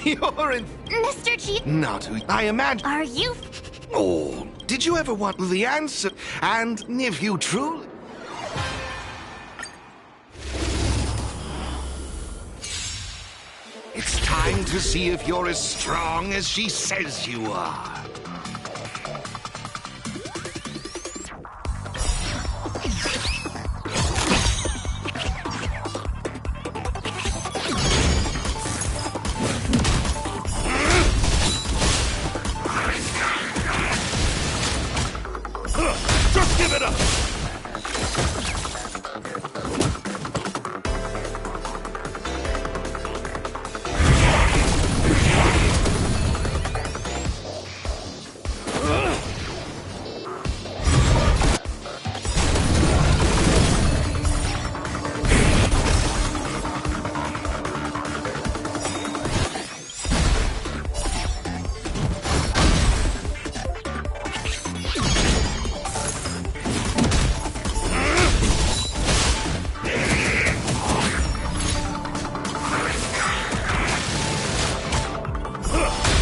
You're in... Mr. Chief? Not who I imagine... Are you... Oh, did you ever want the answer? And if you truly... It's time time to see if you're as strong as she says you are. Just give it up!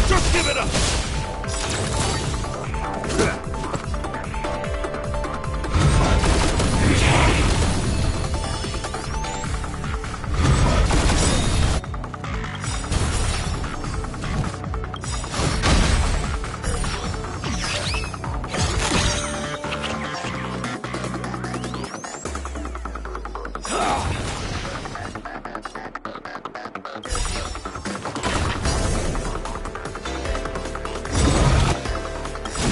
Just give it up!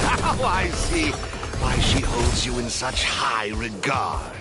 Now I see why she holds you in such high regard.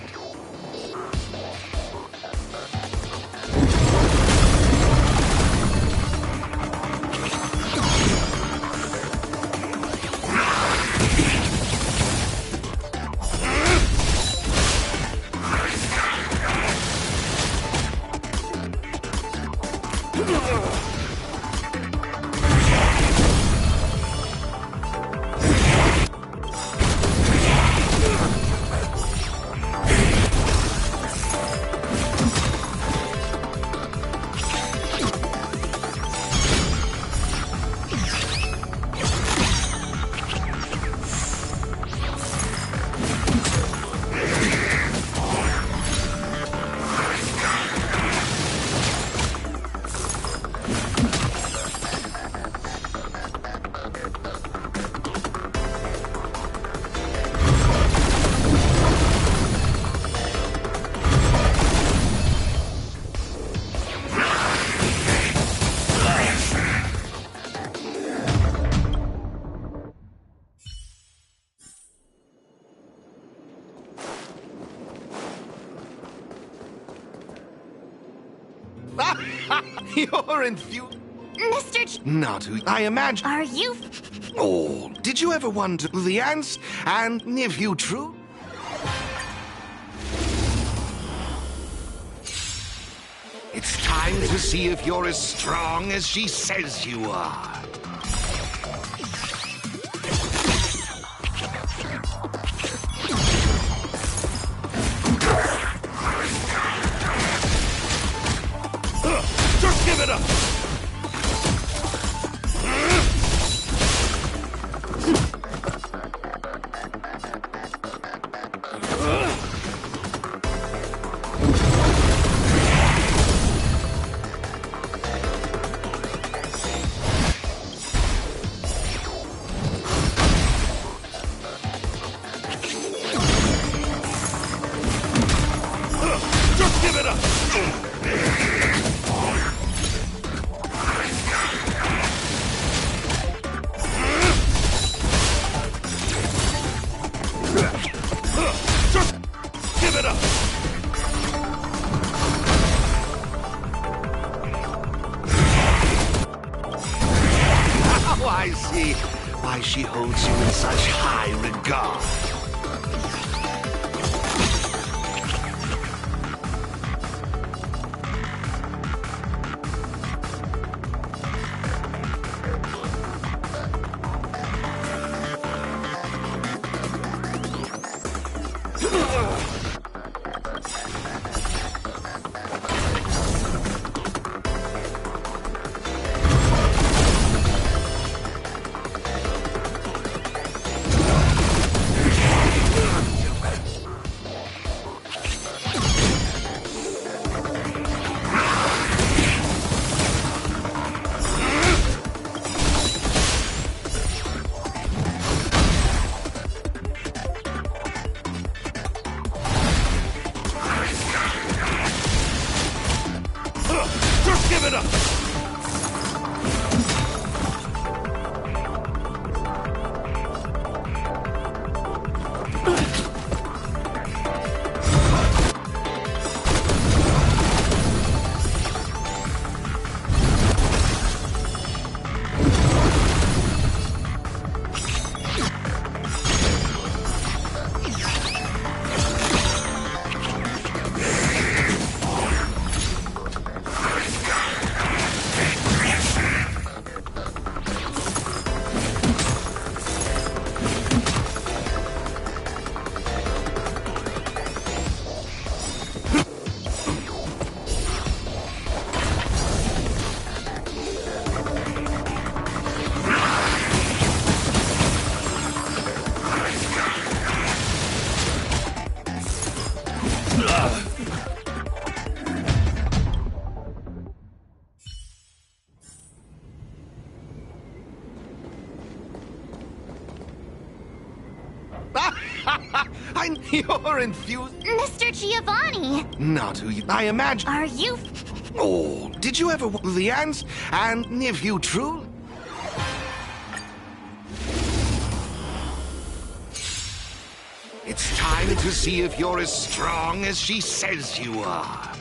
You're enthused. Mr. Not who I imagine. Are you? Oh, did you ever wonder the answer? And if you true? It's time to see if you're as strong as she says you are. Just give it up! Just give it up! Just give it up! Now I see why she holds you in such high regard. You're infused. Mr. Giovanni! Not who I imagine. Are you... Oh, did you ever want the ants? And if you truly... It's time to see if you're as strong as she says you are.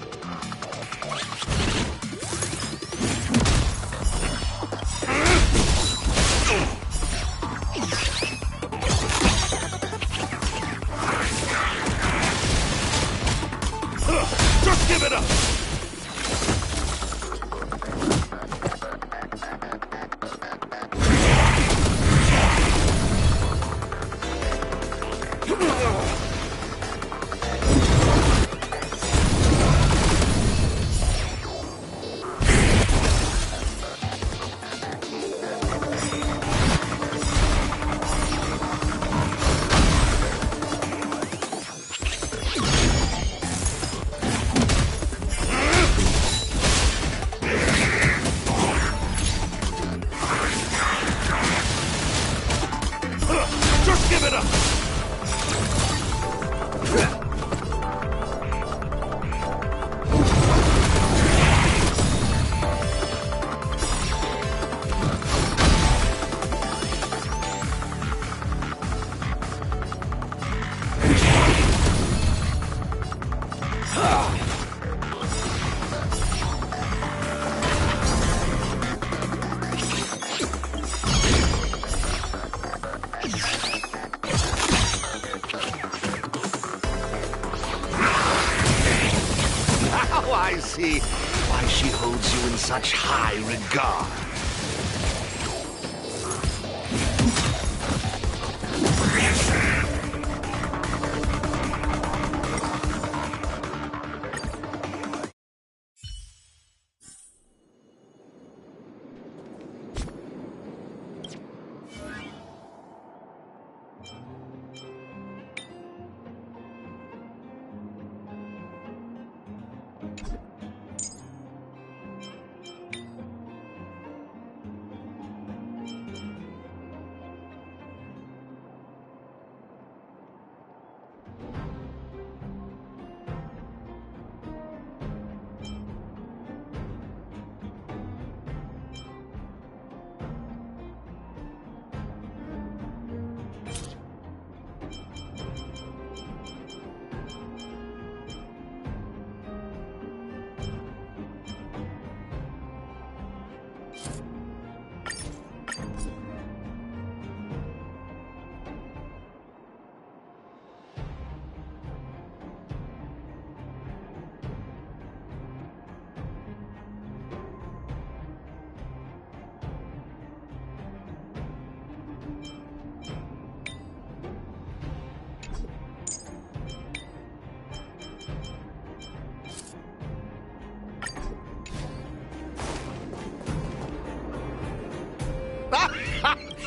Just give it up! Just give it up! Now I see why she holds you in such high regard.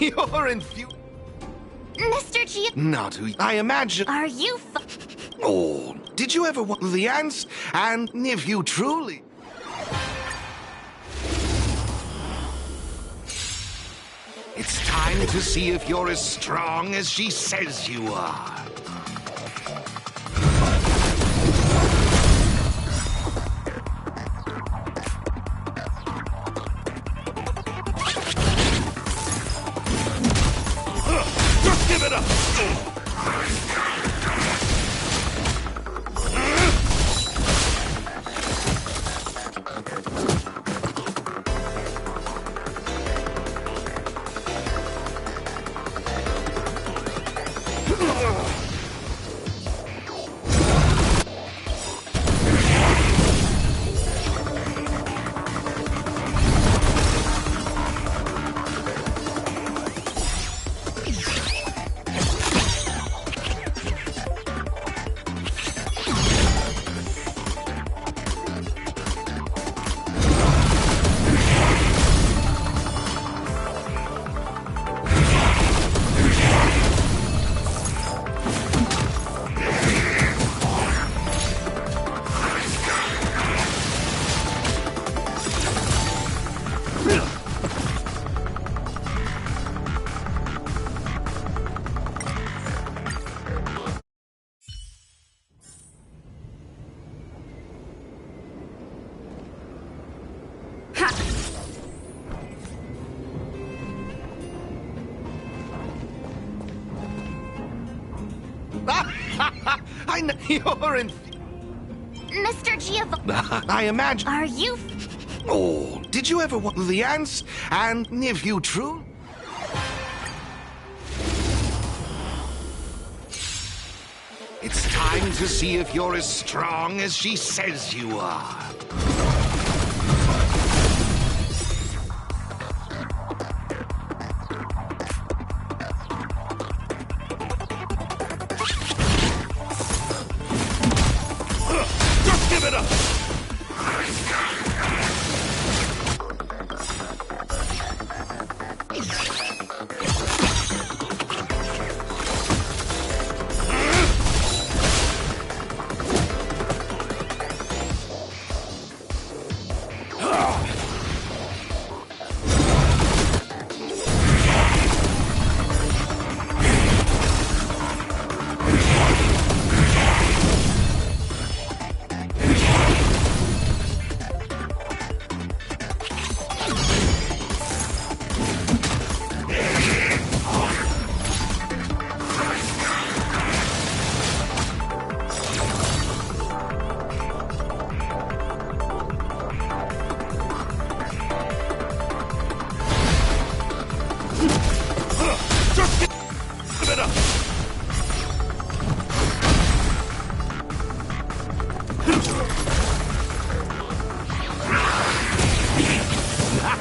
You're infused. Mr. G... Not who I imagine. Are you Oh, did you ever want the ants? And if you truly... It's time to see if you're as strong as she says you are. Just give it up! You're in... Mr. Giovanni. I imagine... Are you... Oh, did you ever want the ants? And if you true... It's time to see if you're as strong as she says you are. Just give it up!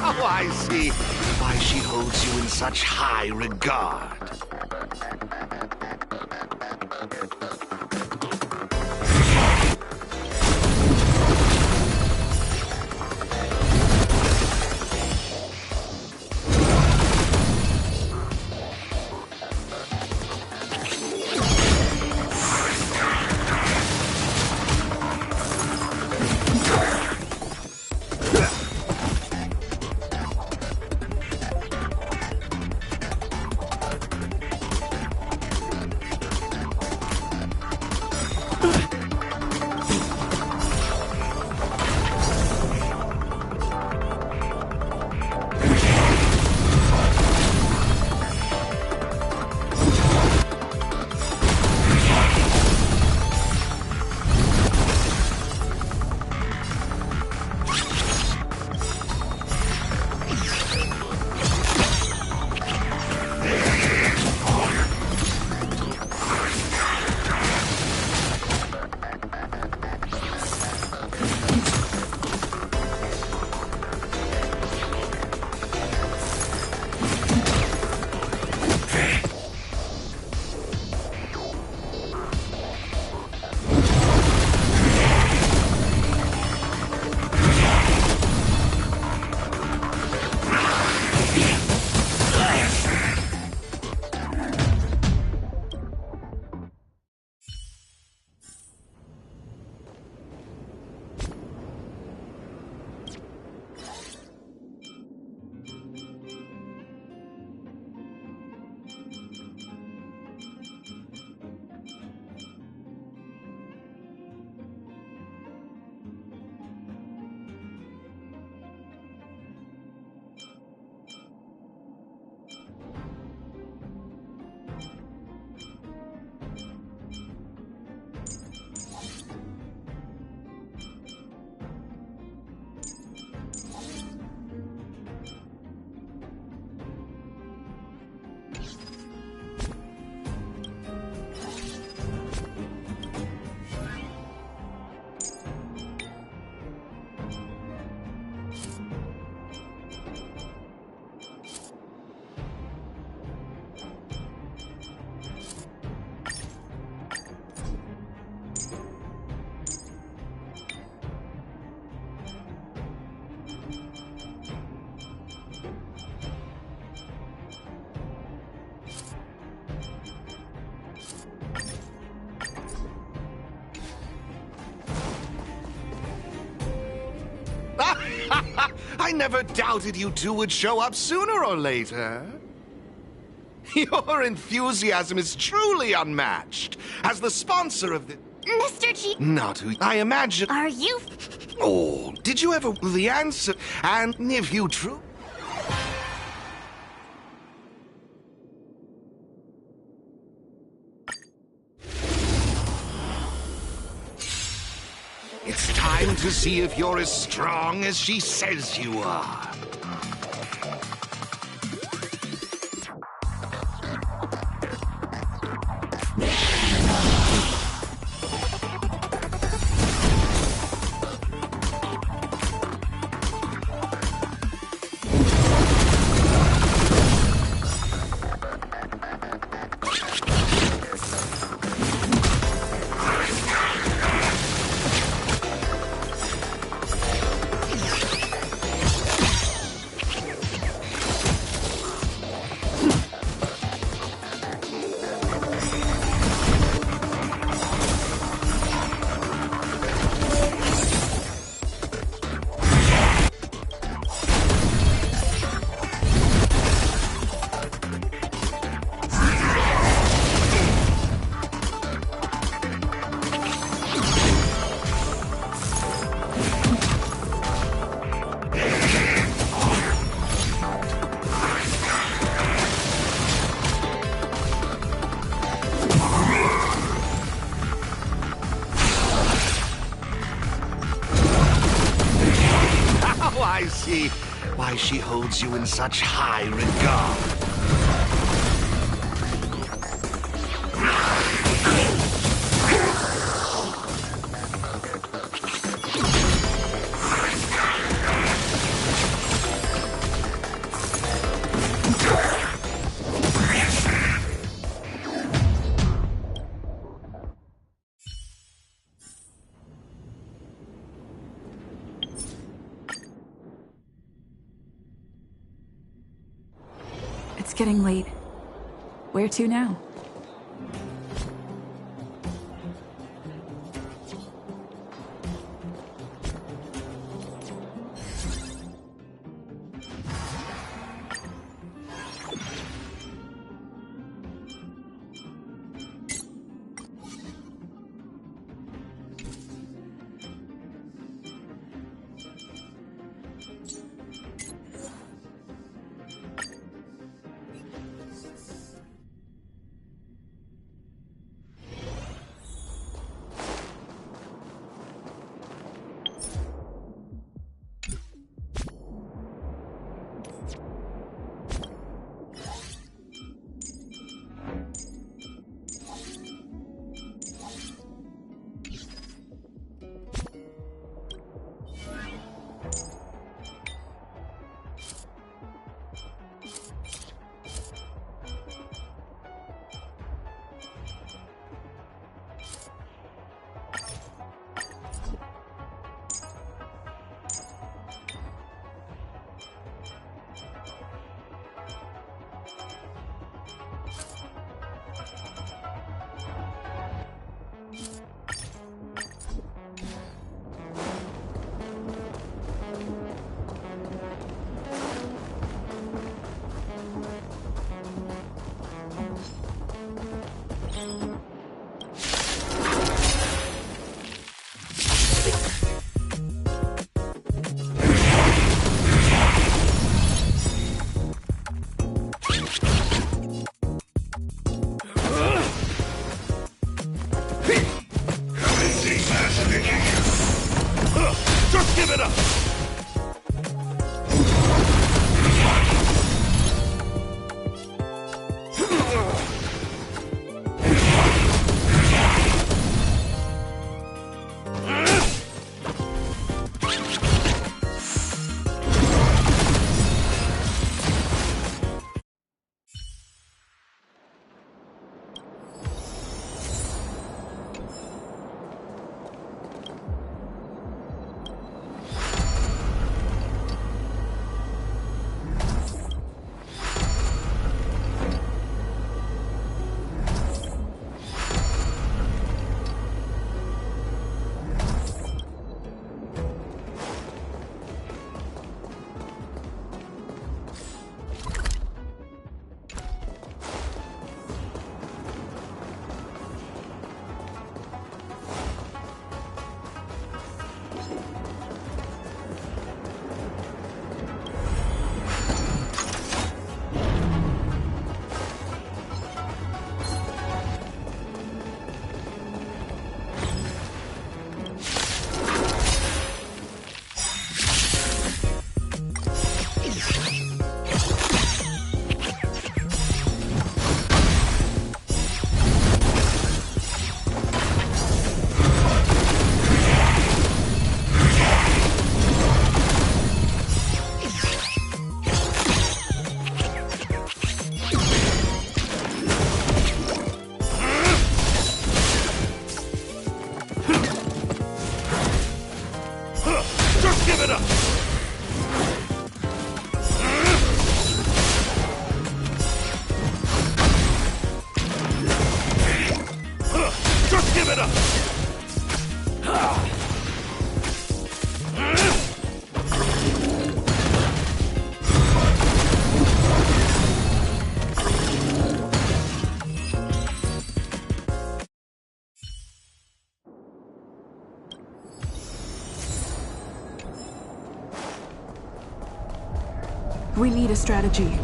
Now I see why she holds you in such high regard. I never doubted you two would show up sooner or later. Your enthusiasm is truly unmatched. As the sponsor of the... Mr. G... Not who I imagine... Are you... Oh, did you ever... The answer... And if you true... It's time to see if you're as strong as she says you are. I see why she holds you in such high regard. It's getting late. Where to now? Just give it up! it up! Just give it up! We need a strategy.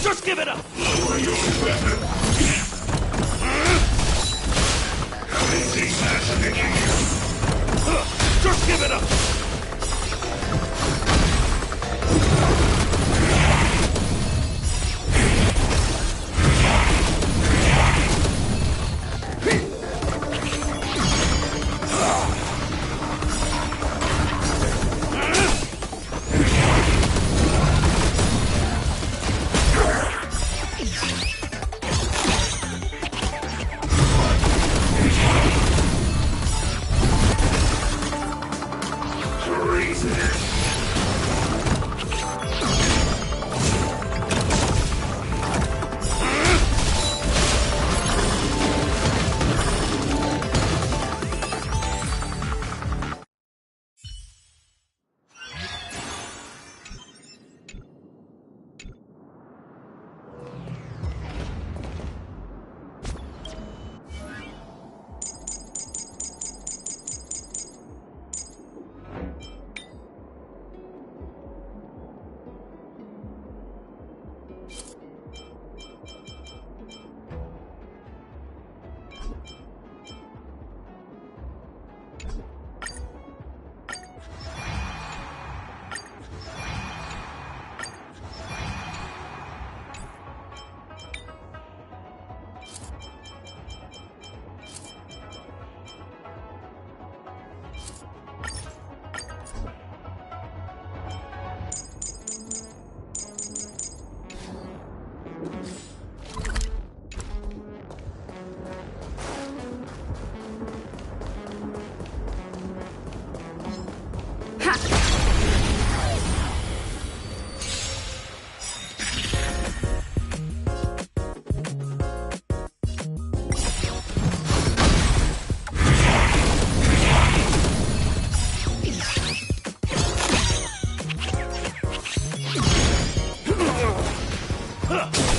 Just give it up! Just give it up!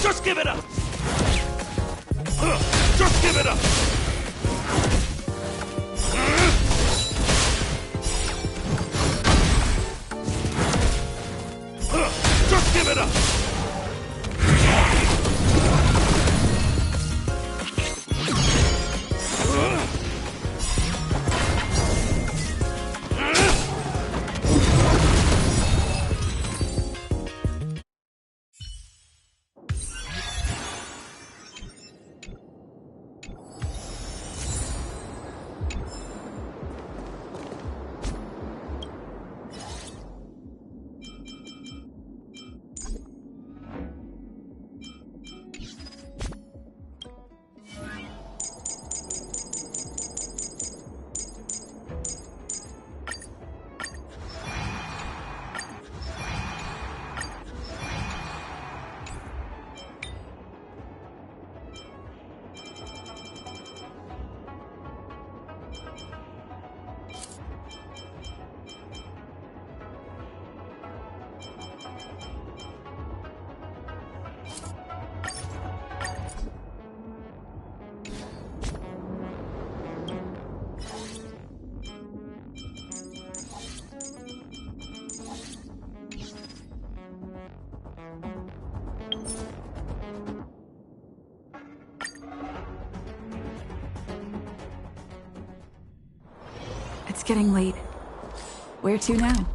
Just give it up! Just give it up! Just give it up! It's getting late. Where to now?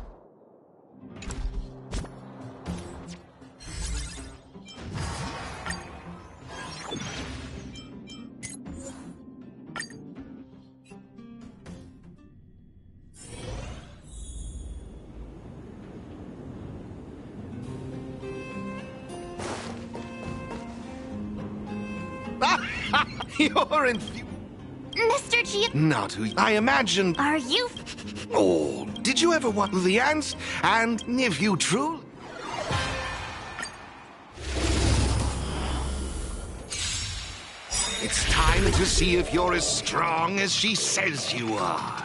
You're in... Mr. G... Not who I imagined. Are you... Oh, did you ever want the ants? And if you truly... It's time to see if you're as strong as she says you are.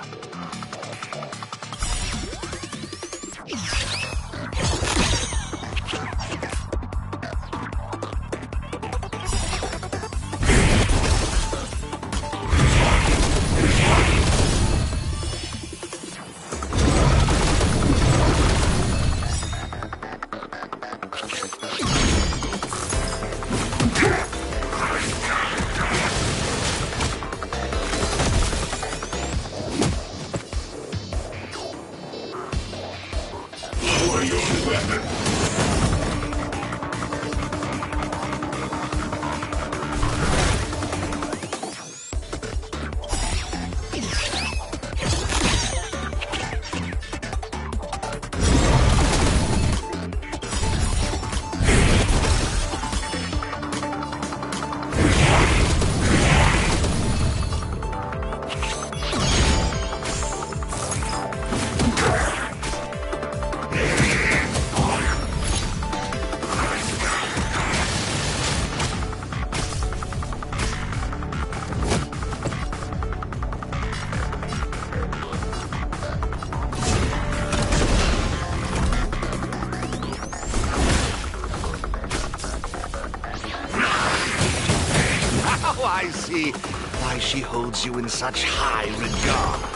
I see why she holds you in such high regard.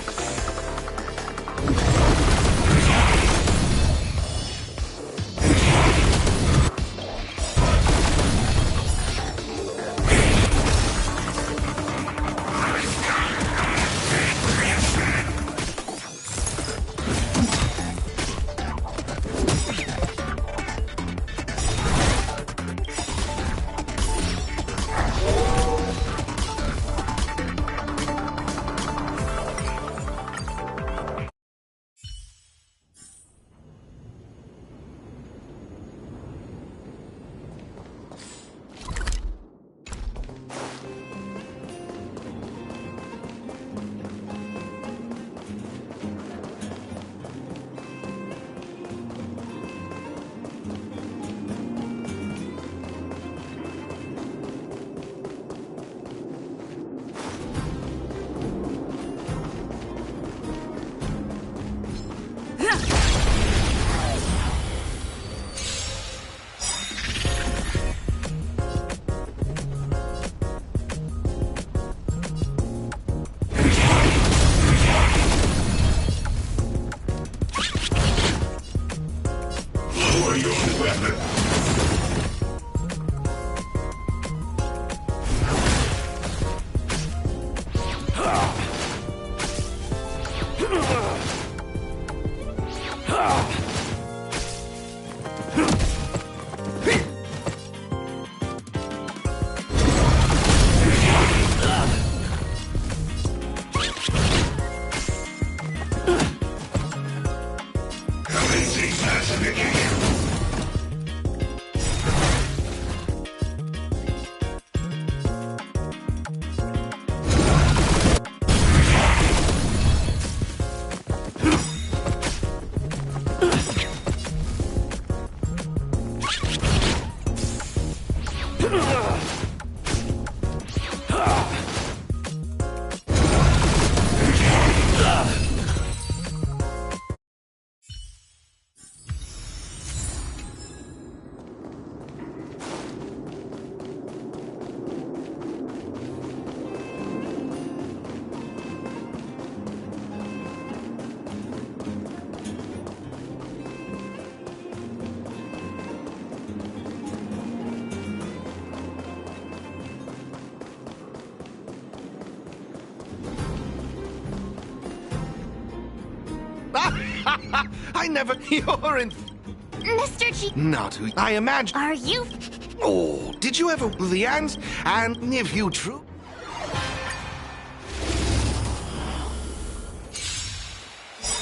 I never... You're in... Mr. G... Not who I imagine... Are you... Oh, did you ever... The ants? And if you true...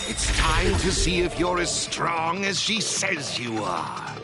It's time to see if you're as strong as she says you are.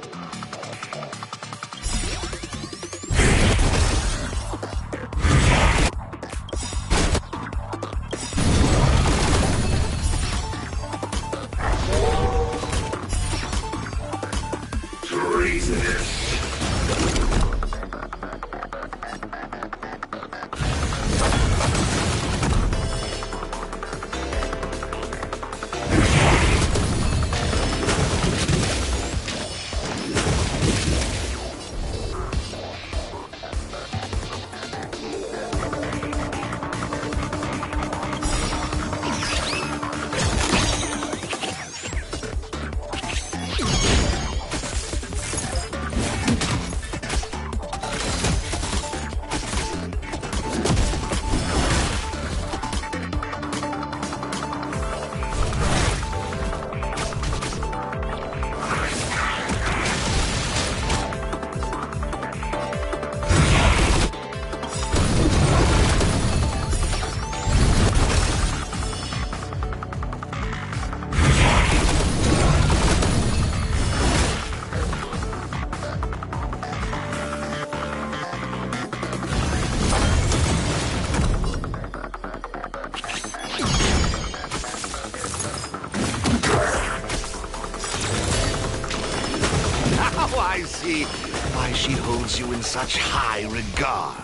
why she holds you in such high regard.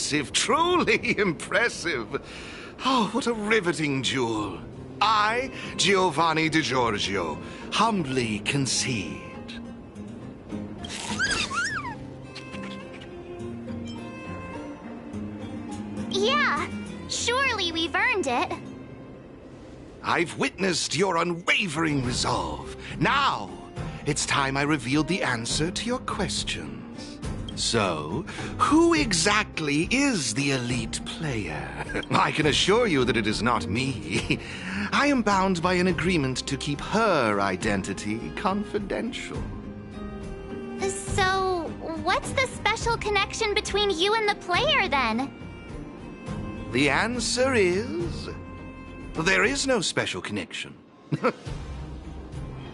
Impressive, truly impressive. Oh, what a riveting duel. I, Giovanni Di Giorgio, humbly concede. Yeah, surely we've earned it. I've witnessed your unwavering resolve. Now, it's time I revealed the answer to your questions. So, who exactly is the elite player? I can assure you that it is not me. I am bound by an agreement to keep her identity confidential. So, what's the special connection between you and the player, then? The answer is... there is no special connection.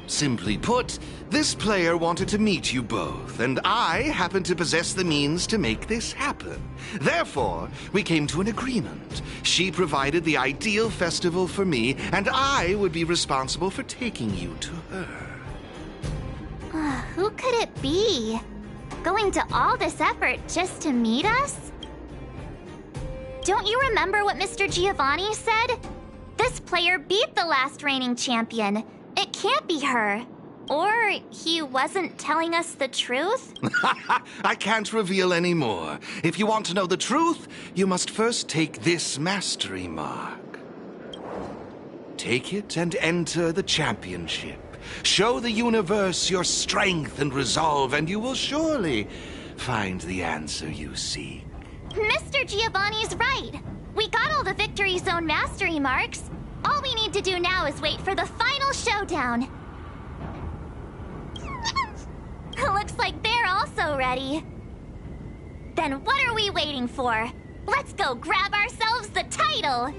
Simply put, this player wanted to meet you both, and I happen to possess the means to make this happen. Therefore, we came to an agreement. She provided the ideal festival for me, and I would be responsible for taking you to her. Who could it be? Going to all this effort just to meet us? Don't you remember what Mr. Giovanni said? This player beat the last reigning champion. It can't be her. Or he wasn't telling us the truth? I can't reveal any more. If you want to know the truth, you must first take this mastery mark. Take it and enter the championship. Show the universe your strength and resolve, and you will surely find the answer you seek. Mr. Giovanni's right. We got all the Victory Zone mastery marks. All we need to do now is wait for the final showdown. Looks like they're also ready. Then what are we waiting for? Let's go grab ourselves the title!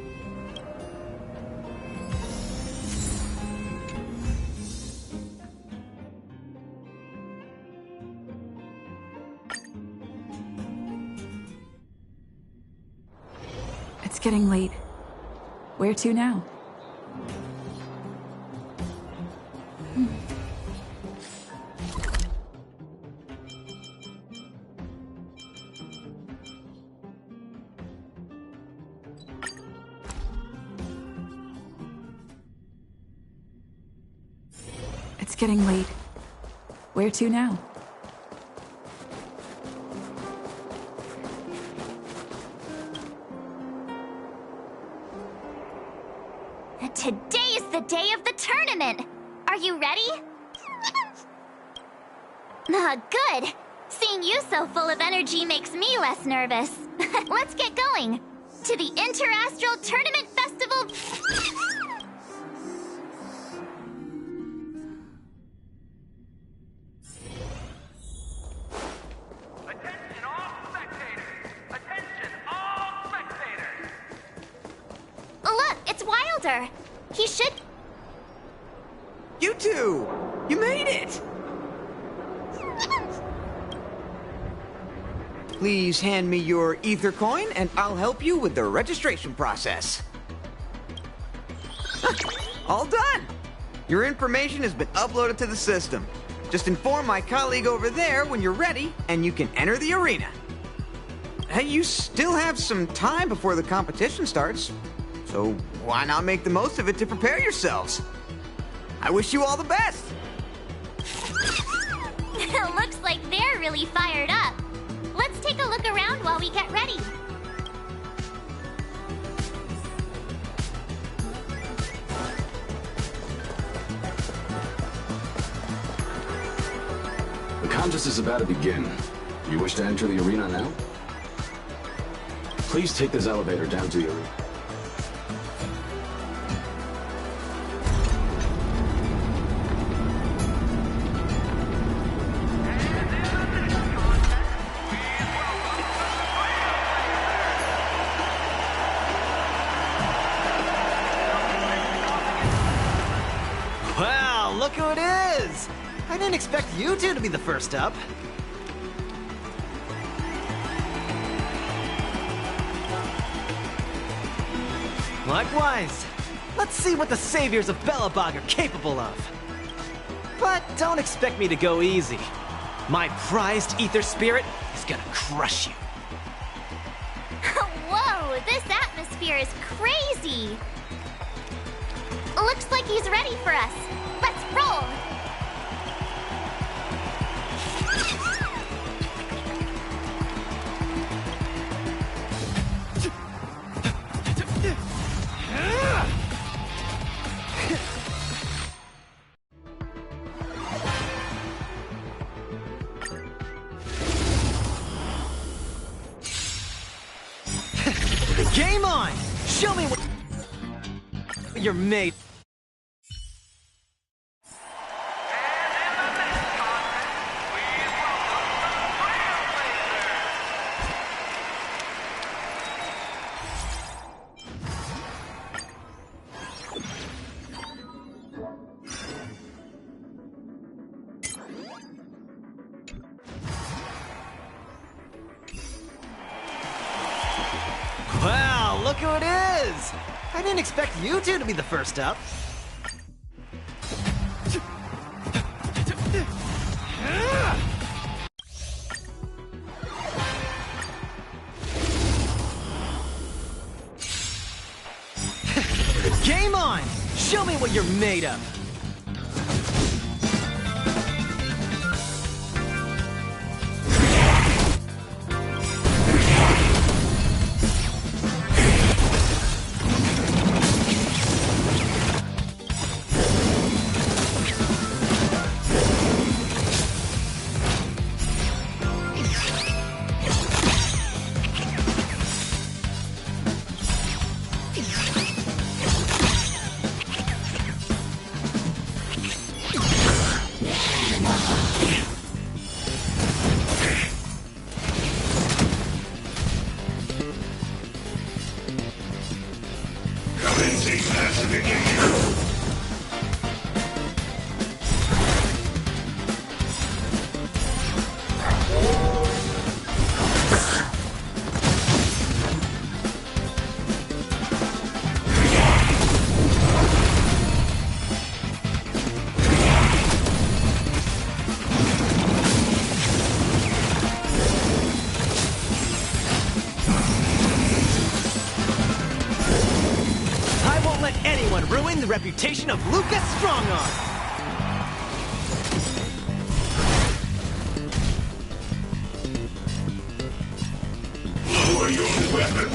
It's getting late. Where to now? It's getting late. Where to now? Today is the day of the tournament! Are you ready? Good. Seeing you so full of energy makes me less nervous. Let's get going. To the Interastral Tournament Festival... Look, it's Wilder. He should... You two! You made it! please hand me your ether coin and I'll help you with the registration process. All done! Your information has been uploaded to the system. Just inform my colleague over there when you're ready and you can enter the arena. Hey, you still have some time before the competition starts, so why not make the most of it to prepare yourselves? I wish you all the best! Looks like they're really fired up. Let's take a look around while we get ready. The contest is about to begin. You wish to enter the arena now? Please take this elevator down to your... Wow, look who it is! I didn't expect you two to be the first up. Likewise. Let's see what the saviors of Belobog are capable of. But don't expect me to go easy. My prized ether spirit is gonna crush you. Whoa, this atmosphere is crazy. Looks like he's ready for us. Let's roll. Game on! Show me what you're made. Wow, look who it is! I didn't expect you two to be the first up. Game on! Show me what you're made of! Ruin the reputation of Lucas Strongarm! Lower your weapon!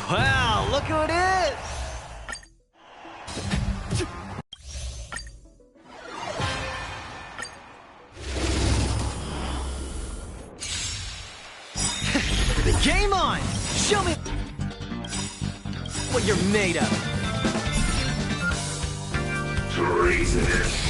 Wow, look who it is! Game on! Show me what you're made of! Treasonous!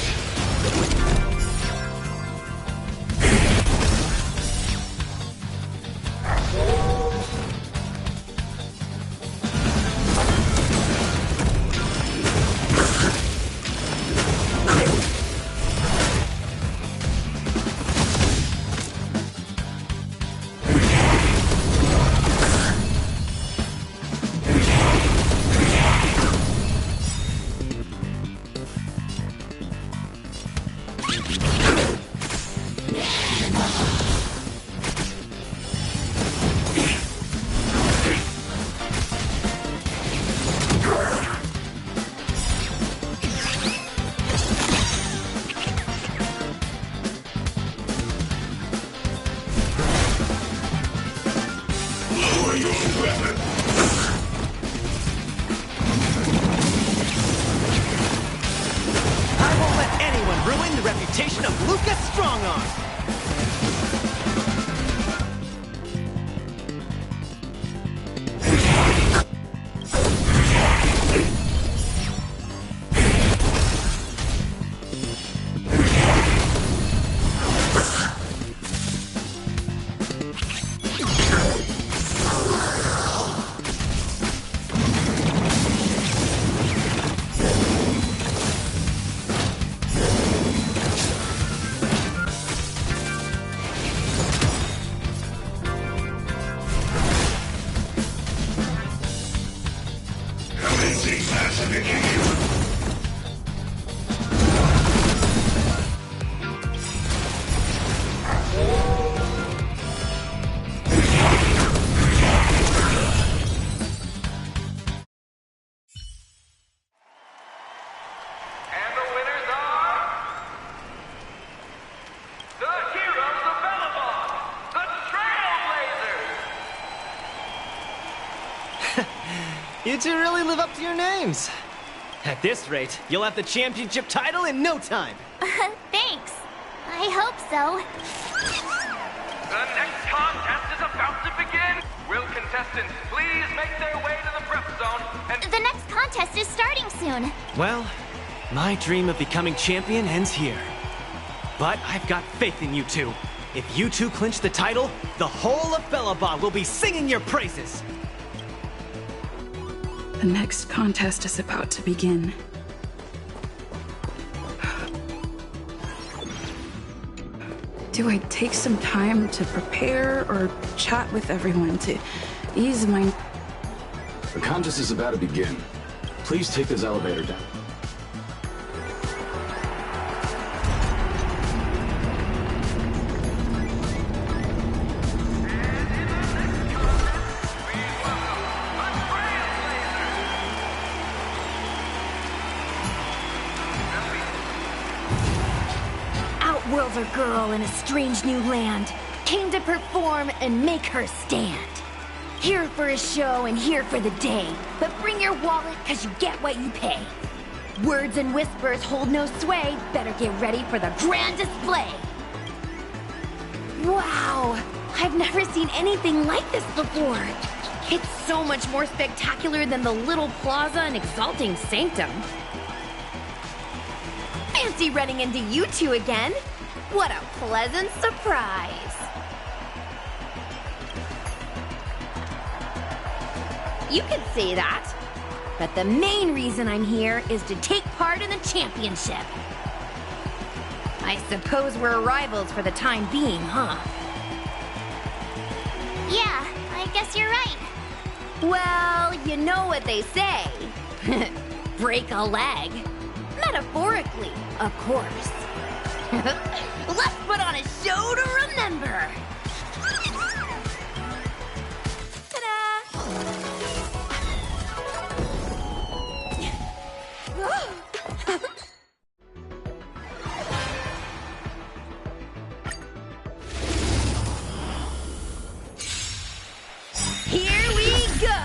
Reputation of Lucas Strongarm! You two really live up to your names. At this rate, you'll have the championship title in no time. Thanks. I hope so. The next contest is about to begin. Will contestants please make their way to the prep zone and... The next contest is starting soon. Well, my dream of becoming champion ends here. But I've got faith in you two. If you two clinch the title, the whole of Belobog will be singing your praises. The next contest is about to begin. Do I take some time to prepare or chat with everyone to ease my... The contest is about to begin. Please take this elevator down. or girl in a strange new land came to perform and make her stand. Here for a show and here for the day, but bring your wallet cause you get what you pay. Words and whispers hold no sway, better get ready for the grand display. Wow, I've never seen anything like this before. It's so much more spectacular than the little plaza in Exalting Sanctum. Fancy running into you two again. What a pleasant surprise. You could say that, but the main reason I'm here is to take part in the championship. I suppose we're rivals for the time being, huh? Yeah, I guess you're right. Well, you know what they say. Break a leg. Metaphorically, of course. Let's put on a show to remember. Here we go!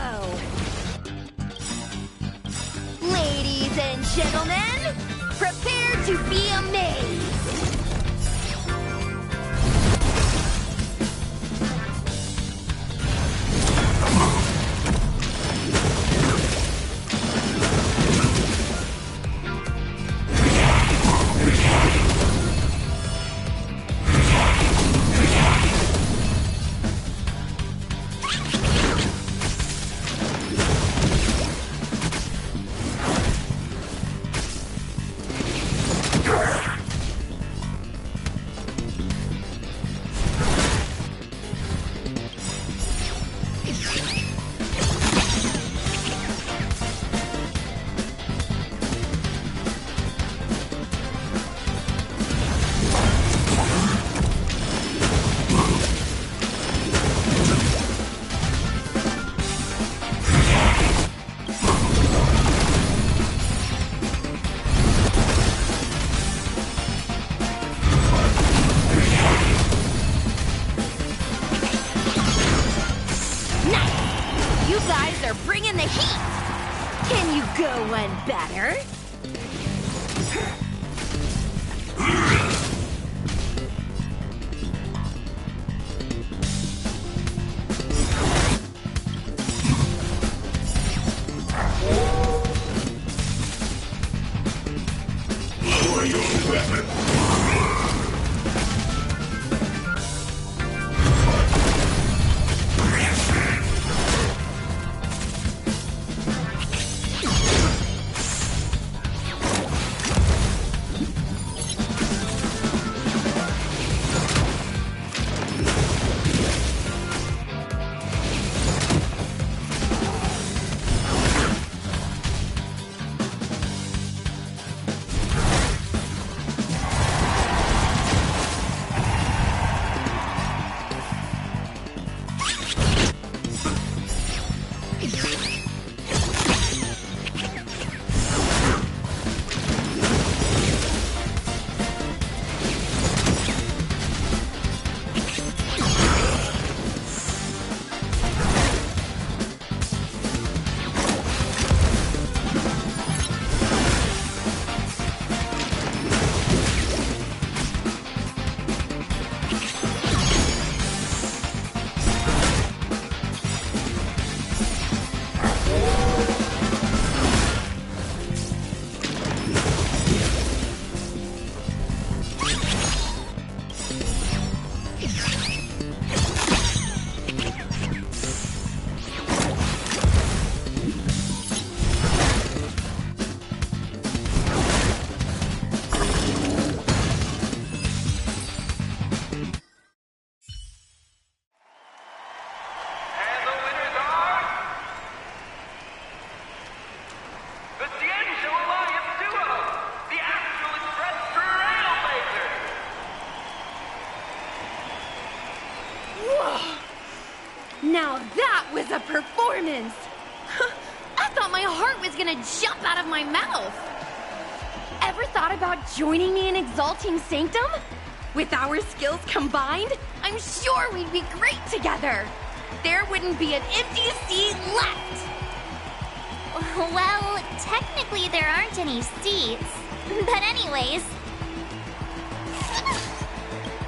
Ladies and gentlemen, prepare to be amazed! Better. Now that was a performance! I thought my heart was gonna jump out of my mouth! Ever thought about joining me in Exalting Sanctum? With our skills combined, I'm sure we'd be great together. There wouldn't be an empty seat left. Well, technically there aren't any seats. But anyways...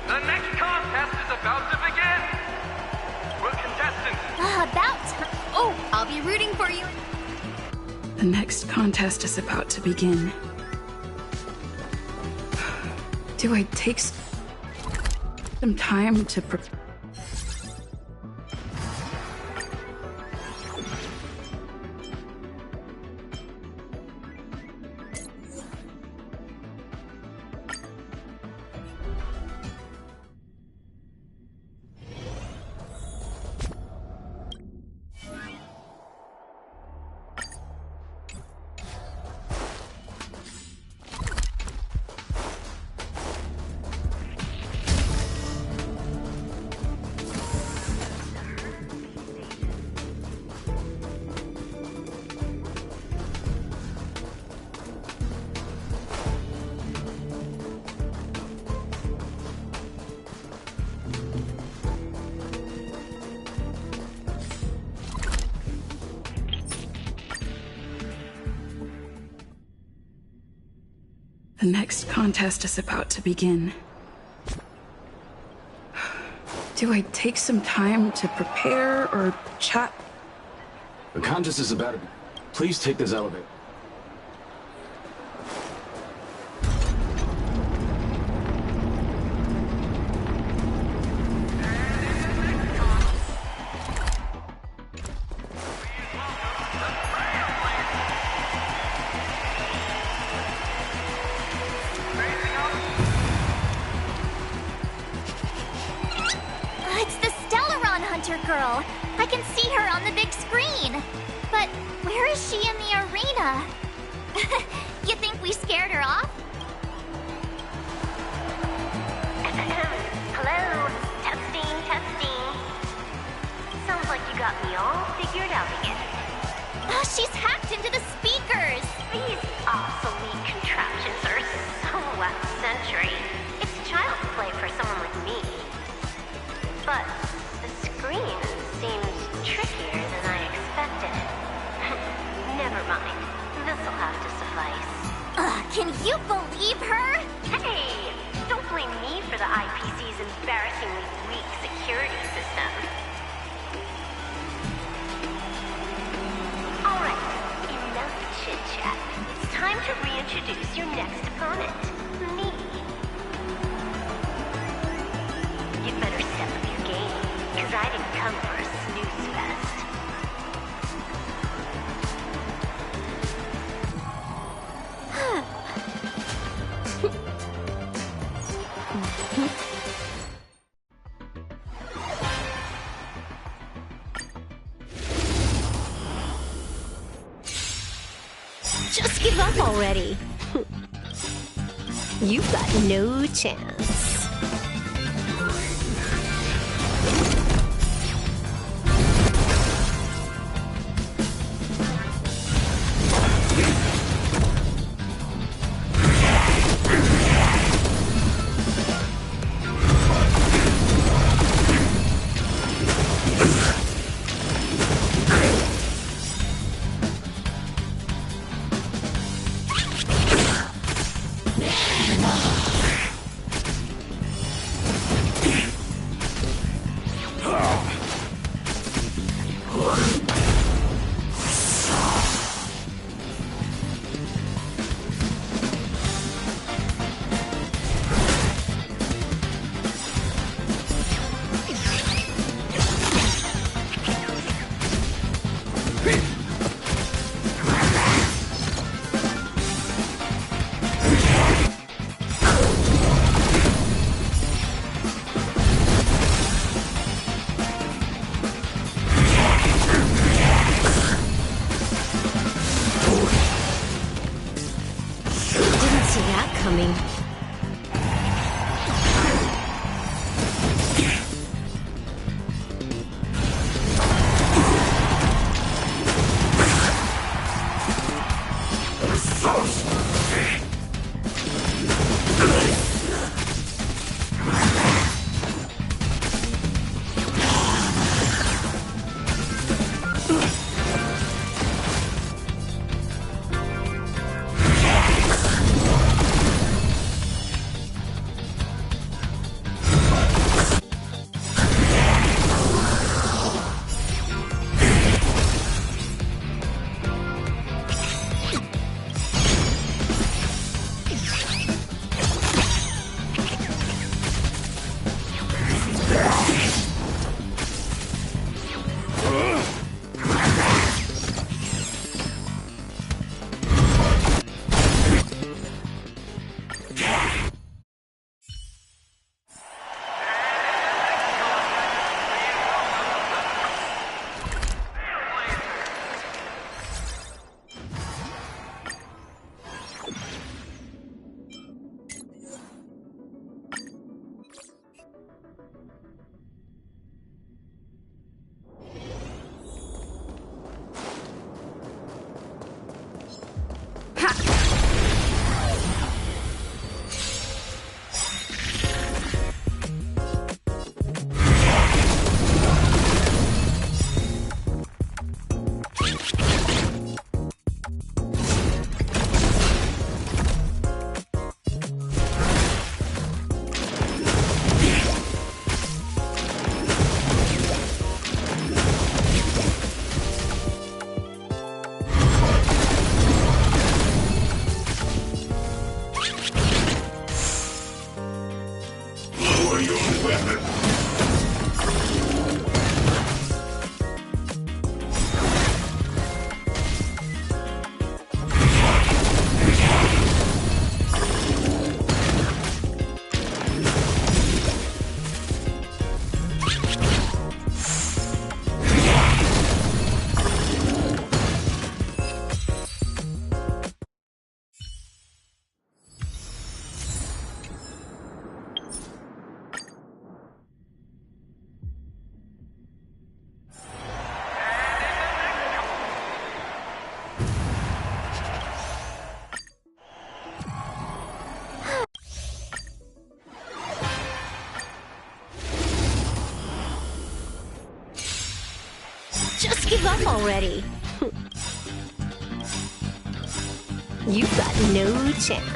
The next contest is about to begin! Will contestants... Oh, I'll be rooting for you. The next contest is about to begin. Do I take some time to prepare? The next contest is about to begin. Do I take some time to prepare or chat? The contest is about to... Please take this elevator. It's the Stellaron Hunter girl. I can see her on the big screen. But where is she in the arena? You think we scared her off? Hello? Testing, testing. Sounds like you got me all figured out again. Oh, she's hacked into the speakers. These obsolete contraptions are so out of century. It's child's play for someone like me. But the screen seems trickier than I expected. Never mind. This'll have to suffice. Can you believe her? Hey! Don't blame me for the IPC's embarrassingly weak security system. Alright, enough chit-chat. It's time to reintroduce your next opponent. Me. You'd better step up your game, because I didn't come for a snooze fest. Just give up already. You've got no chance. Lower your weapon. Just give up already. You've got no chance.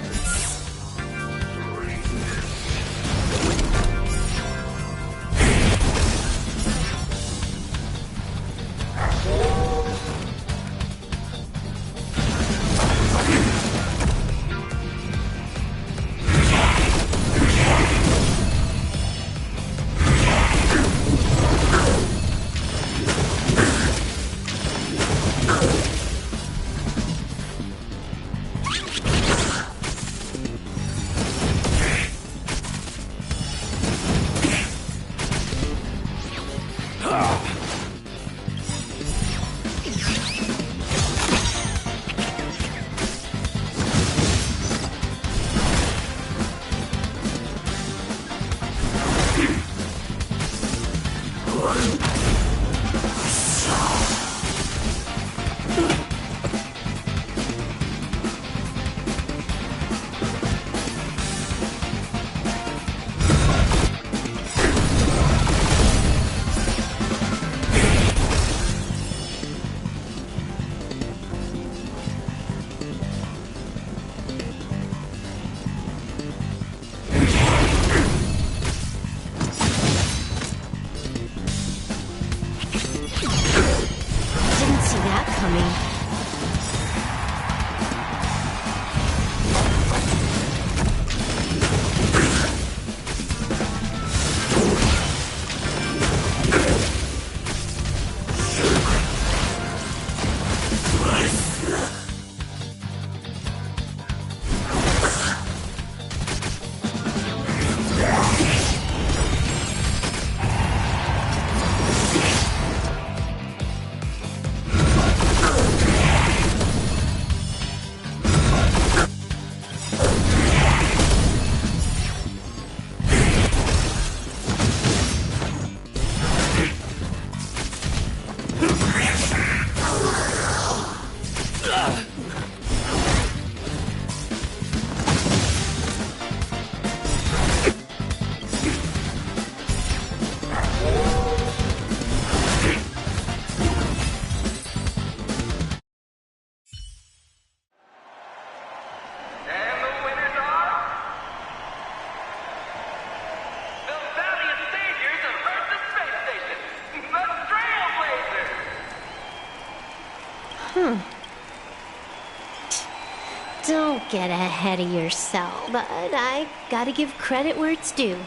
Don't get ahead of yourself, but I gotta give credit where it's due.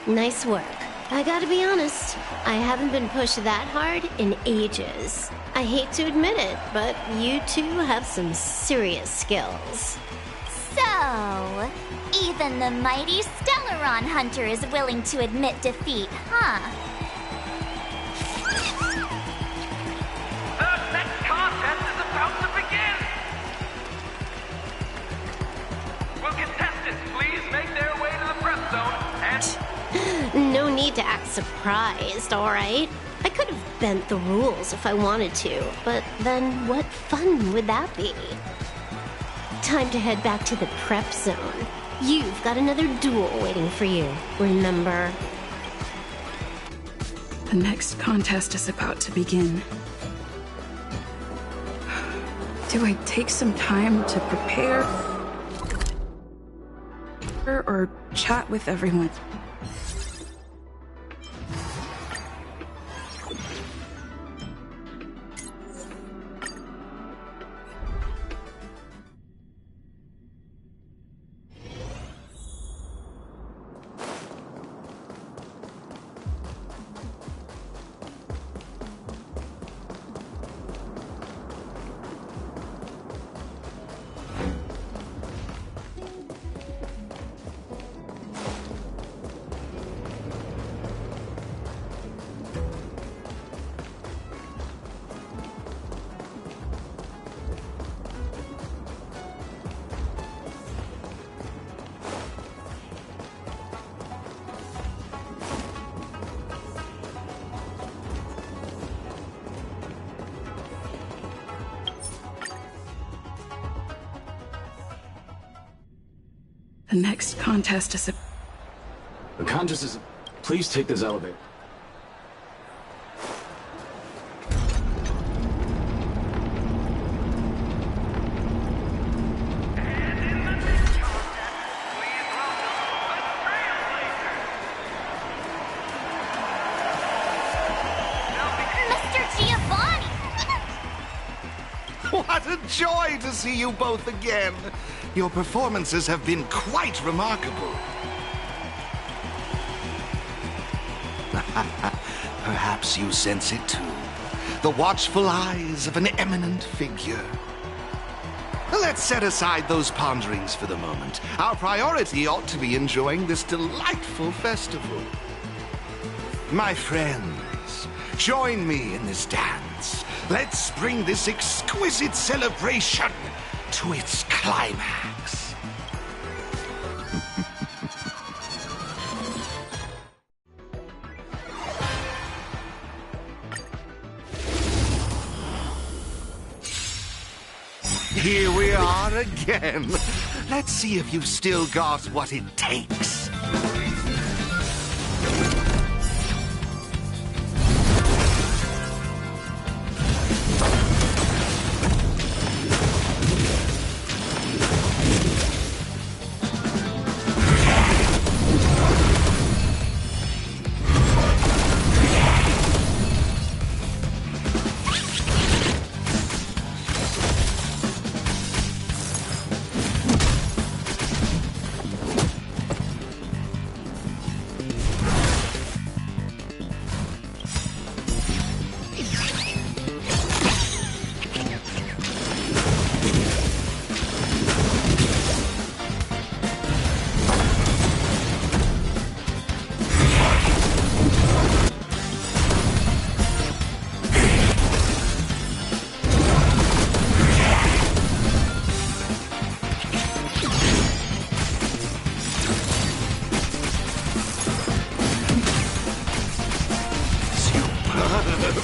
Nice work. I gotta be honest, I haven't been pushed that hard in ages. I hate to admit it, but you two have some serious skills. So, even the mighty Stellaron Hunter is willing to admit defeat, huh? The next contest is about to begin! Will contestants please make their way to the prep zone and... No need to act surprised, alright? I could have bent the rules if I wanted to, but then what fun would that be? Time to head back to the prep zone. You've got another duel waiting for you, remember? The next contest is about to begin. Do I take some time to prepare? Or chat with everyone? The next contest is a... The contest is... Please take this elevator. What a joy to see you both again. Your performances have been quite remarkable. Perhaps you sense it too. The watchful eyes of an eminent figure. Let's set aside those ponderings for the moment. Our priority ought to be enjoying this delightful festival. My friends, join me in this dance. Let's bring this exquisite celebration to its climax. Here we are again. Let's see if you've still got what it takes.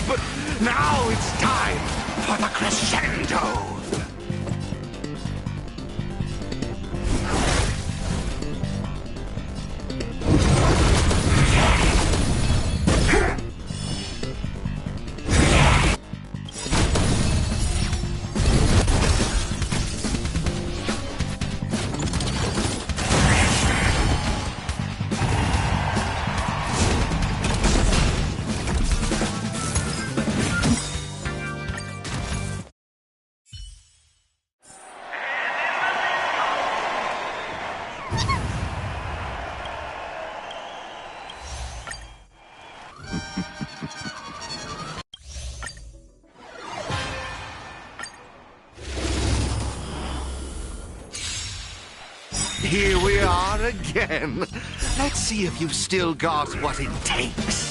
But now it's time for the crescendo. Here we are again. Let's see if you've still got what it takes.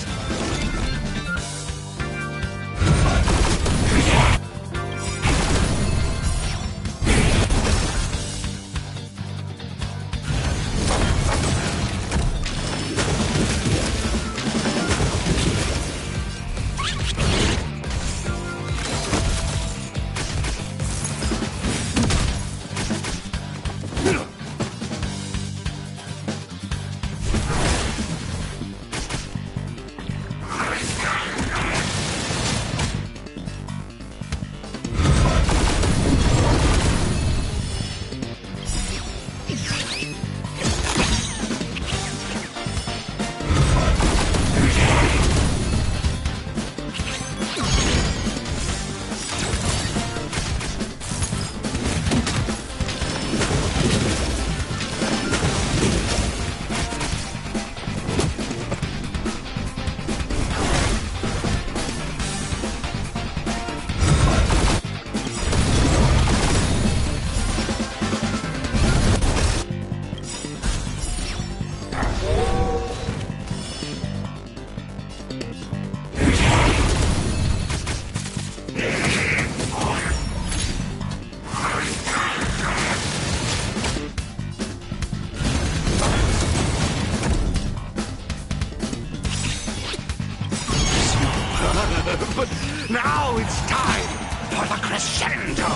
But now it's time for the crescendo.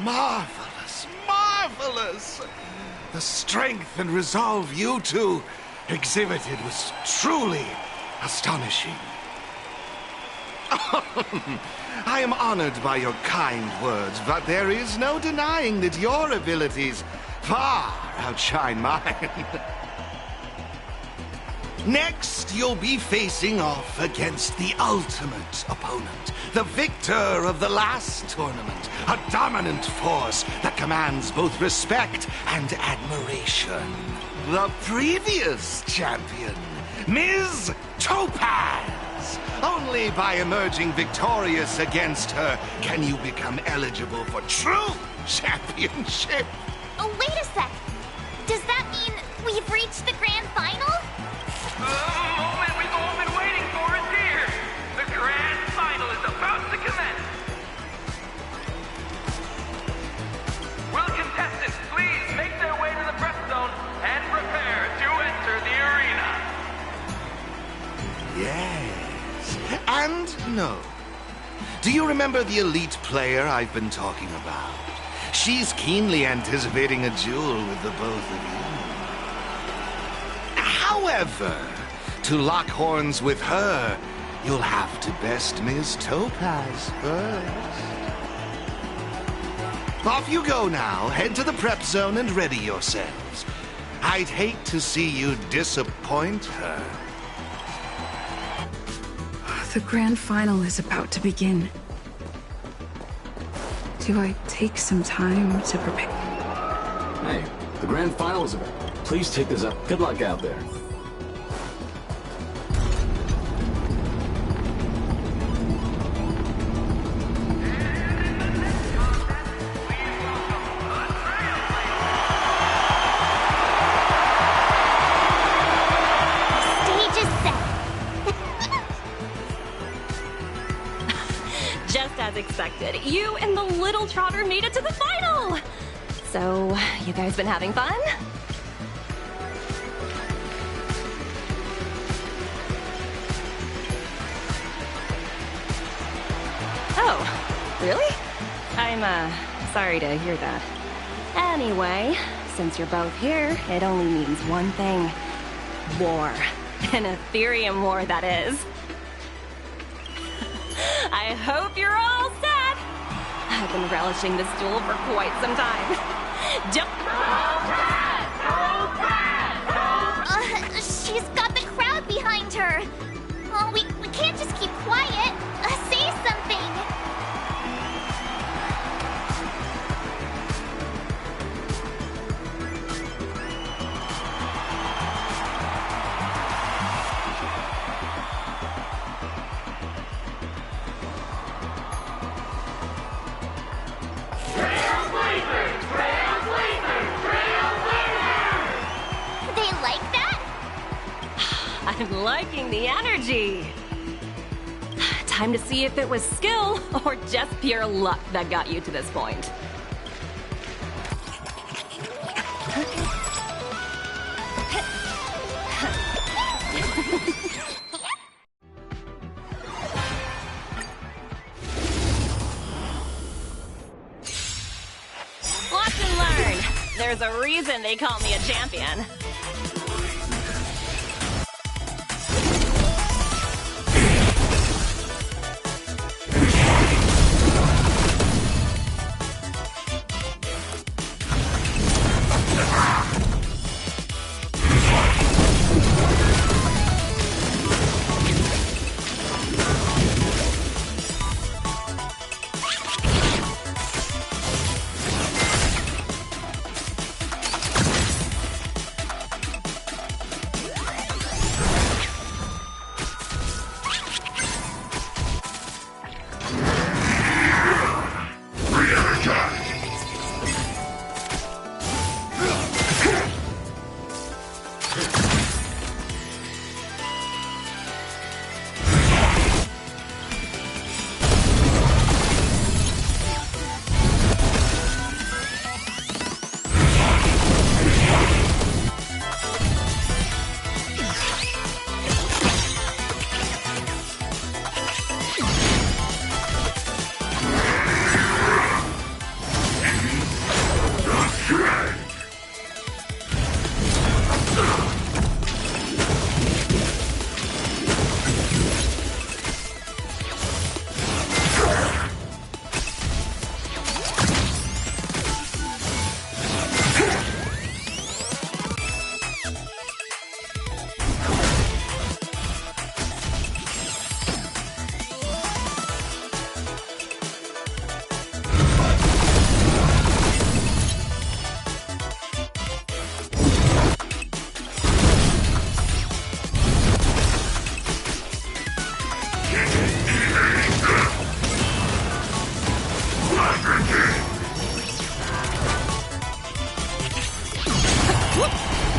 Marvelous, marvelous! The strength and resolve you two exhibited was truly astonishing. I am honored by your kind words, but there is no denying that your abilities far outshine mine. Next, you'll be facing off against the ultimate opponent, the victor of the last tournament, a dominant force that commands both respect and admiration. The previous champion, Ms. Topaz. Only by emerging victorious against her can you become eligible for true championship. Oh, wait a sec. Does that mean we've reached the grand final? The moment we've all been waiting for is here. The grand final is about to commence. Will contestants please make their way to the prep zone and prepare to enter the arena? Yes, and no. Do you remember the elite player I've been talking about? She's keenly anticipating a duel with the both of you. However, to lock horns with her, you'll have to best Ms. Topaz first. Off you go now. Head to the prep zone and ready yourselves. I'd hate to see you disappoint her. The grand final is about to begin. Do I take some time to prepare? Hey, the grand final is about. Please take this up. Good luck out there. Expected. You and the little trotter made it to the final! So, you guys been having fun? Oh, really? I'm, sorry to hear that. Anyway, since you're both here, it only means one thing. War. An Aetherium war, that is. I hope you're all set! I've been relishing this duel for quite some time. She's got the crowd behind her. Oh, we can't just keep quiet. Say something. I'm liking the energy. Time to see if it was skill or just pure luck that got you to this point. Watch and learn. There's a reason they call me a champion.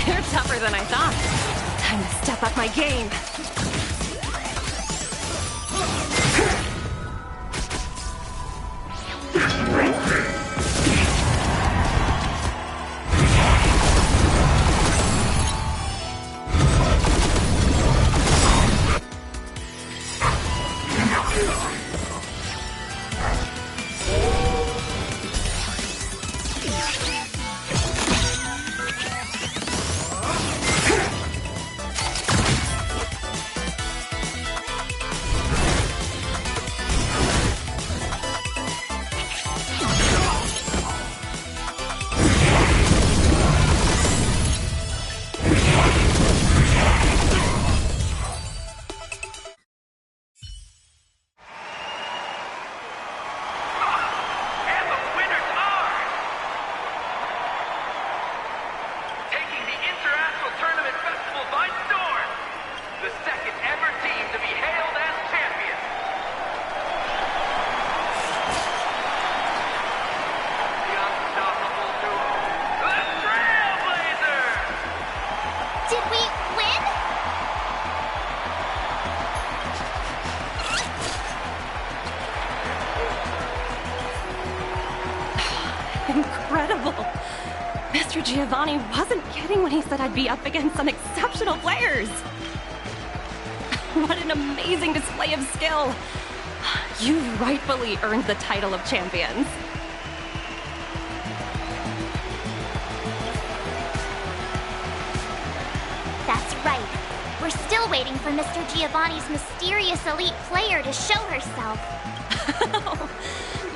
You're tougher than I thought. Time to step up my game. Incredible! Mr. Giovanni wasn't kidding when he said I'd be up against some exceptional players! What an amazing display of skill! You've rightfully earned the title of champions. That's right. We're still waiting for Mr. Giovanni's mysterious elite player to show herself.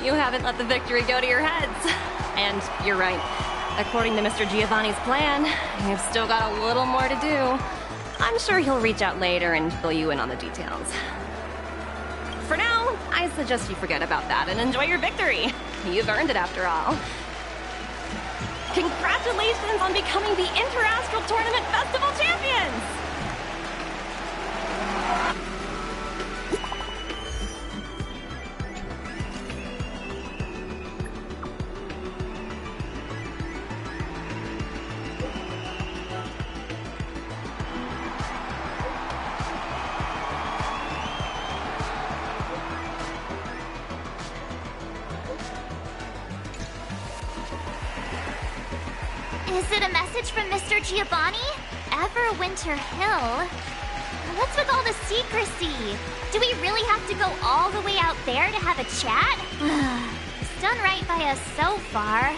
You haven't let the victory go to your heads. And you're right. According to Mr. Giovanni's plan, you've still got a little more to do. I'm sure he'll reach out later and fill you in on the details. For now, I suggest you forget about that and enjoy your victory. You've earned it after all. Congratulations on becoming the Interastral Tournament Festival Champions! Is it a message from Mr. Giovanni? Everwinter Hill? What's with all the secrecy? Do we really have to go all the way out there to have a chat? It's done right by us so far.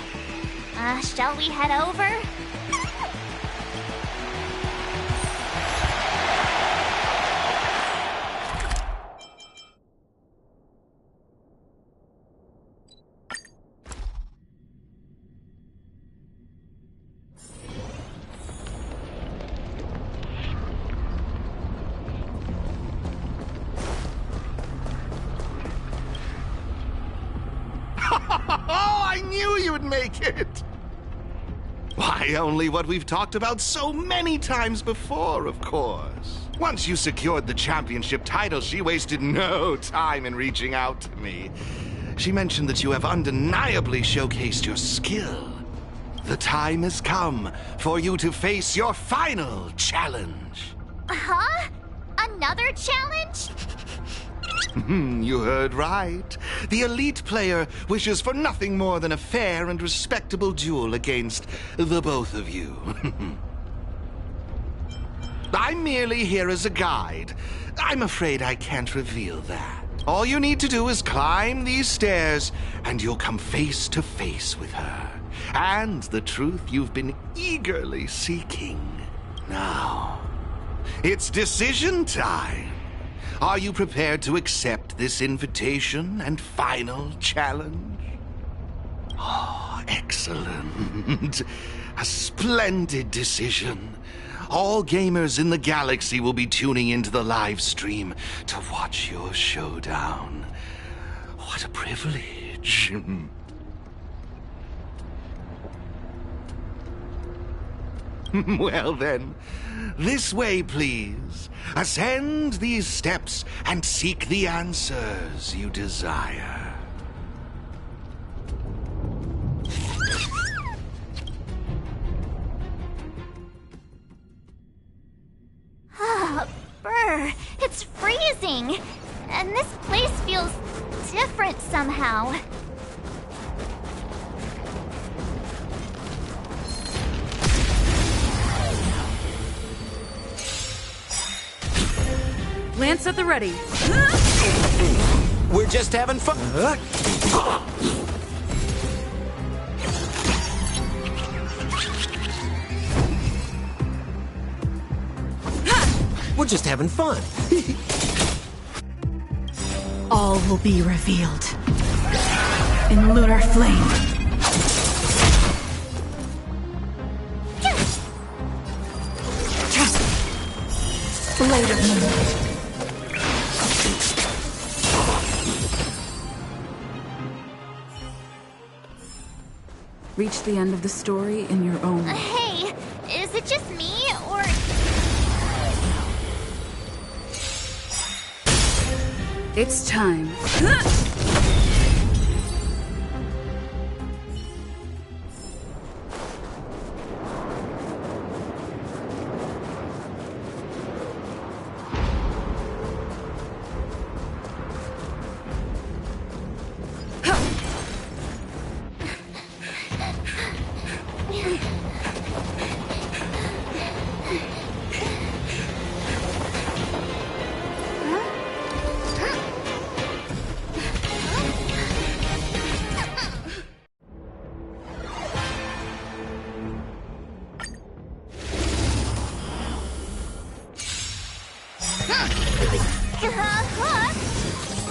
Shall we head over? I knew you'd make it! Why, only what we've talked about so many times before, of course. Once you secured the championship title, she wasted no time in reaching out to me. She mentioned that you have undeniably showcased your skill. The time has come for you to face your final challenge. Huh? Another challenge? You heard right. The elite player wishes for nothing more than a fair and respectable duel against the both of you. I'm merely here as a guide. I'm afraid I can't reveal that. All you need to do is climb these stairs, and you'll come face to face with her. And the truth you've been eagerly seeking. Now, it's decision time. Are you prepared to accept this invitation and final challenge? Oh, excellent. A splendid decision. All gamers in the galaxy will be tuning into the live stream to watch your showdown. What a privilege. Well then, this way, please. Ascend these steps and seek the answers you desire. exciting. And this place feels different somehow. Lance at the ready. We're just having fun. We're just having fun. All will be revealed in lunar flame. Blade of moonlight. Reach the end of the story in your own way. Hey, is it just me, or... It's time.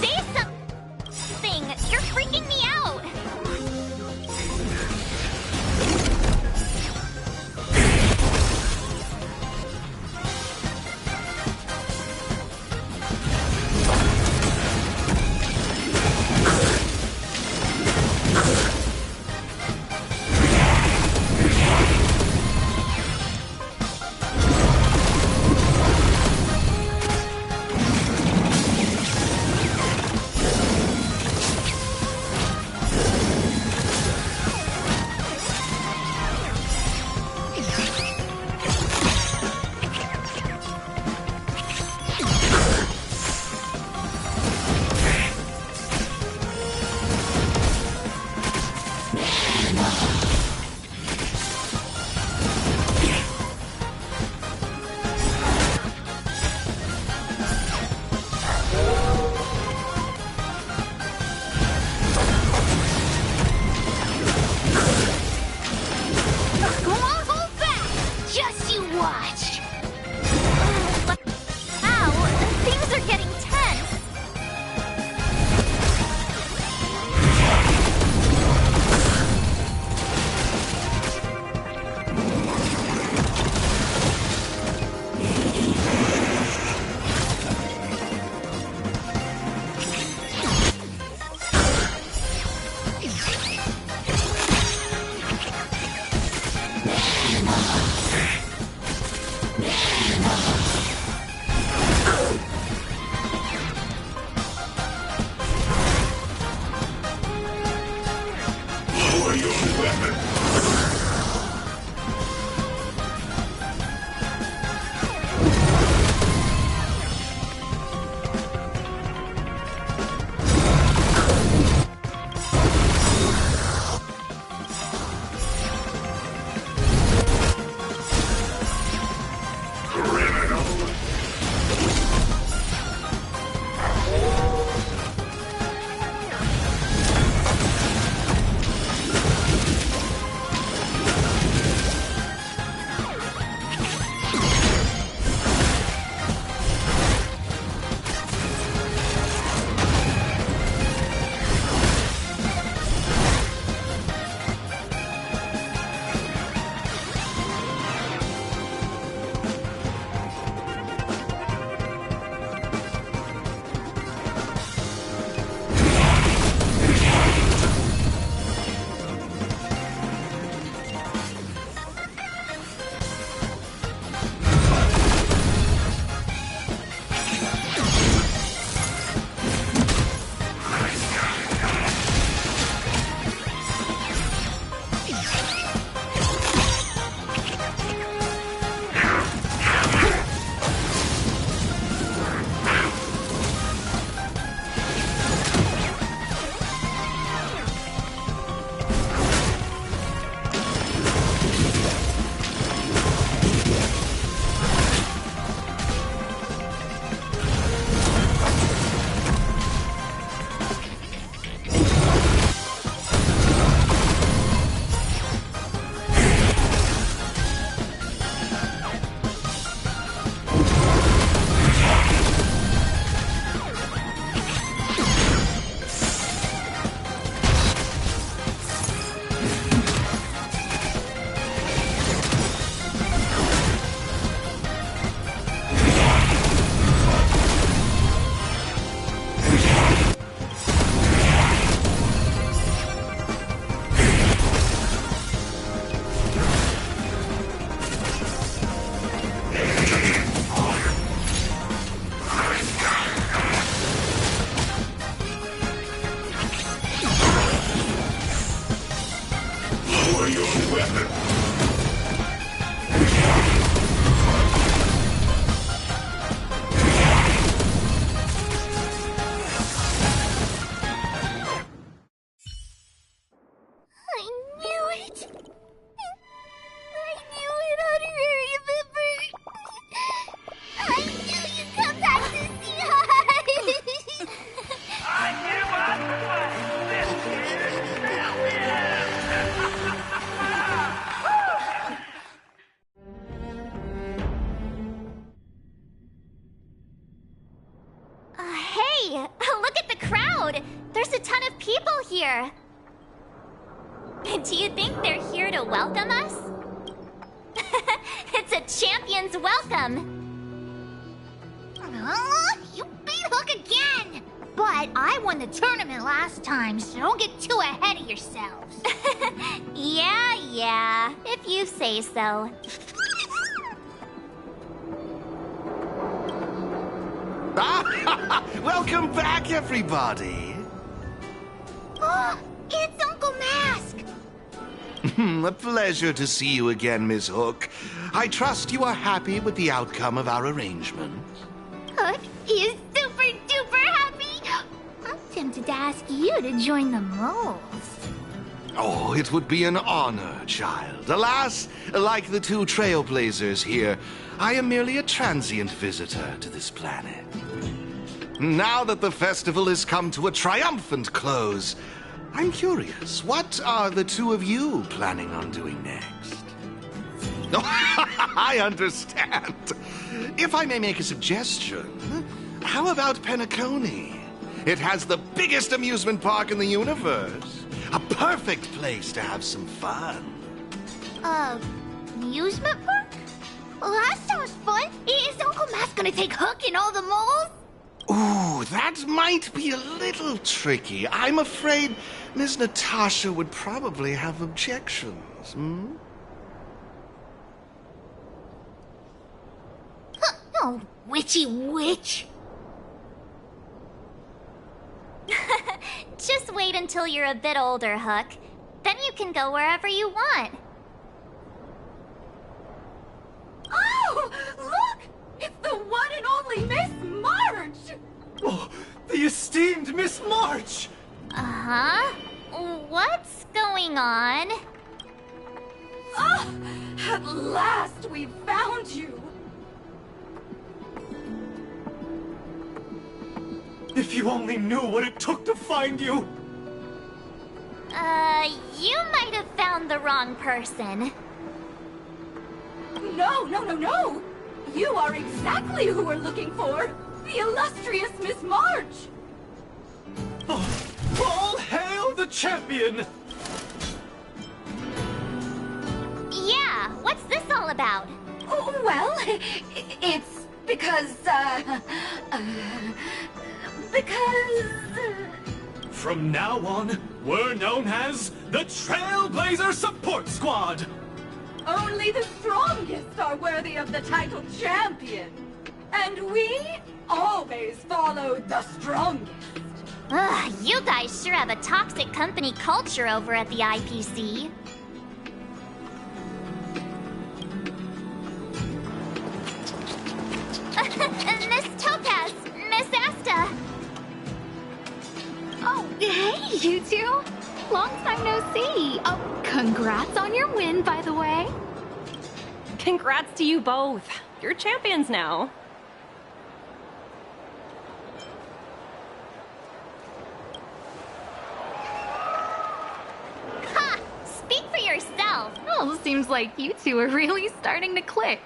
Say something! You're freaking me out! your weapon. I knew it! I knew it, Aetherium member! I knew you'd come back to see us! I knew I could fight this year's champion! Hey! Look at the crowd! There's a ton of people here! Do you think they're here to welcome us? It's a champion's welcome! You beat Hook again! But I won the tournament last time, so don't get too ahead of yourselves. Yeah, if you say so. Welcome back, everybody. It's Uncle Mask! A pleasure to see you again, Miss Hook. I trust you are happy with the outcome of our arrangement. Hook is super duper happy! I'm tempted to ask you to join the moles. Oh, it would be an honor, child. Alas, like the two trailblazers here, I am merely a transient visitor to this planet. Now that the festival has come to a triumphant close, I'm curious, what are the two of you planning on doing next? I understand. If I may make a suggestion, how about Penacony? It has the biggest amusement park in the universe. A perfect place to have some fun. Amusement park? Well, that sounds fun. Is Uncle Mask gonna take Hook and all the moles? Ooh, that might be a little tricky. I'm afraid Ms. Natasha would probably have objections, hmm? Oh, witchy witch. Just wait until you're a bit older, Hook. Then you can go wherever you want. Oh, look! It's the one and only Miss March! Oh, the esteemed Miss March! Uh-huh. What's going on? Ah, at last we found you! If you only knew what it took to find you! You might have found the wrong person. No! You are exactly who we're looking for! The illustrious Miss March! Oh, all hail the champion! Yeah, what's this all about? Oh, well, it's because, From now on, we're known as the Trailblazer Support Squad! only the strongest are worthy of the title champion. And we always follow the strongest. Ugh, you guys sure have a toxic company culture over at the IPC. Miss Topaz, Miss Asta. Oh, hey, you two. Long time no see. Oh, congrats on your win, by the way. Congrats to you both. You're champions now. Ha! Speak for yourself. Well, seems like you two are really starting to click.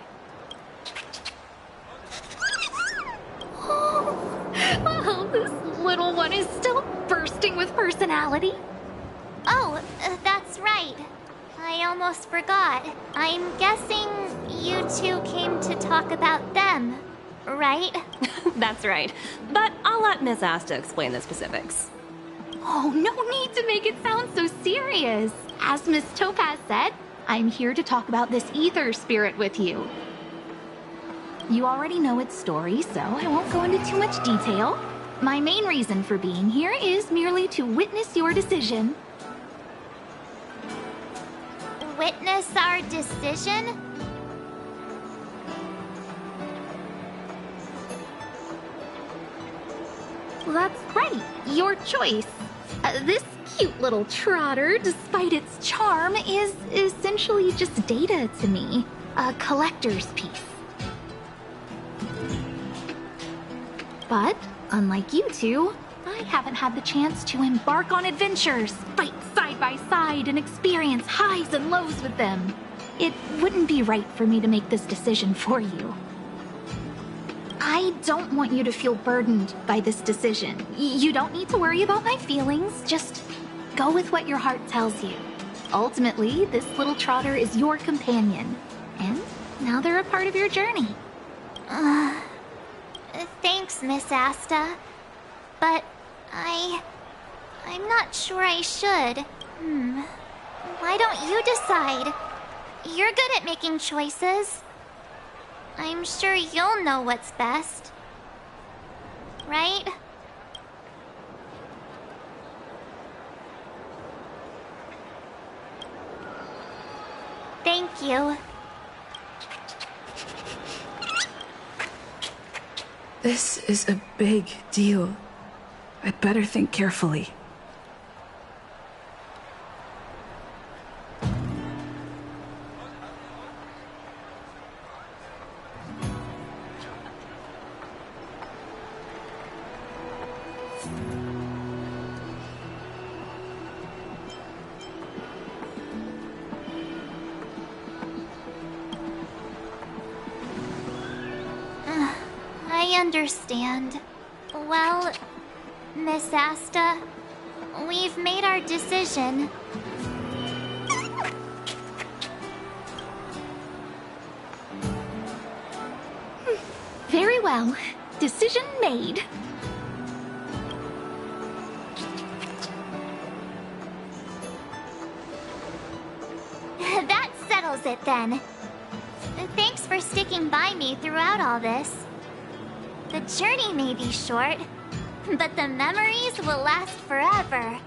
Oh, this little one is still bursting with personality. Oh, that's right. I almost forgot. I'm guessing you two came to talk about them, right? That's right. But I'll let Miss Asta explain the specifics. Oh, no need to make it sound so serious. As Miss Topaz said, I'm here to talk about this ether spirit with you. You already know its story, so I won't go into too much detail. My main reason for being here is merely to witness your decision. witness our decision? That's right, your choice. This cute little trotter, despite its charm, is essentially just data to me. A collector's piece. But, unlike you two, I haven't had the chance to embark on adventures, fight side by side, and experience highs and lows with them. It wouldn't be right for me to make this decision for you. I don't want you to feel burdened by this decision. You don't need to worry about my feelings, just go with what your heart tells you. Ultimately, this little trotter is your companion, and now they're a part of your journey. Thanks, Miss Asta. But I'm not sure I should. Why don't you decide? You're good at making choices. I'm sure you'll know what's best. Right? Thank you. This is a big deal. I'd better think carefully. I understand. Well, Miss Asta, we've made our decision. Very well. Decision made. That settles it then. Thanks for sticking by me throughout all this. The journey may be short, but the memories will last forever.